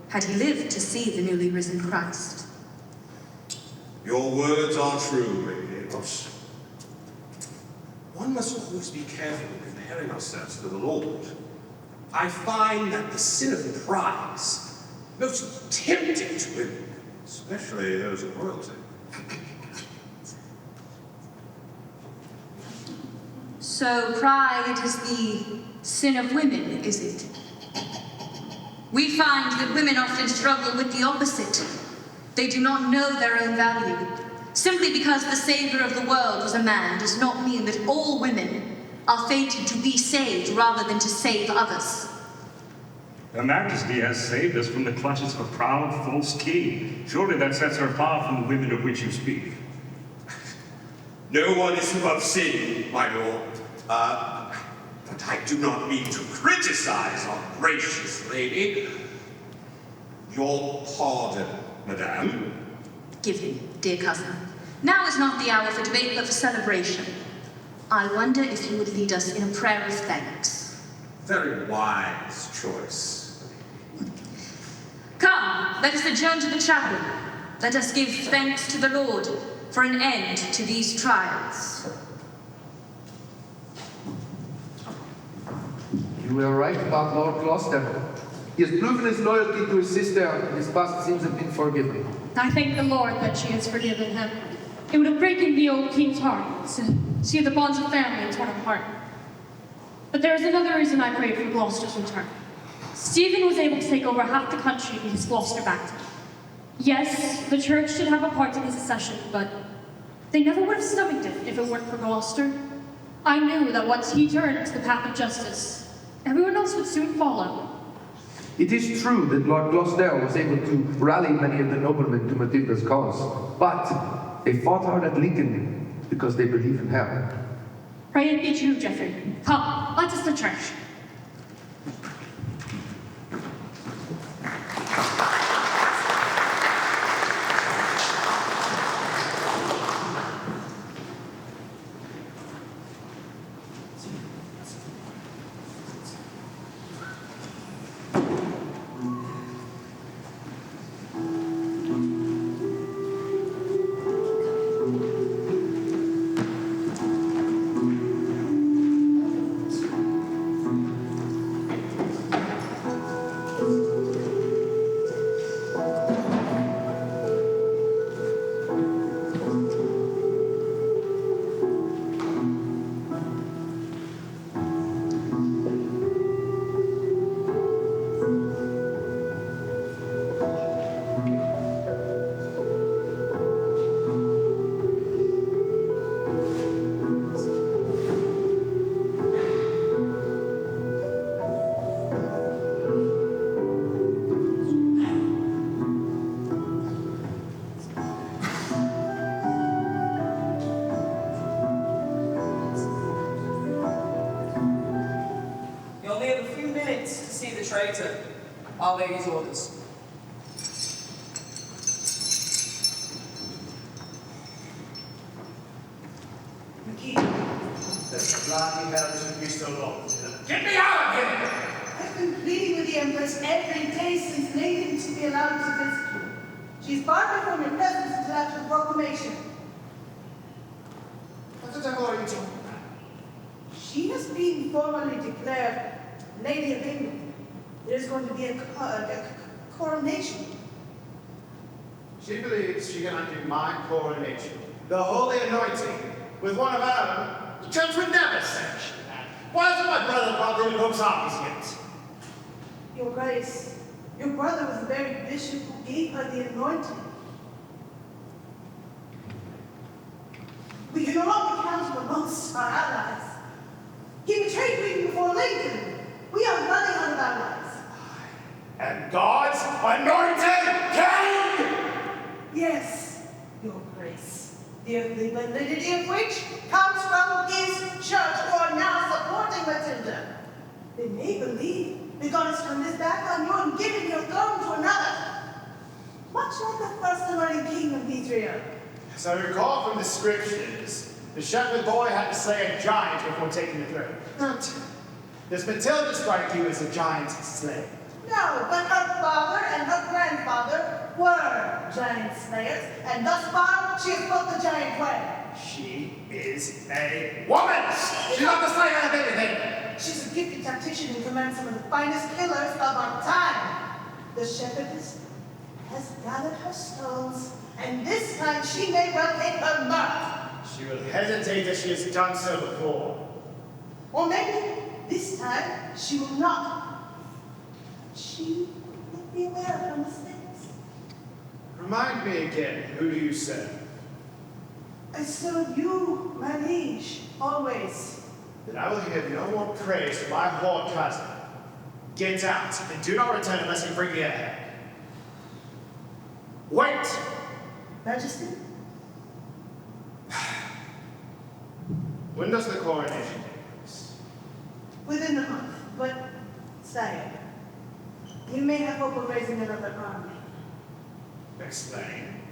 had he lived to see the newly risen Christ. Your words are true, Lady, but one must always be careful in comparing ourselves to the Lord. I find that the sin of pride is most tempting to women, especially those of royalty. So pride is the sin of women, is it? We find that women often struggle with the opposite. They do not know their own value. Simply because the savior of the world was a man does not mean that all women are fated to be saved rather than to save others. Her Majesty has saved us from the clutches of a proud, false king. Surely that sets her apart from the women of which you speak. No one is above sin, my lord. But I do not mean to criticize our gracious lady. Your pardon, madame. Give him, dear cousin. Now is not the hour for debate, but for celebration. I wonder if you would lead us in a prayer of thanks. Very wise choice. Come, let us adjourn to the chapel. Let us give thanks to the Lord for an end to these trials. You were right about Lord Gloucester. He has proven his loyalty to his sister, and his past sins have been forgiven. I thank the Lord that she has forgiven him. It would have broken the old king's heart to see the bonds of family torn apart. But there is another reason I pray for Gloucester's return. Stephen was able to take over half the country because Gloucester backed him. Yes, the church should have a part in his accession, but they never would have stomached it if it weren't for Gloucester. I knew that once he turned to the path of justice, everyone else would soon follow. It is true that Lord Gloucester was able to rally many of the noblemen to Matilda's cause, but they fought hard at Lincoln because they believe in her. Pray it be true, Geoffrey. Come, let us to church. Traitor, Our Lady's orders. McKee, the bloody hell took you so long. Get me out of here! I've been pleading with the Empress every day since Nathan to be allowed to visit you. She's barred from your presence until after the proclamation. What the devil are you talking about? She has been formally declared Lady of England. There's going to be a coronation. She believes she can undo my coronation, the holy anointing, with one of our own. The church would never sanction that. Why hasn't my brother brought the Pope's office yet? Your Grace, your brother was the very bishop who gave her the anointing. We can no longer count amongst our allies. He betrayed me before Lincoln. We are running out of allies. And God's anointed king! Yes, your Grace. The only validity of which comes from his church who are now supporting Matilda. They may believe that God has turned his back on you and given your throne to another. Much like the first anointed king of Israel. As I recall from the scriptures, the shepherd boy had to slay a giant before taking the throne. Does Matilda strike you as a giant slave? No, but her father and her grandfather were giant slayers, and thus far she has put the giant way. She is a woman! She's not the slayer of anything! She's a gifted tactician and commands some of the finest killers of our time. The shepherdess has gathered her stones, and this time she may well hit her mark. She will hesitate as she has done so before. Or maybe this time she will not. She will be aware of her mistakes. Remind me again, who do you serve? I serve you, my liege, always. Then I will give no more praise to my whore cousin. Get out, and do not return unless you bring me a head. Wait! Majesty? When does the coronation take place? Within a month, but, sire, you may have hope of raising another army. Explain.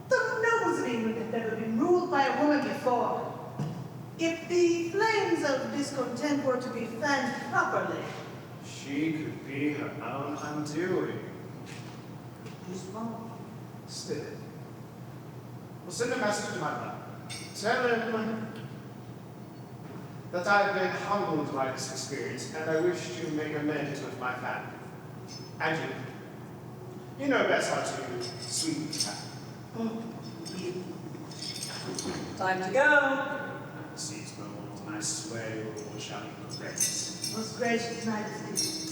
The nobles of England have never been ruled by a woman before. If the flames of discontent were to be fanned properly. She could be her own undoing. Who's wrong? Still. We'll send a message to my brother. Tell him that I've been humbled by this experience, and I wish to make amends with my family. And you know best how to sweeten the path. Time to go. Sees no one, and I swear your Lord shall be praised. Most gracious Majesty.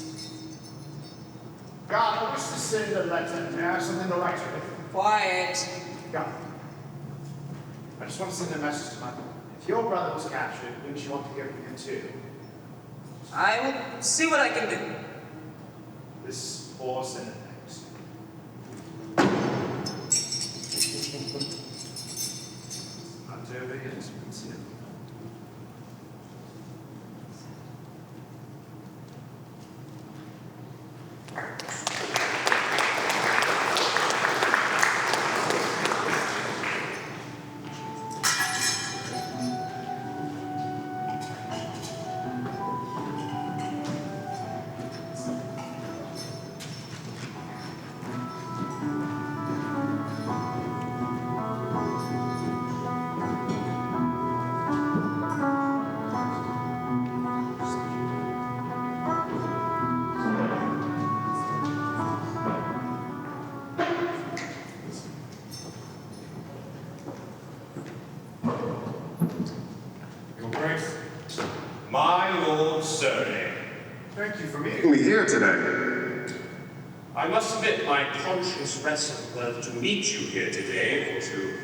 God, I wish to send a letter. May I have something to write with? Quiet. God, I just want to send a message to my brother. If your brother was captured, wouldn't you want to hear from him too? I will see what I can do. This poor sinner thanks. Not over here, it's sincere. Your Grace, my Lord Surrey. Thank you for meeting me here today. I must admit my conscience wrestled whether to meet you here today or to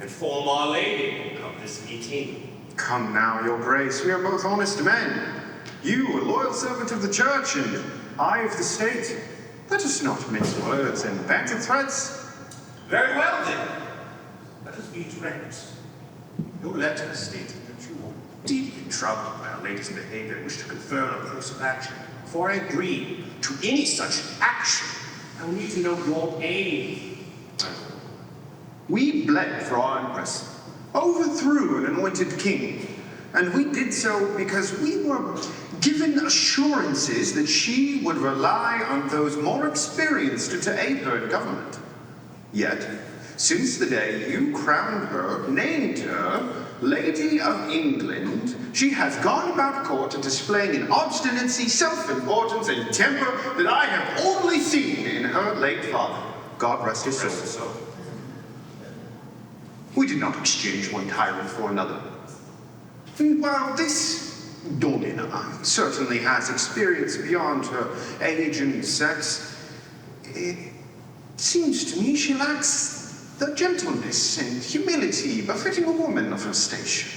inform Our Lady of this meeting. Come now, Your Grace, we are both honest men. You, a loyal servant of the Church, and I of the State. Let us not mince words and banter threats. Very well, then. Let us be direct. Your letter stated that you were deeply troubled by Our Lady's behavior and wish to confer on a course of action. Before I agree to any such action, I will need to know your aim. We bled for our Empress, overthrew an anointed king, and we did so because we were given assurances that she would rely on those more experienced to aid her in government. Yet, since the day you crowned her, named her Lady of England, she has gone about court displaying an obstinacy, self-importance, and temper that I have only seen in her late father. God rest his soul. We did not exchange one tyrant for another. And while this Domina certainly has experience beyond her age and sex, it seems to me she lacks the gentleness and humility befitting a woman of her station.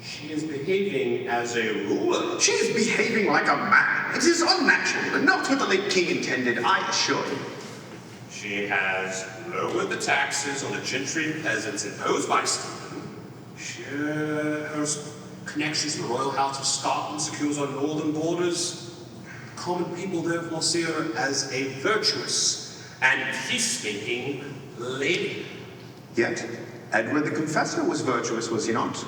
She is behaving as a ruler. She is behaving like a man. It is unnatural and not what the late king intended, I assure you. She has lowered the taxes on the gentry and peasants imposed by Stephen. Her connections to the royal house of Scotland secures our northern borders. Common people therefore see her as a virtuous and peacemaking lady. Yet, Edward the Confessor was virtuous, was he not?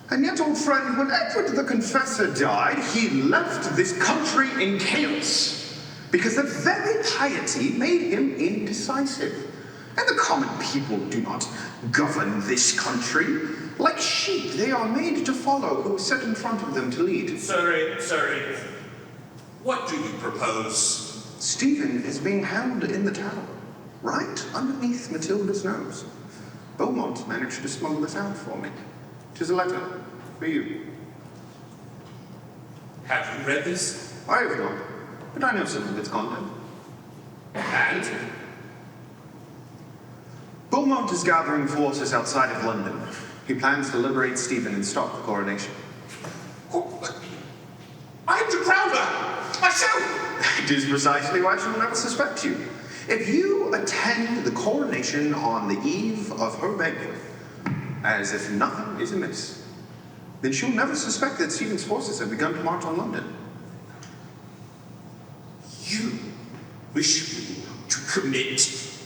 And yet, old friend, when Edward the Confessor died, he left this country in chaos, because that very piety made him indecisive. And the common people do not govern this country. Like sheep, they are made to follow who is set in front of them to lead. Surrey, what do you propose? Stephen is being held in the tower, right underneath Matilda's nose. Beaumont managed to smuggle this out for me. 'Tis a letter for you. Have you read this? I have not, but I know some of its content. And? Beaumont is gathering forces outside of London. He plans to liberate Stephen and stop the coronation. I'm to crown her! Myself! It is precisely why she will never suspect you. If you attend the coronation on the eve of her banquet, as if nothing is amiss, then she will never suspect that Stephen's forces have begun to march on London. You wish me to commit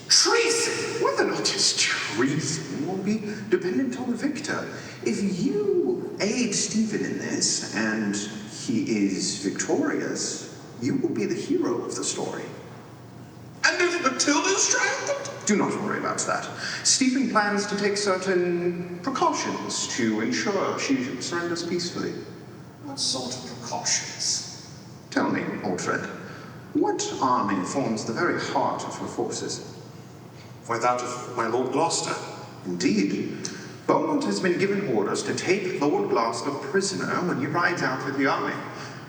treason? Whether or not it's treason will be dependent on the victor. If you aid Stephen in this, and he is victorious, you will be the hero of the story. And if Matilda's triumphant? Do not worry about that. Stephen plans to take certain precautions to ensure she surrenders peacefully. What sort of precautions? Tell me, old friend, what army forms the very heart of her forces? Why, that of my Lord Gloucester. Indeed. Beaumont has been given orders to take Lord Gloucester prisoner when he rides out with the army.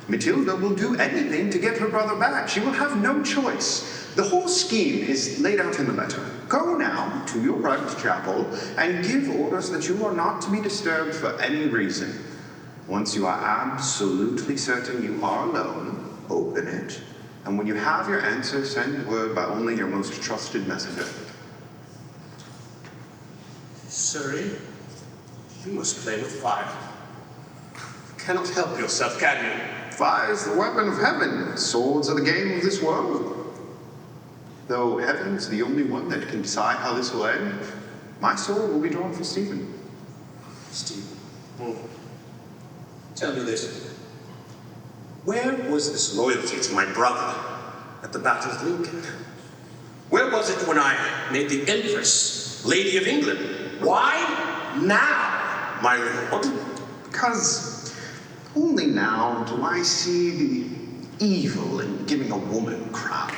Matilda will do anything to get her brother back. She will have no choice. The whole scheme is laid out in the letter. Go now to your private chapel and give orders that you are not to be disturbed for any reason. Once you are absolutely certain you are alone, open it. And when you have your answer, send word by only your most trusted messenger. Surrey, you must play with fire. You cannot help yourself, can you? Fire is the weapon of heaven. Swords are the game of this world. Though heaven's the only one that can decide how this will end, my sword will be drawn for Stephen. Stephen, tell me this. Where was this loyalty to my brother at the Battle of Lincoln? Where was it when I made the Empress Lady of England? Why now, my lord? Because only now do I see the evil in giving a woman a crown.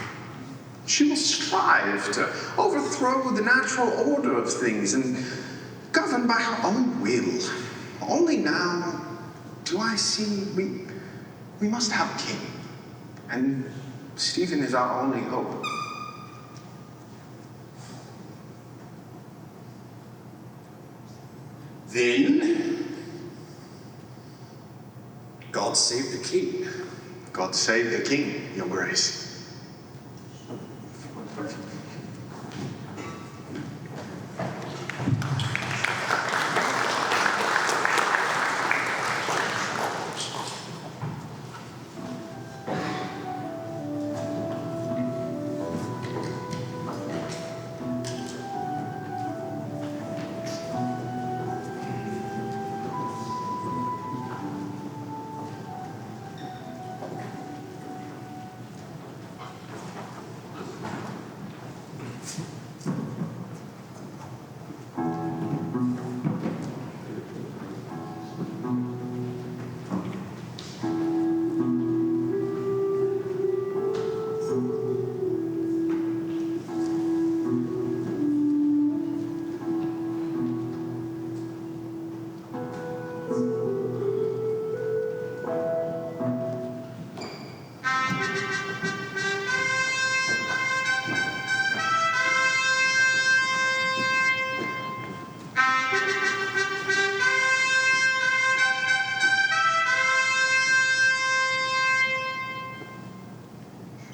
She will strive to overthrow the natural order of things and govern by her own will. Only now do I see we must have a king. And Stephen is our only hope. Then, God save the king. God save the king, your grace.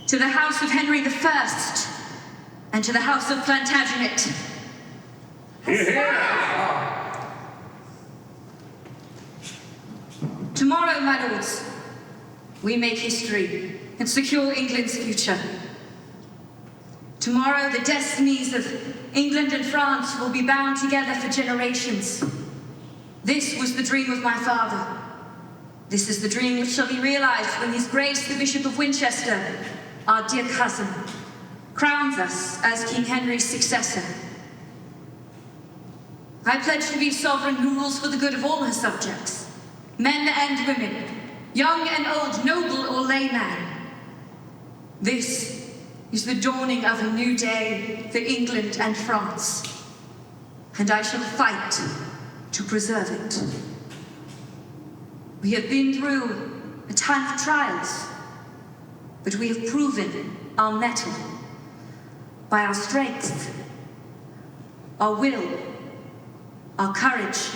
To the house of Henry I, and to the house of Plantagenet. Here! Tomorrow, my lords, we make history and secure England's future. Tomorrow, the destinies of England and France will be bound together for generations. This was the dream of my father. This is the dream which shall be realized when His Grace the Bishop of Winchester, our dear cousin, crowns us as King Henry's successor. I pledge to be sovereign who rules for the good of all her subjects, men and women, young and old, noble or layman. This is the dawning of a new day for England and France, and I shall fight to preserve it. We have been through a time of trials, but we have proven our mettle by our strength, our will, our courage.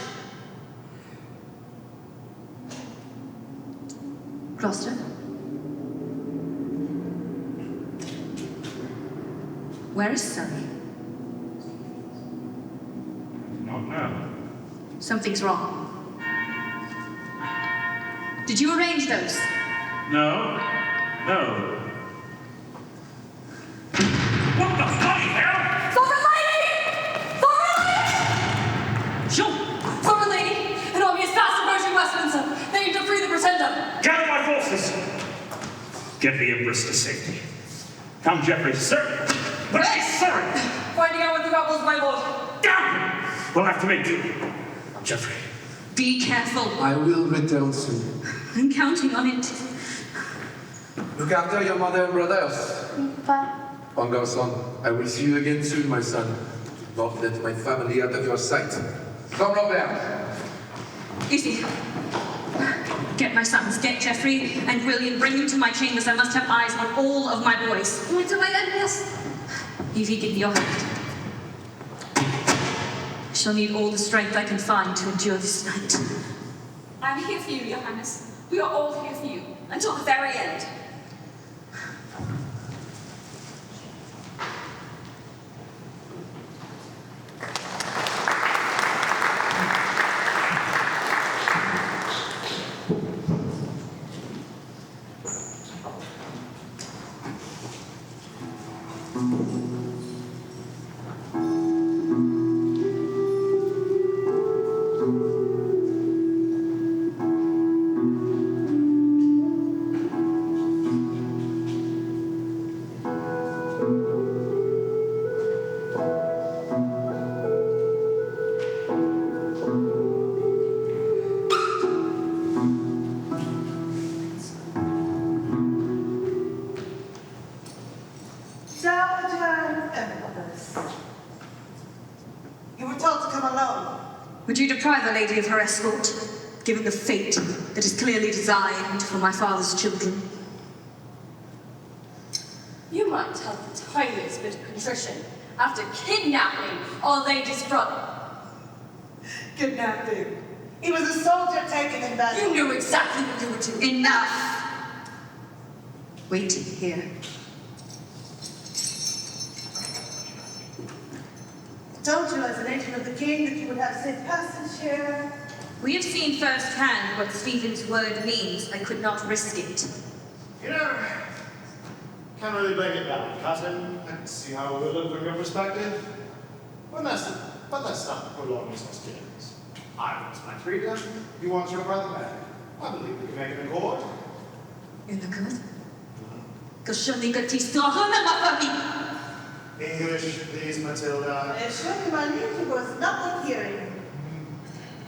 Gloucester? Where is Surrey? Not now. Something's wrong. Did you arrange those? No. No. What the bloody hell? Sovereign Lady! Sovereign Lady! Jean! Sovereign Lady! An army is fast approaching Westminster. They need to free the Pretender. Gather my forces. Get the Empress to safety. Count Geoffrey, sir. But she's sorry. Finding out what the rebels, my lord. Down! We'll have to make do. Geoffrey. Be careful. I will return soon. I'm counting on it. Look after your mother and brothers. Bon garçon, I will see you again soon, my son. Don't let my family out of your sight. Come, Robert. Easy. Get my sons, get Geoffrey and William, bring them to my chambers. I must have eyes on all of my boys. What's my goodness? Evie, give me your hand. I shall need all the strength I can find to endure this night. I'm here for you, Your Highness. We are all here for you, until the very end. Would you deprive a lady of her escort, given the fate that is clearly designed for my father's children? You might have the tiniest bit of contrition after kidnapping our lady's brother. Kidnapped him. He was a soldier taken in battle. You knew exactly what you were doing. Enough! Wait here. Told you as an agent of the king that you would have safe passage here. We have seen firsthand what Stephen's word means. I could not risk it. You know, can't really bring it down, cousin. I can see how it would look from your perspective. But let's not prolong these hostilities. I want my freedom. You want your brother back. I believe we can make an accord. Une accord? Que je négotierai ma famille. English, please, Matilda. I assure you my music was not worth hearing.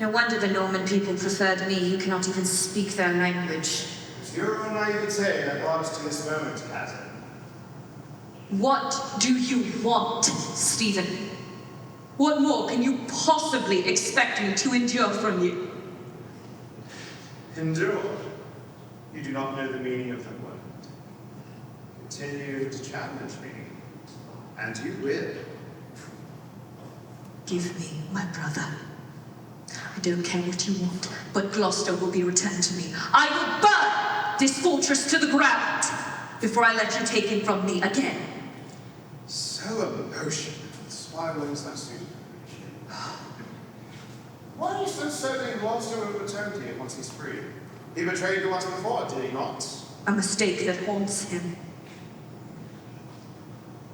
No wonder the Norman people preferred me. You cannot even speak their language. It's your own naivete that brought us to this moment, cousin. What do you want, Stephen? What more can you possibly expect me to endure from you? Endure? You do not know the meaning of the word. Continue to challenge me, and you will. Give me my brother. I don't care what you want, but Gloucester will be returned to me. I will burn this fortress to the ground before I let you take him from me again. So emotional. Why was that suited? Why are you so certain Gloucester will return to you once he's free? He betrayed you once before, did he not? A mistake that haunts him.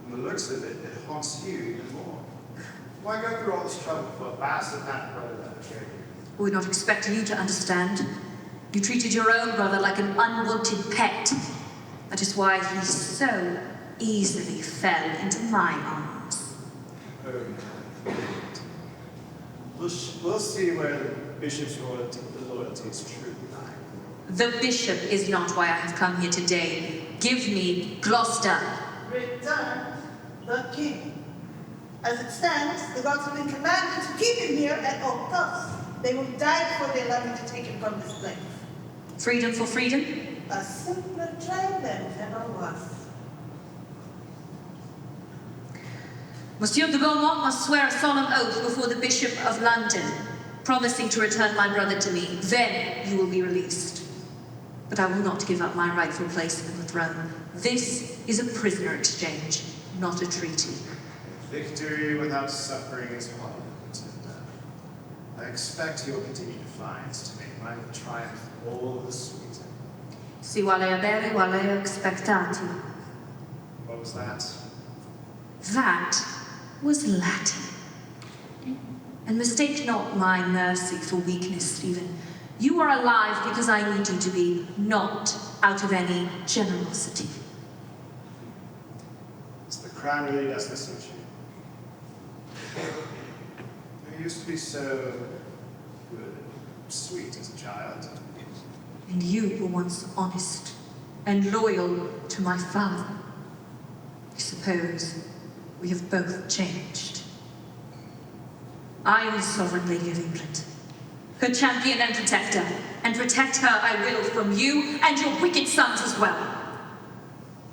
From the looks of it, it haunts you even more. Why go through all this trouble for a bastard half brother that betrayed you? I would not expect you to understand. You treated your own brother like an unwanted pet. That is why he so easily fell into my arms. We'll see where the bishop's loyalty is true. The bishop is not why I have come here today. Give me Gloucester. Return the king. As it stands, the gods have been commanded to keep him here at all costs. They will die before they allow me to take him from this place. Freedom for freedom? A simpler trail than ever was. Monsieur de Beaumont must swear a solemn oath before the Bishop of London, promising to return my brother to me. Then you will be released. But I will not give up my rightful place on the throne. This is a prisoner exchange, not a treaty. Victory without suffering is hard, Matilda. I expect you'll continue to fight to make my triumph all the sweeter. Si vuole avere, vuole expectati. What was that? That was Latin. And mistake not my mercy for weakness, Stephen. You are alive because I need you to be, not out of any generosity. So the crown really does listen to you. You used to be so good and sweet as a child. And you were once honest and loyal to my father. I suppose we have both changed. I am the sovereign lady of England, her champion and protect her I will from you and your wicked sons as well.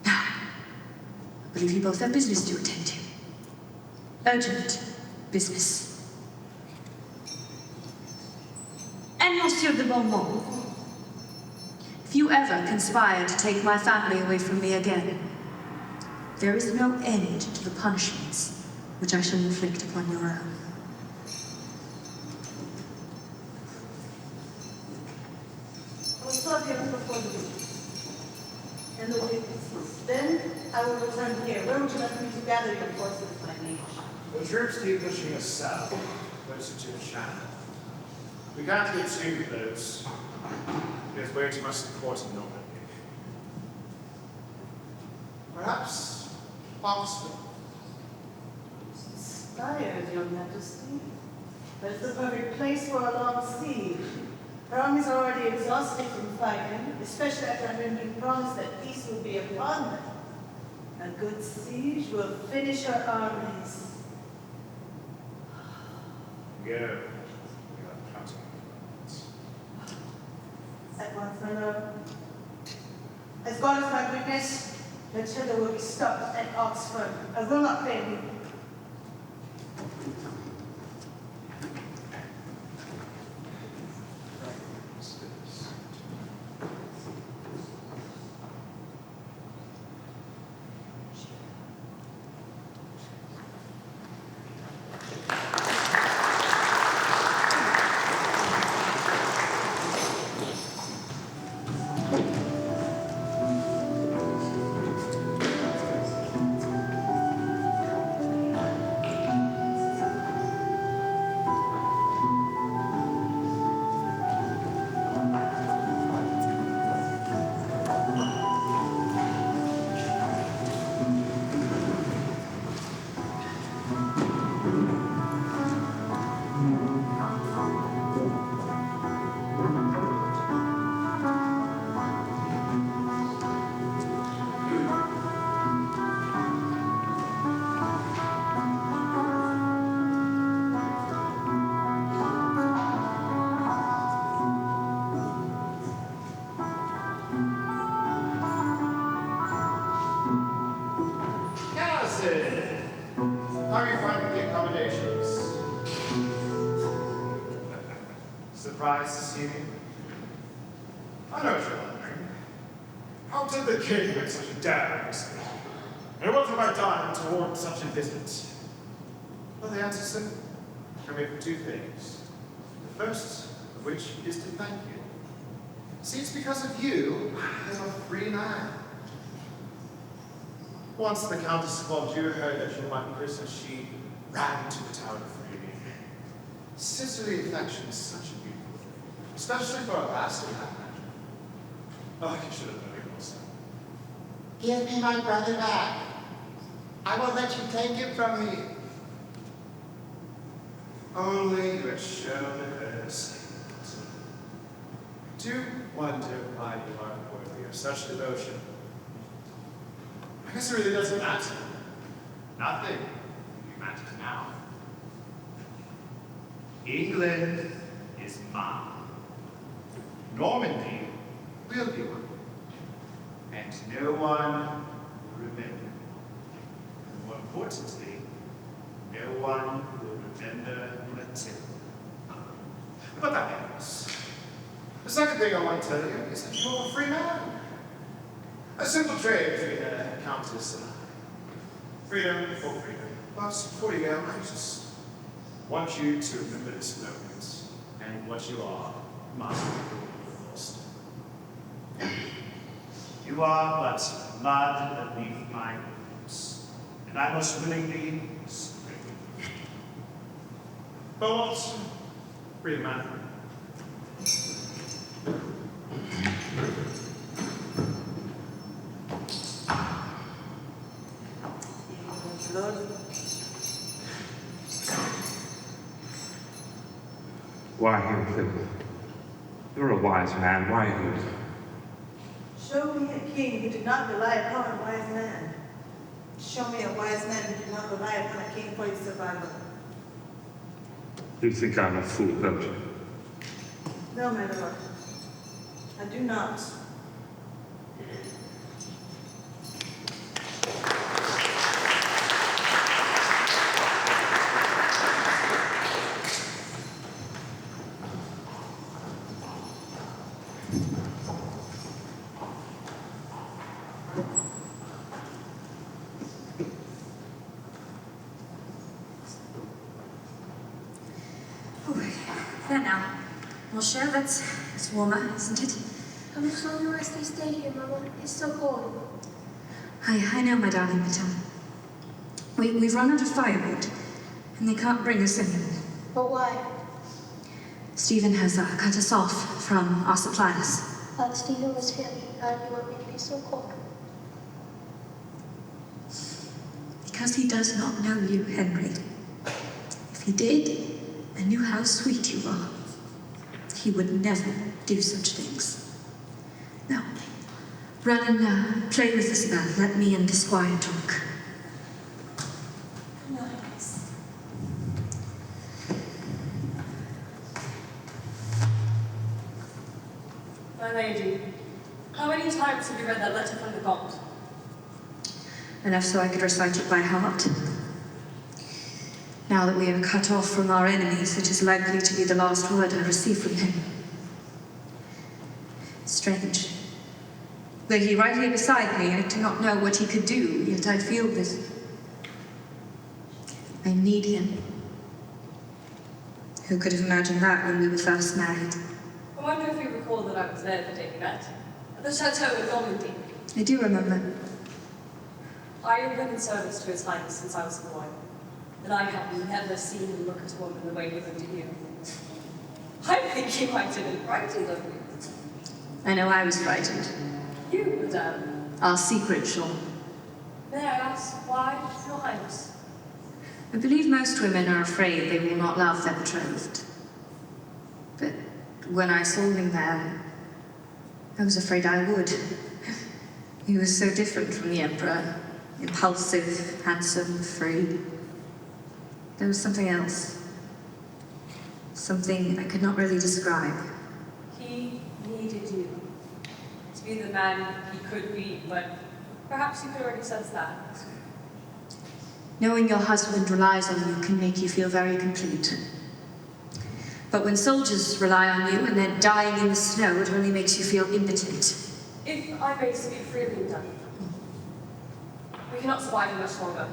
Now, I believe you both have business to attend to. Urgent business. And Monsieur de Beaumont, if you ever conspire to take my family away from me again, there is no end to the punishments which I shall inflict upon your own. I will stop here before the week. And the witnesses. Then I will return here. Where would you like me to gather your forces, my liege? The troops keep pushing us south, closer to the channel. We can't get too close. There's way too much support in Normandy. Perhaps Oxford. Inspired, your majesty. But it's the perfect place for a long siege. Our armies are already exhausted from fighting, especially after having been promised that peace will be upon them. A good siege will finish our armies. Go. We are counting on At one fellow. As God is my witness, Matilda will be stopped at Oxford. I will not fail you. How are you finding the accommodations? Surprised to see me? I know what you're wondering. How did the king make such a daring mistake? And what have I done toward such a visit? Well, the answer's simple. I'm here for two things. The first of which is to thank you. See, it's because of you I'm a free man. Once the Countess of Anjou heard that you might be christened, she ran to the tower to free me. Sisterly affection is such a beautiful thing, especially for a bastard, that matter. Oh, I should have known it also. Give me my brother back. I will let you take him from me. Only you had shown mercy. Do wonder why you aren't worthy of such devotion. I guess it really doesn't matter. Nothing really matters now. England mine. Normandy will be one, and no one will remember. And more importantly, no one will remember Matilda. But that happens. The second thing I want to tell you is that you're a free man. A simple trade between a countess and I. Freedom for freedom. But before you go, I just want you to remember this moment and what you are must be lost. You are but mud beneath my boots, and I must willingly spring. But free man. Why, Henry? You're a wise man. Why, Henry? Show me a king who did not rely upon a wise man. Show me a wise man who did not rely upon a king for his survival. You think I'm a fool, don't you? No, my lord. I do not. There now. Monsieur, that's warmer, isn't it? How much longer must they stay here, Mama? It's so cold. I know, my darling Matilda. We've run out of firewood, and they can't bring us any. But why? Stephen has cut us off from our supplies. Stephen was him. How do you want me to be so cold? Because he does not know you, Henry. If he did, and knew how sweet you are, he would never do such things. Now, run and play with Isabel. Let me and the squire talk. Nice. My lady, how many times have you read that letter from the Comte? Enough so I could recite it by heart. Now that we are cut off from our enemies, it is likely to be the last word I receive from him. Strange. Were he right here beside me, I do not know what he could do, yet I feel this. I need him. Who could have imagined that when we were first married? I wonder if you recall that I was there the day we met, at the chateau in Normandy. I do remember. I have been in service to His Highness since I was a boy, and I have never seen him look at a woman the way he looked at you. I think he might have been frightened of you. I know I was frightened. You, madame. Our secret, sure. May I ask why, Your Highness? I believe most women are afraid they will not love their betrothed. But when I saw him there, I was afraid I would. He was so different from the Emperor. Impulsive, handsome, free. There was something else. Something I could not really describe. He needed you to be the man he could be, but perhaps you could already sense that. Knowing your husband relies on you can make you feel very complete. But when soldiers rely on you and they're dying in the snow, it only makes you feel impotent. If I may speak freely, madame, we cannot survive much longer.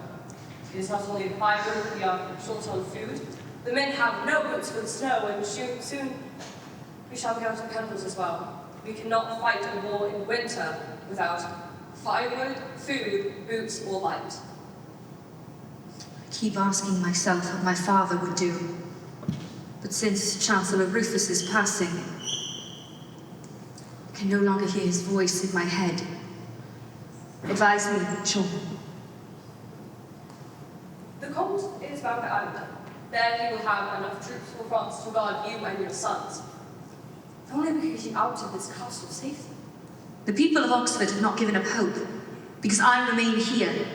It is not only the firewood, we are short on food. The men have no boots for the snow, and soon we shall be out of candles as well. We cannot fight a war in winter without firewood, food, boots, or light. I keep asking myself what my father would do. But since Chancellor Rufus is passing, I can no longer hear his voice in my head. Advise me, Sean. The Comte is bound to Ireland. There he will have enough troops for France to guard you and your sons. If only we could get you out of this castle safely. The people of Oxford have not given up hope, because I remain here.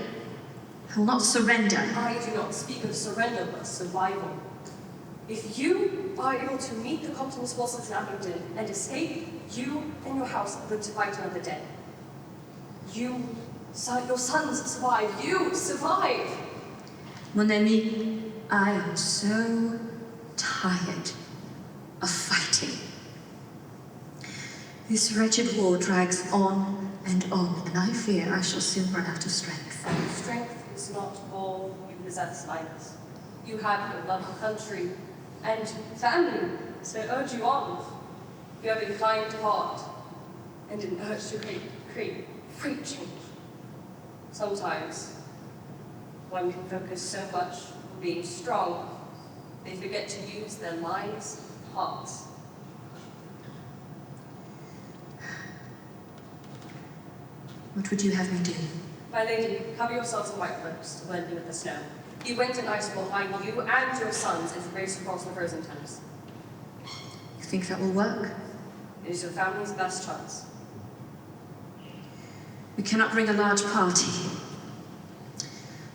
I will not surrender. I do not speak of surrender, but survival. If you are able to meet the Compton's forces in Abingdon and escape, you and your house live to fight another day. Your sons survive. You survive. Mon ami, I am so tired of fighting. This wretched war drags on, and I fear I shall soon run out of strength. Strength is not all you possess, Linus. You have your love of country and family to urge you on. You have a kind heart and an urge to create change. Sometimes one can focus so much on being strong, they forget to use their minds and hearts. What would you have me do? My lady, cover yourselves in white cloaks to blend in with the snow. You went and ice will hide you and your sons as you race across the frozen Thames. You think that will work? It is your family's best chance. We cannot bring a large party.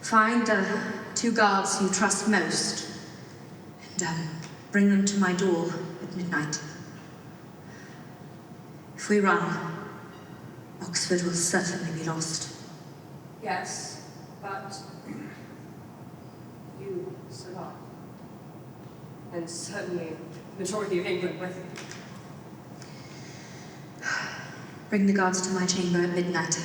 Find the 2 guards you trust most and bring them to my door at midnight. If we run, Oxford will certainly be lost. Yes, but you survive. And certainly the majority of England with you. Bring the guards to my chamber at midnight.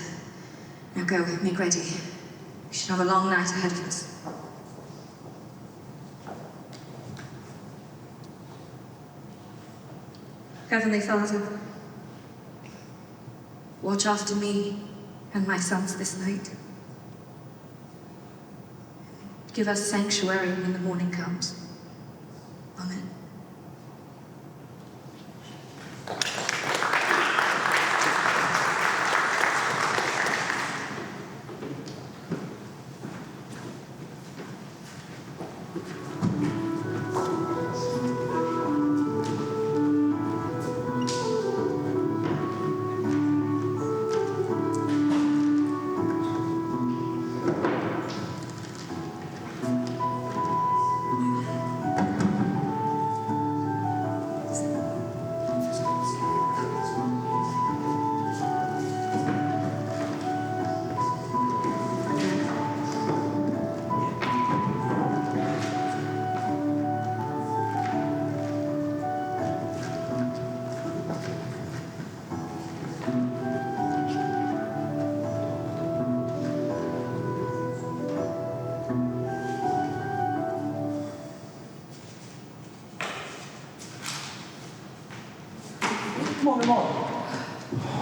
Now go, make ready. We should have a long night ahead of us. Heavenly Father, watch after me and my sons this night. Give us sanctuary when the morning comes. Amen.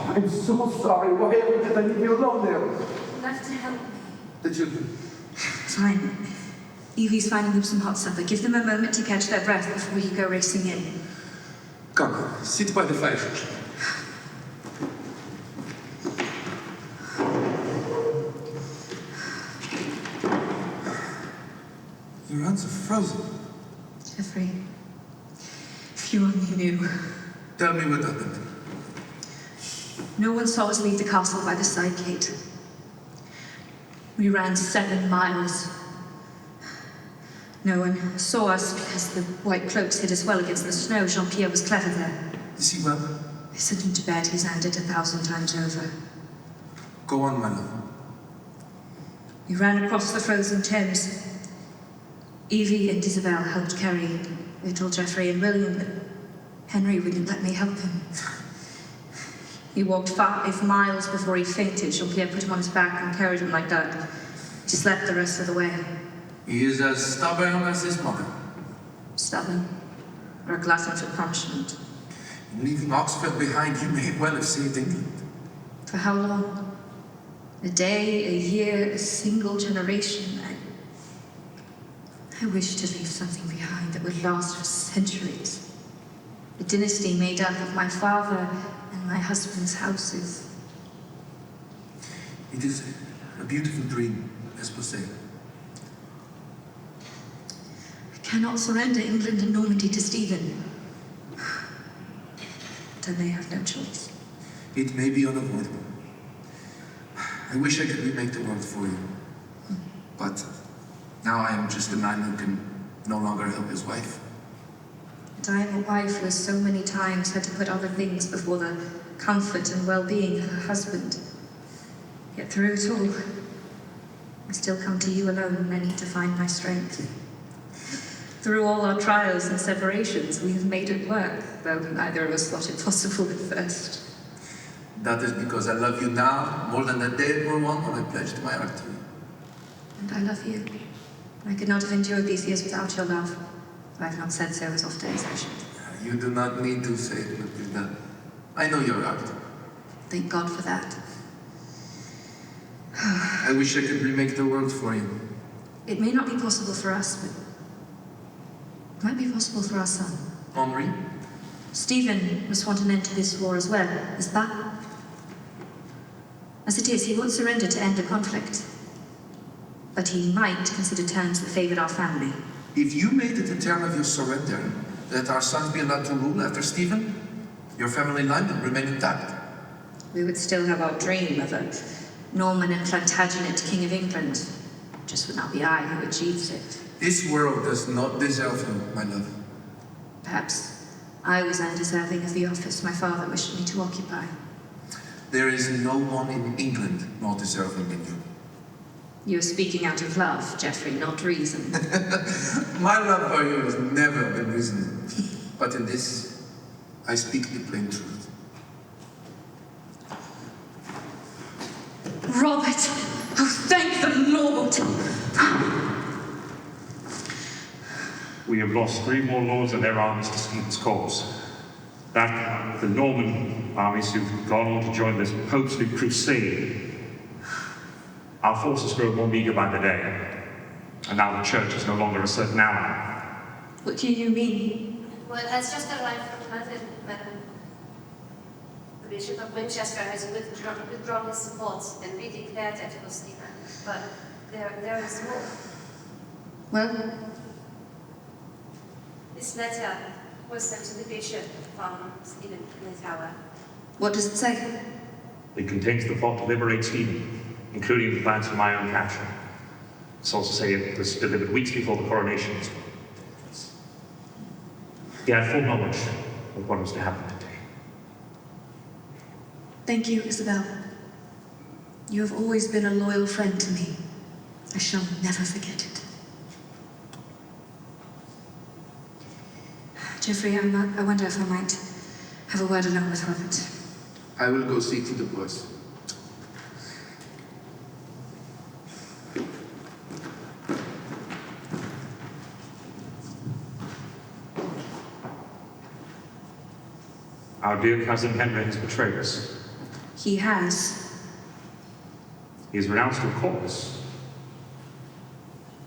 I'm so sorry. Why did I leave you alone there? Left to help me. The children. Fine. Evie's finding them some hot supper. Give them a moment to catch their breath before you go racing in. Come, sit by the fire. Your hands are frozen. Geoffrey, if you only knew. Tell me what happened. No one saw us leave the castle by the side gate. We ran 7 miles. No one saw us because the white cloaks hid us well against the snow. Jean-Pierre was clever there. Is he well? They sent him to bed. He's earned it 1,000 times over. Go on, my love. We ran across the frozen Thames. Evie and Isabel helped carry little Geoffrey and William, but Henry wouldn't let me help him. He walked 5 miles before he fainted. Jean-Pierre put him on his back and carried him like that. He slept the rest of the way. He is as stubborn as his mother. Stubborn, or a glutton for punishment. In leaving Oxford behind, you may well have saved England. For how long? A day, a year, a single generation. I wish to leave something behind that would last for centuries. A dynasty made up of my father and my husband's houses. It is a beautiful dream, as per se. I cannot surrender England and Normandy to Stephen. But I may have no choice. It may be unavoidable. I wish I could remake the world for you. But now I am just a man who can no longer help his wife. But I am a wife who has so many times had to put other things before the comfort and well-being of her husband. Yet through it all, I still come to you alone when I need to find my strength. Through all our trials and separations, we have made it work, though neither of us thought it possible at first. That is because I love you now more than the day it were one when I pledged my heart to you. And I love you. I could not have endured these years without your love. I have not said so as often as I should. You do not need to say it, Matilda. I know your heart. Thank God for that. I wish I could remake the world for you. It may not be possible for us, but it might be possible for our son. Henri? Stephen must want an end to this war as well, is that? As it is, he won't surrender to end the conflict. But he might consider terms that favoured our family. If you made it a term of your surrender that our sons be allowed to rule after Stephen, your family line would remain intact. We would still have our dream of a Norman and Plantagenet King of England. It just would not be I who achieves it. This world does not deserve you, my love. Perhaps I was undeserving of the office my father wished me to occupy. There is no one in England more deserving than you. You're speaking out of love, Geoffrey, not reason. My love for you has never been reasonable. But in this, I speak the plain truth. Robert! Oh, thank the Lord! We have lost 3 more lords and their armies to Stephen's cause. That the Norman armies who've gone on to join this Pope's new crusade. Our forces grow more meagre by the day, and now the Church is no longer a certain ally. What do you mean? Well, it has just arrived from London, madam. The Bishop of Winchester has withdrawn his support and redeclared it for Stephen. But there is more. Well? This letter was sent to the Bishop from Stephen in the Tower. What does it say? It contains the plot to liberate Stephen, including the plans for my own capture. It's also say it was delivered weeks before the coronation. He had full knowledge of what was to happen today. Thank you, Isabel. You have always been a loyal friend to me. I shall never forget it. Geoffrey, I wonder if I might have a word alone with Robert. I will go see to the boys. Our dear cousin Henry has betrayed us. He has. He has renounced your cause.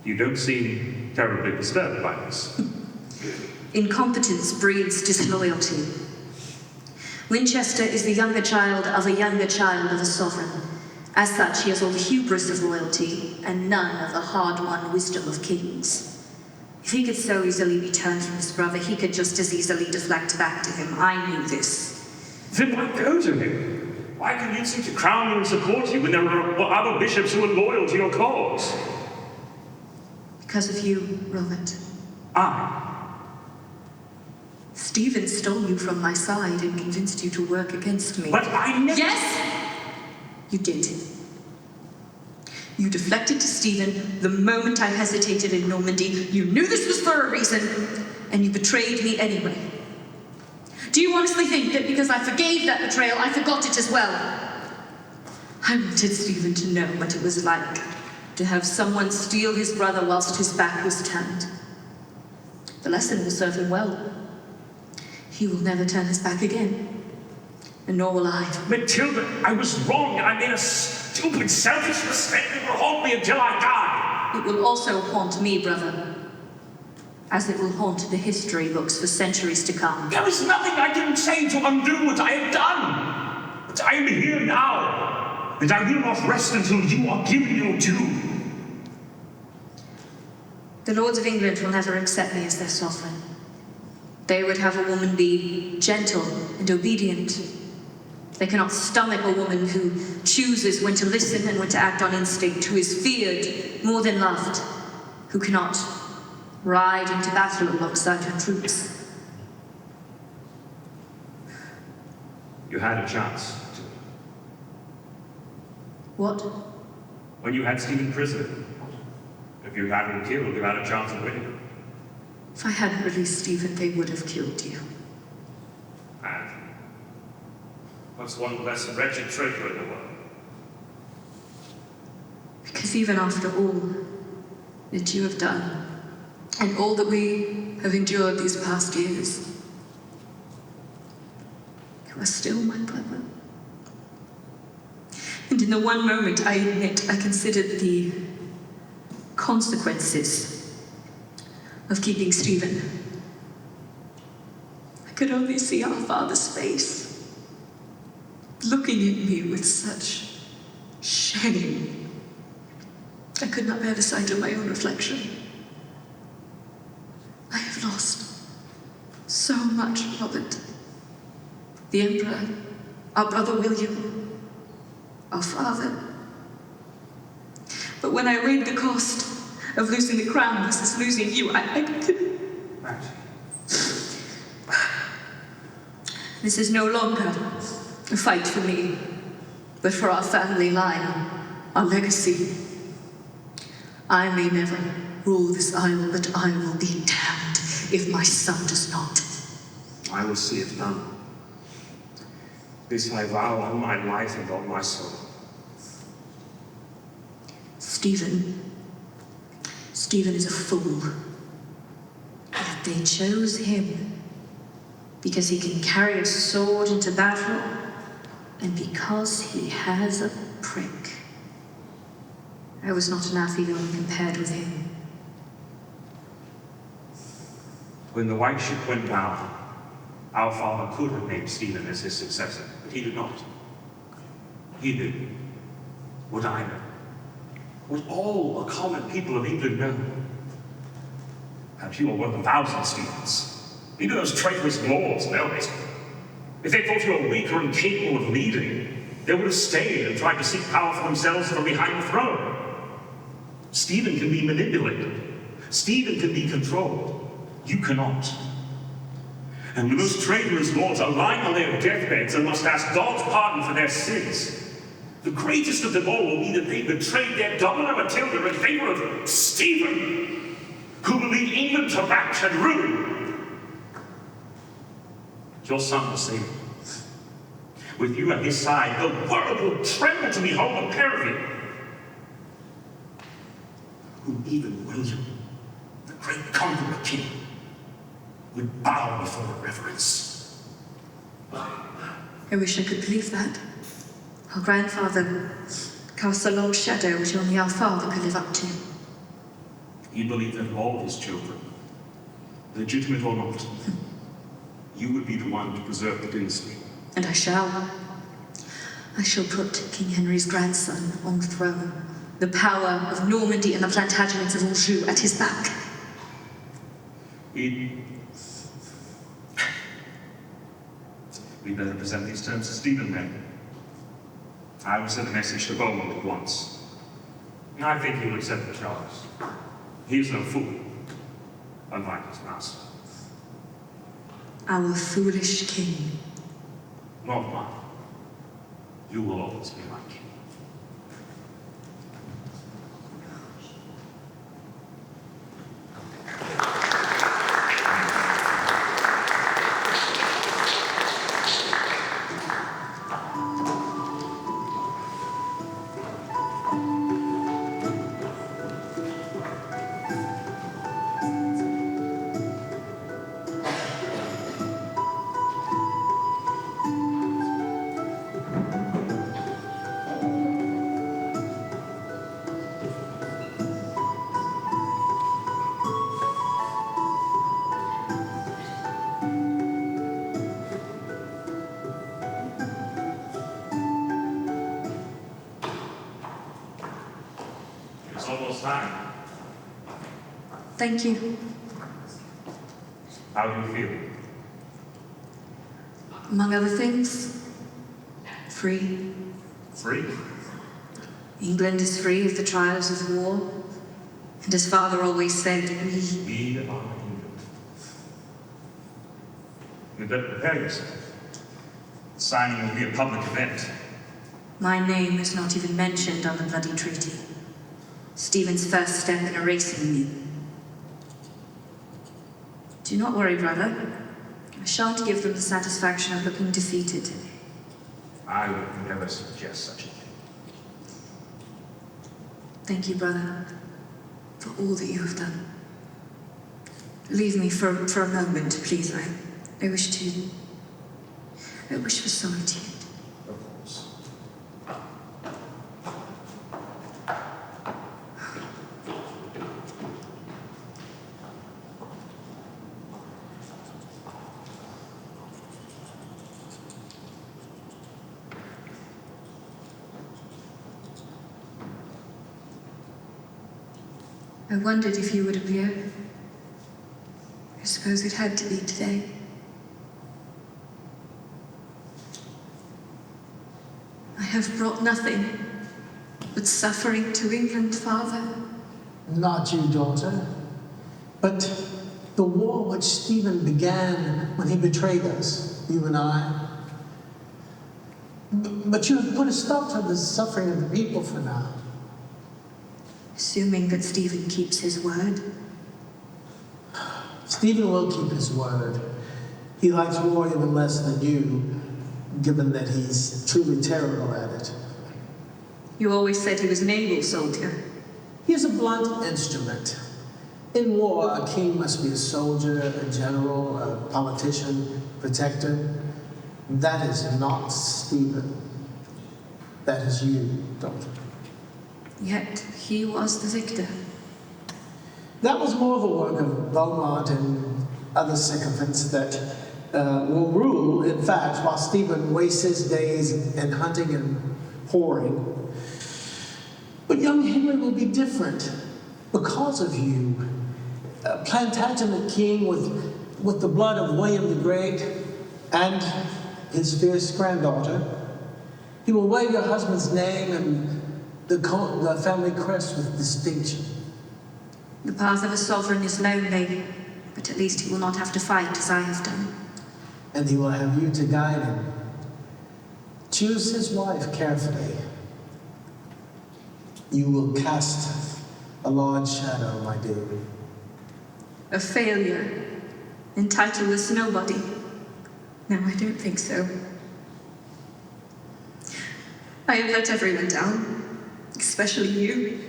You don't seem terribly disturbed by this. Incompetence breeds disloyalty. Winchester is the younger child of a younger child of a sovereign. As such, he has all the hubris of royalty and none of the hard-won wisdom of kings. If he could so easily be turned from his brother, he could just as easily deflect back to him. I knew this. Then why go to him? Why convince him to crown you and support you when there are other bishops who are loyal to your cause? Because of you, Robert. Stephen stole you from my side and convinced you to work against me. But I never... Yes! You did. You deflected to Stephen the moment I hesitated in Normandy. You knew this was for a reason, and you betrayed me anyway. Do you honestly think that because I forgave that betrayal, I forgot it as well? I wanted Stephen to know what it was like to have someone steal his brother whilst his back was turned. The lesson will serve him well. He will never turn his back again. And nor will I. Matilda, I was wrong, and I made a stupid, selfish mistake that will haunt me until I die. It will also haunt me, brother. As it will haunt the history books for centuries to come. There is nothing I can say to undo what I have done. But I am here now, and I will not rest until you are given your due. The lords of England will never accept me as their sovereign. They would have a woman be gentle and obedient. They cannot stomach a woman who chooses when to listen and when to act on instinct, who is feared more than loved, who cannot ride into battle alongside her troops. You had a chance to. What? When you had Stephen prisoner. If you had him killed, you had a chance of winning. If I hadn't released Stephen, they would have killed you. And what's one less wretched traitor in the world? Because even after all that you have done, and all that we have endured these past years, you are still my brother. And in the one moment, I admit, I considered the consequences of keeping Stephen. I could only see our father's face, looking at me with such shame. I could not bear the sight of my own reflection. I have lost so much, Robert. The Emperor, our brother William, our father. But when I weighed the cost of losing the crown versus losing you, I couldn't. This is no longer a fight for me, but for our family line, our legacy. I may never rule this isle, but I will be damned if my son does not. I will see it done. This I vow on my life and on my soul. Stephen is a fool. But they chose him because he can carry a sword into battle and because he has a prick. I was not an Athlone compared with him. When the White Ship went down, our father could have named Stephen as his successor, but he did not. He knew what I know, what all the common people of England know. And you are worth 1,000 Stephens. Even those traitorous lords know it. If they thought you were weak or incapable of leading, they would have stayed and tried to seek power for themselves from behind the throne. Stephen can be manipulated. Stephen can be controlled. You cannot. And when those traitorous lords are lying on their deathbeds and must ask God's pardon for their sins, the greatest of them all will be that they betrayed their Domina Matilda in favor of Stephen, who will lead England to rack and ruin. Your son will save you. With you at his side, the world will tremble to behold a pair of you, whom even William, the great conqueror king, would bow before in reverence. I wish I could believe that. Our grandfather casts a long shadow which only our father could live up to. He believed that all his children, legitimate or not, you would be the one to preserve the dynasty. And I shall. I shall put King Henry's grandson on the throne, the power of Normandy and the Plantagenets of Anjou at his back. We better present these terms to Stephen then. I will send a message to Beaumont at once. I think he will accept the charge. He is no fool, unlike his master. Our foolish king. Not mine. You will always be my king. It's almost time. Thank you. How do you feel? Among other things, free. Free? England is free of the trials of war. And as father always said, We are England. You better prepare yourself. signing will be a public event. My name is not even mentioned on the bloody treaty. Stephen's first step in erasing me. Do not worry, brother. I shan't give them the satisfaction of looking defeated. I would never suggest such a thing. Thank you, brother, for all that you have done. Leave me for a moment, please. I wish for solitude. Of course. I wondered if you would appear. I suppose it had to be today. I have brought nothing but suffering to England, Father. Not you, daughter, but the war which Stephen began when he betrayed us, you and I. But you have put a stop to the suffering of the people for now. Assuming that Stephen keeps his word. Stephen will keep his word. He likes war even less than you, given that he's truly terrible at it. You always said he was an able soldier. He is a blunt instrument. In war, a king must be a soldier, a general, a politician, protector. That is not Stephen. That is you, daughter. Yet he was the victor. That was more the work of Beaumont and other sycophants that will rule, in fact, while Stephen wastes his days in hunting and whoring. But young Henry will be different because of you. A Plantagenet king with the blood of William the Great and his fierce granddaughter. He will wear your husband's name and the family crest with distinction. The path of a sovereign is lonely, but at least he will not have to fight as I have done. And he will have you to guide him. Choose his wife carefully. You will cast a large shadow, my dear. A failure, entitleless nobody. No, I don't think so. I have let everyone down, especially you.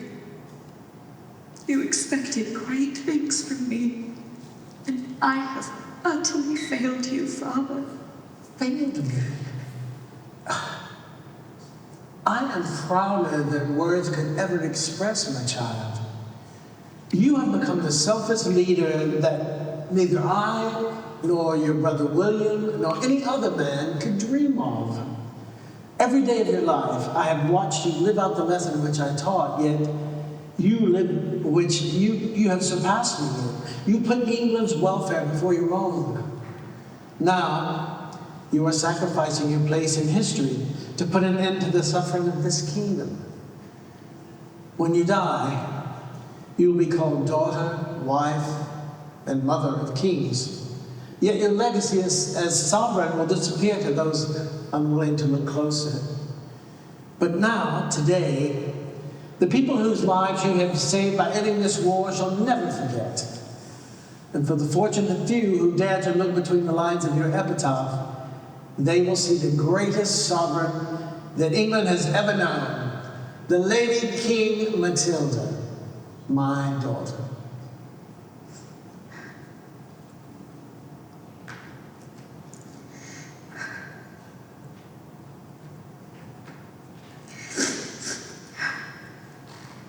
You expected great things from me, and I have utterly failed you, Father. Failed me? I am prouder than words could ever express, my child. You have become the selfless leader that neither I, nor your brother William, nor any other man could dream of. Every day of your life, I have watched you live out the lesson which I taught, yet you live which you have surpassed me in. You put England's welfare before your own. Now, you are sacrificing your place in history to put an end to the suffering of this kingdom. When you die, you will be called daughter, wife, and mother of kings. Yet your legacy as sovereign will disappear to those unwilling to look closer. But now, today, the people whose lives you have saved by ending this war shall never forget. And for the fortunate few who dare to look between the lines of your epitaph, they will see the greatest sovereign that England has ever known, the Lady King Matilda, my daughter.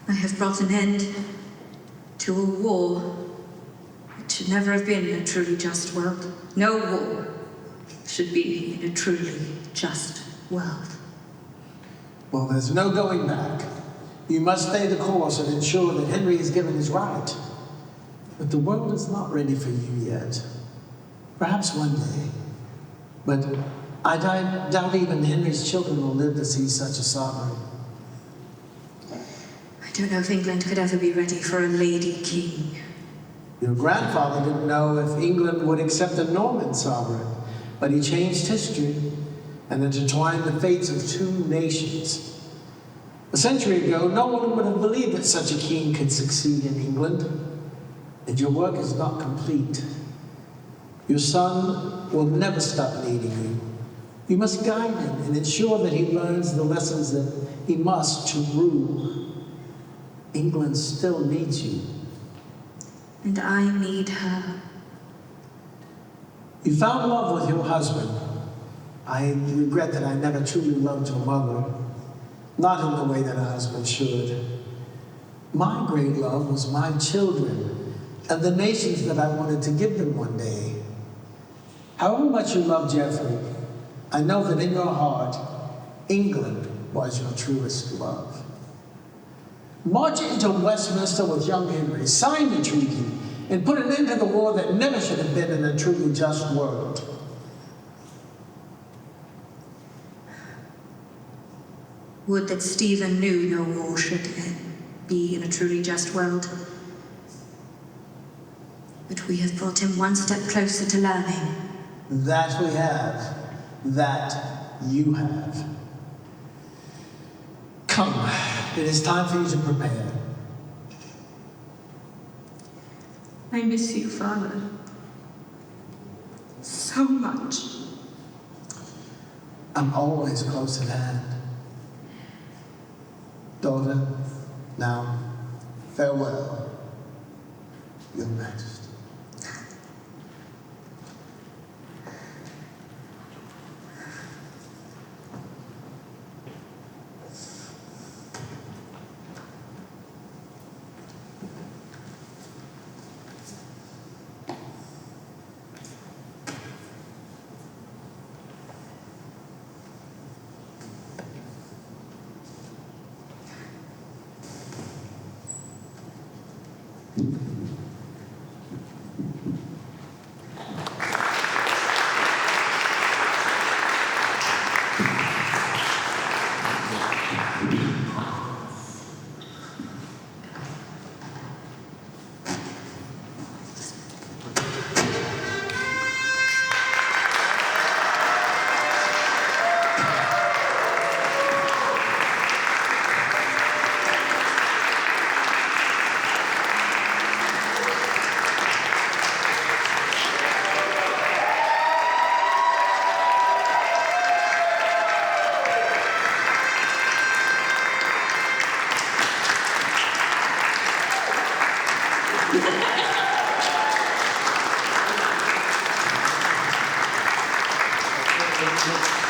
I have brought an end to a war which should never have been in a truly just world. No war should be in a truly just world. Well, there's no going back. You must stay the course and ensure that Henry is given his right. But the world is not ready for you yet. Perhaps one day. But I doubt even Henry's children will live to see such a sovereign. I don't know if England could ever be ready for a lady king. Your grandfather didn't know if England would accept a Norman sovereign, but he changed history, and intertwine the fates of two nations. A century ago, no one would have believed that such a king could succeed in England. And your work is not complete. Your son will never stop needing you. You must guide him and ensure that he learns the lessons that he must to rule. England still needs you. And I need her. You found love with your husband. I regret that I never truly loved your mother, not in the way that a husband should. My great love was my children and the nations that I wanted to give them one day. However much you love Geoffrey, I know that in your heart, England was your truest love. March into Westminster with young Henry, sign the treaty, and put an end to the war that never should have been in a truly just world. Would that Stephen knew no war should be in a truly just world. But we have brought him one step closer to learning. That we have. That you have. Come, it is time for you to prepare. I miss you, Father. So much. I'm always close at hand. Daughter, now, farewell, Your Majesty. Thank you.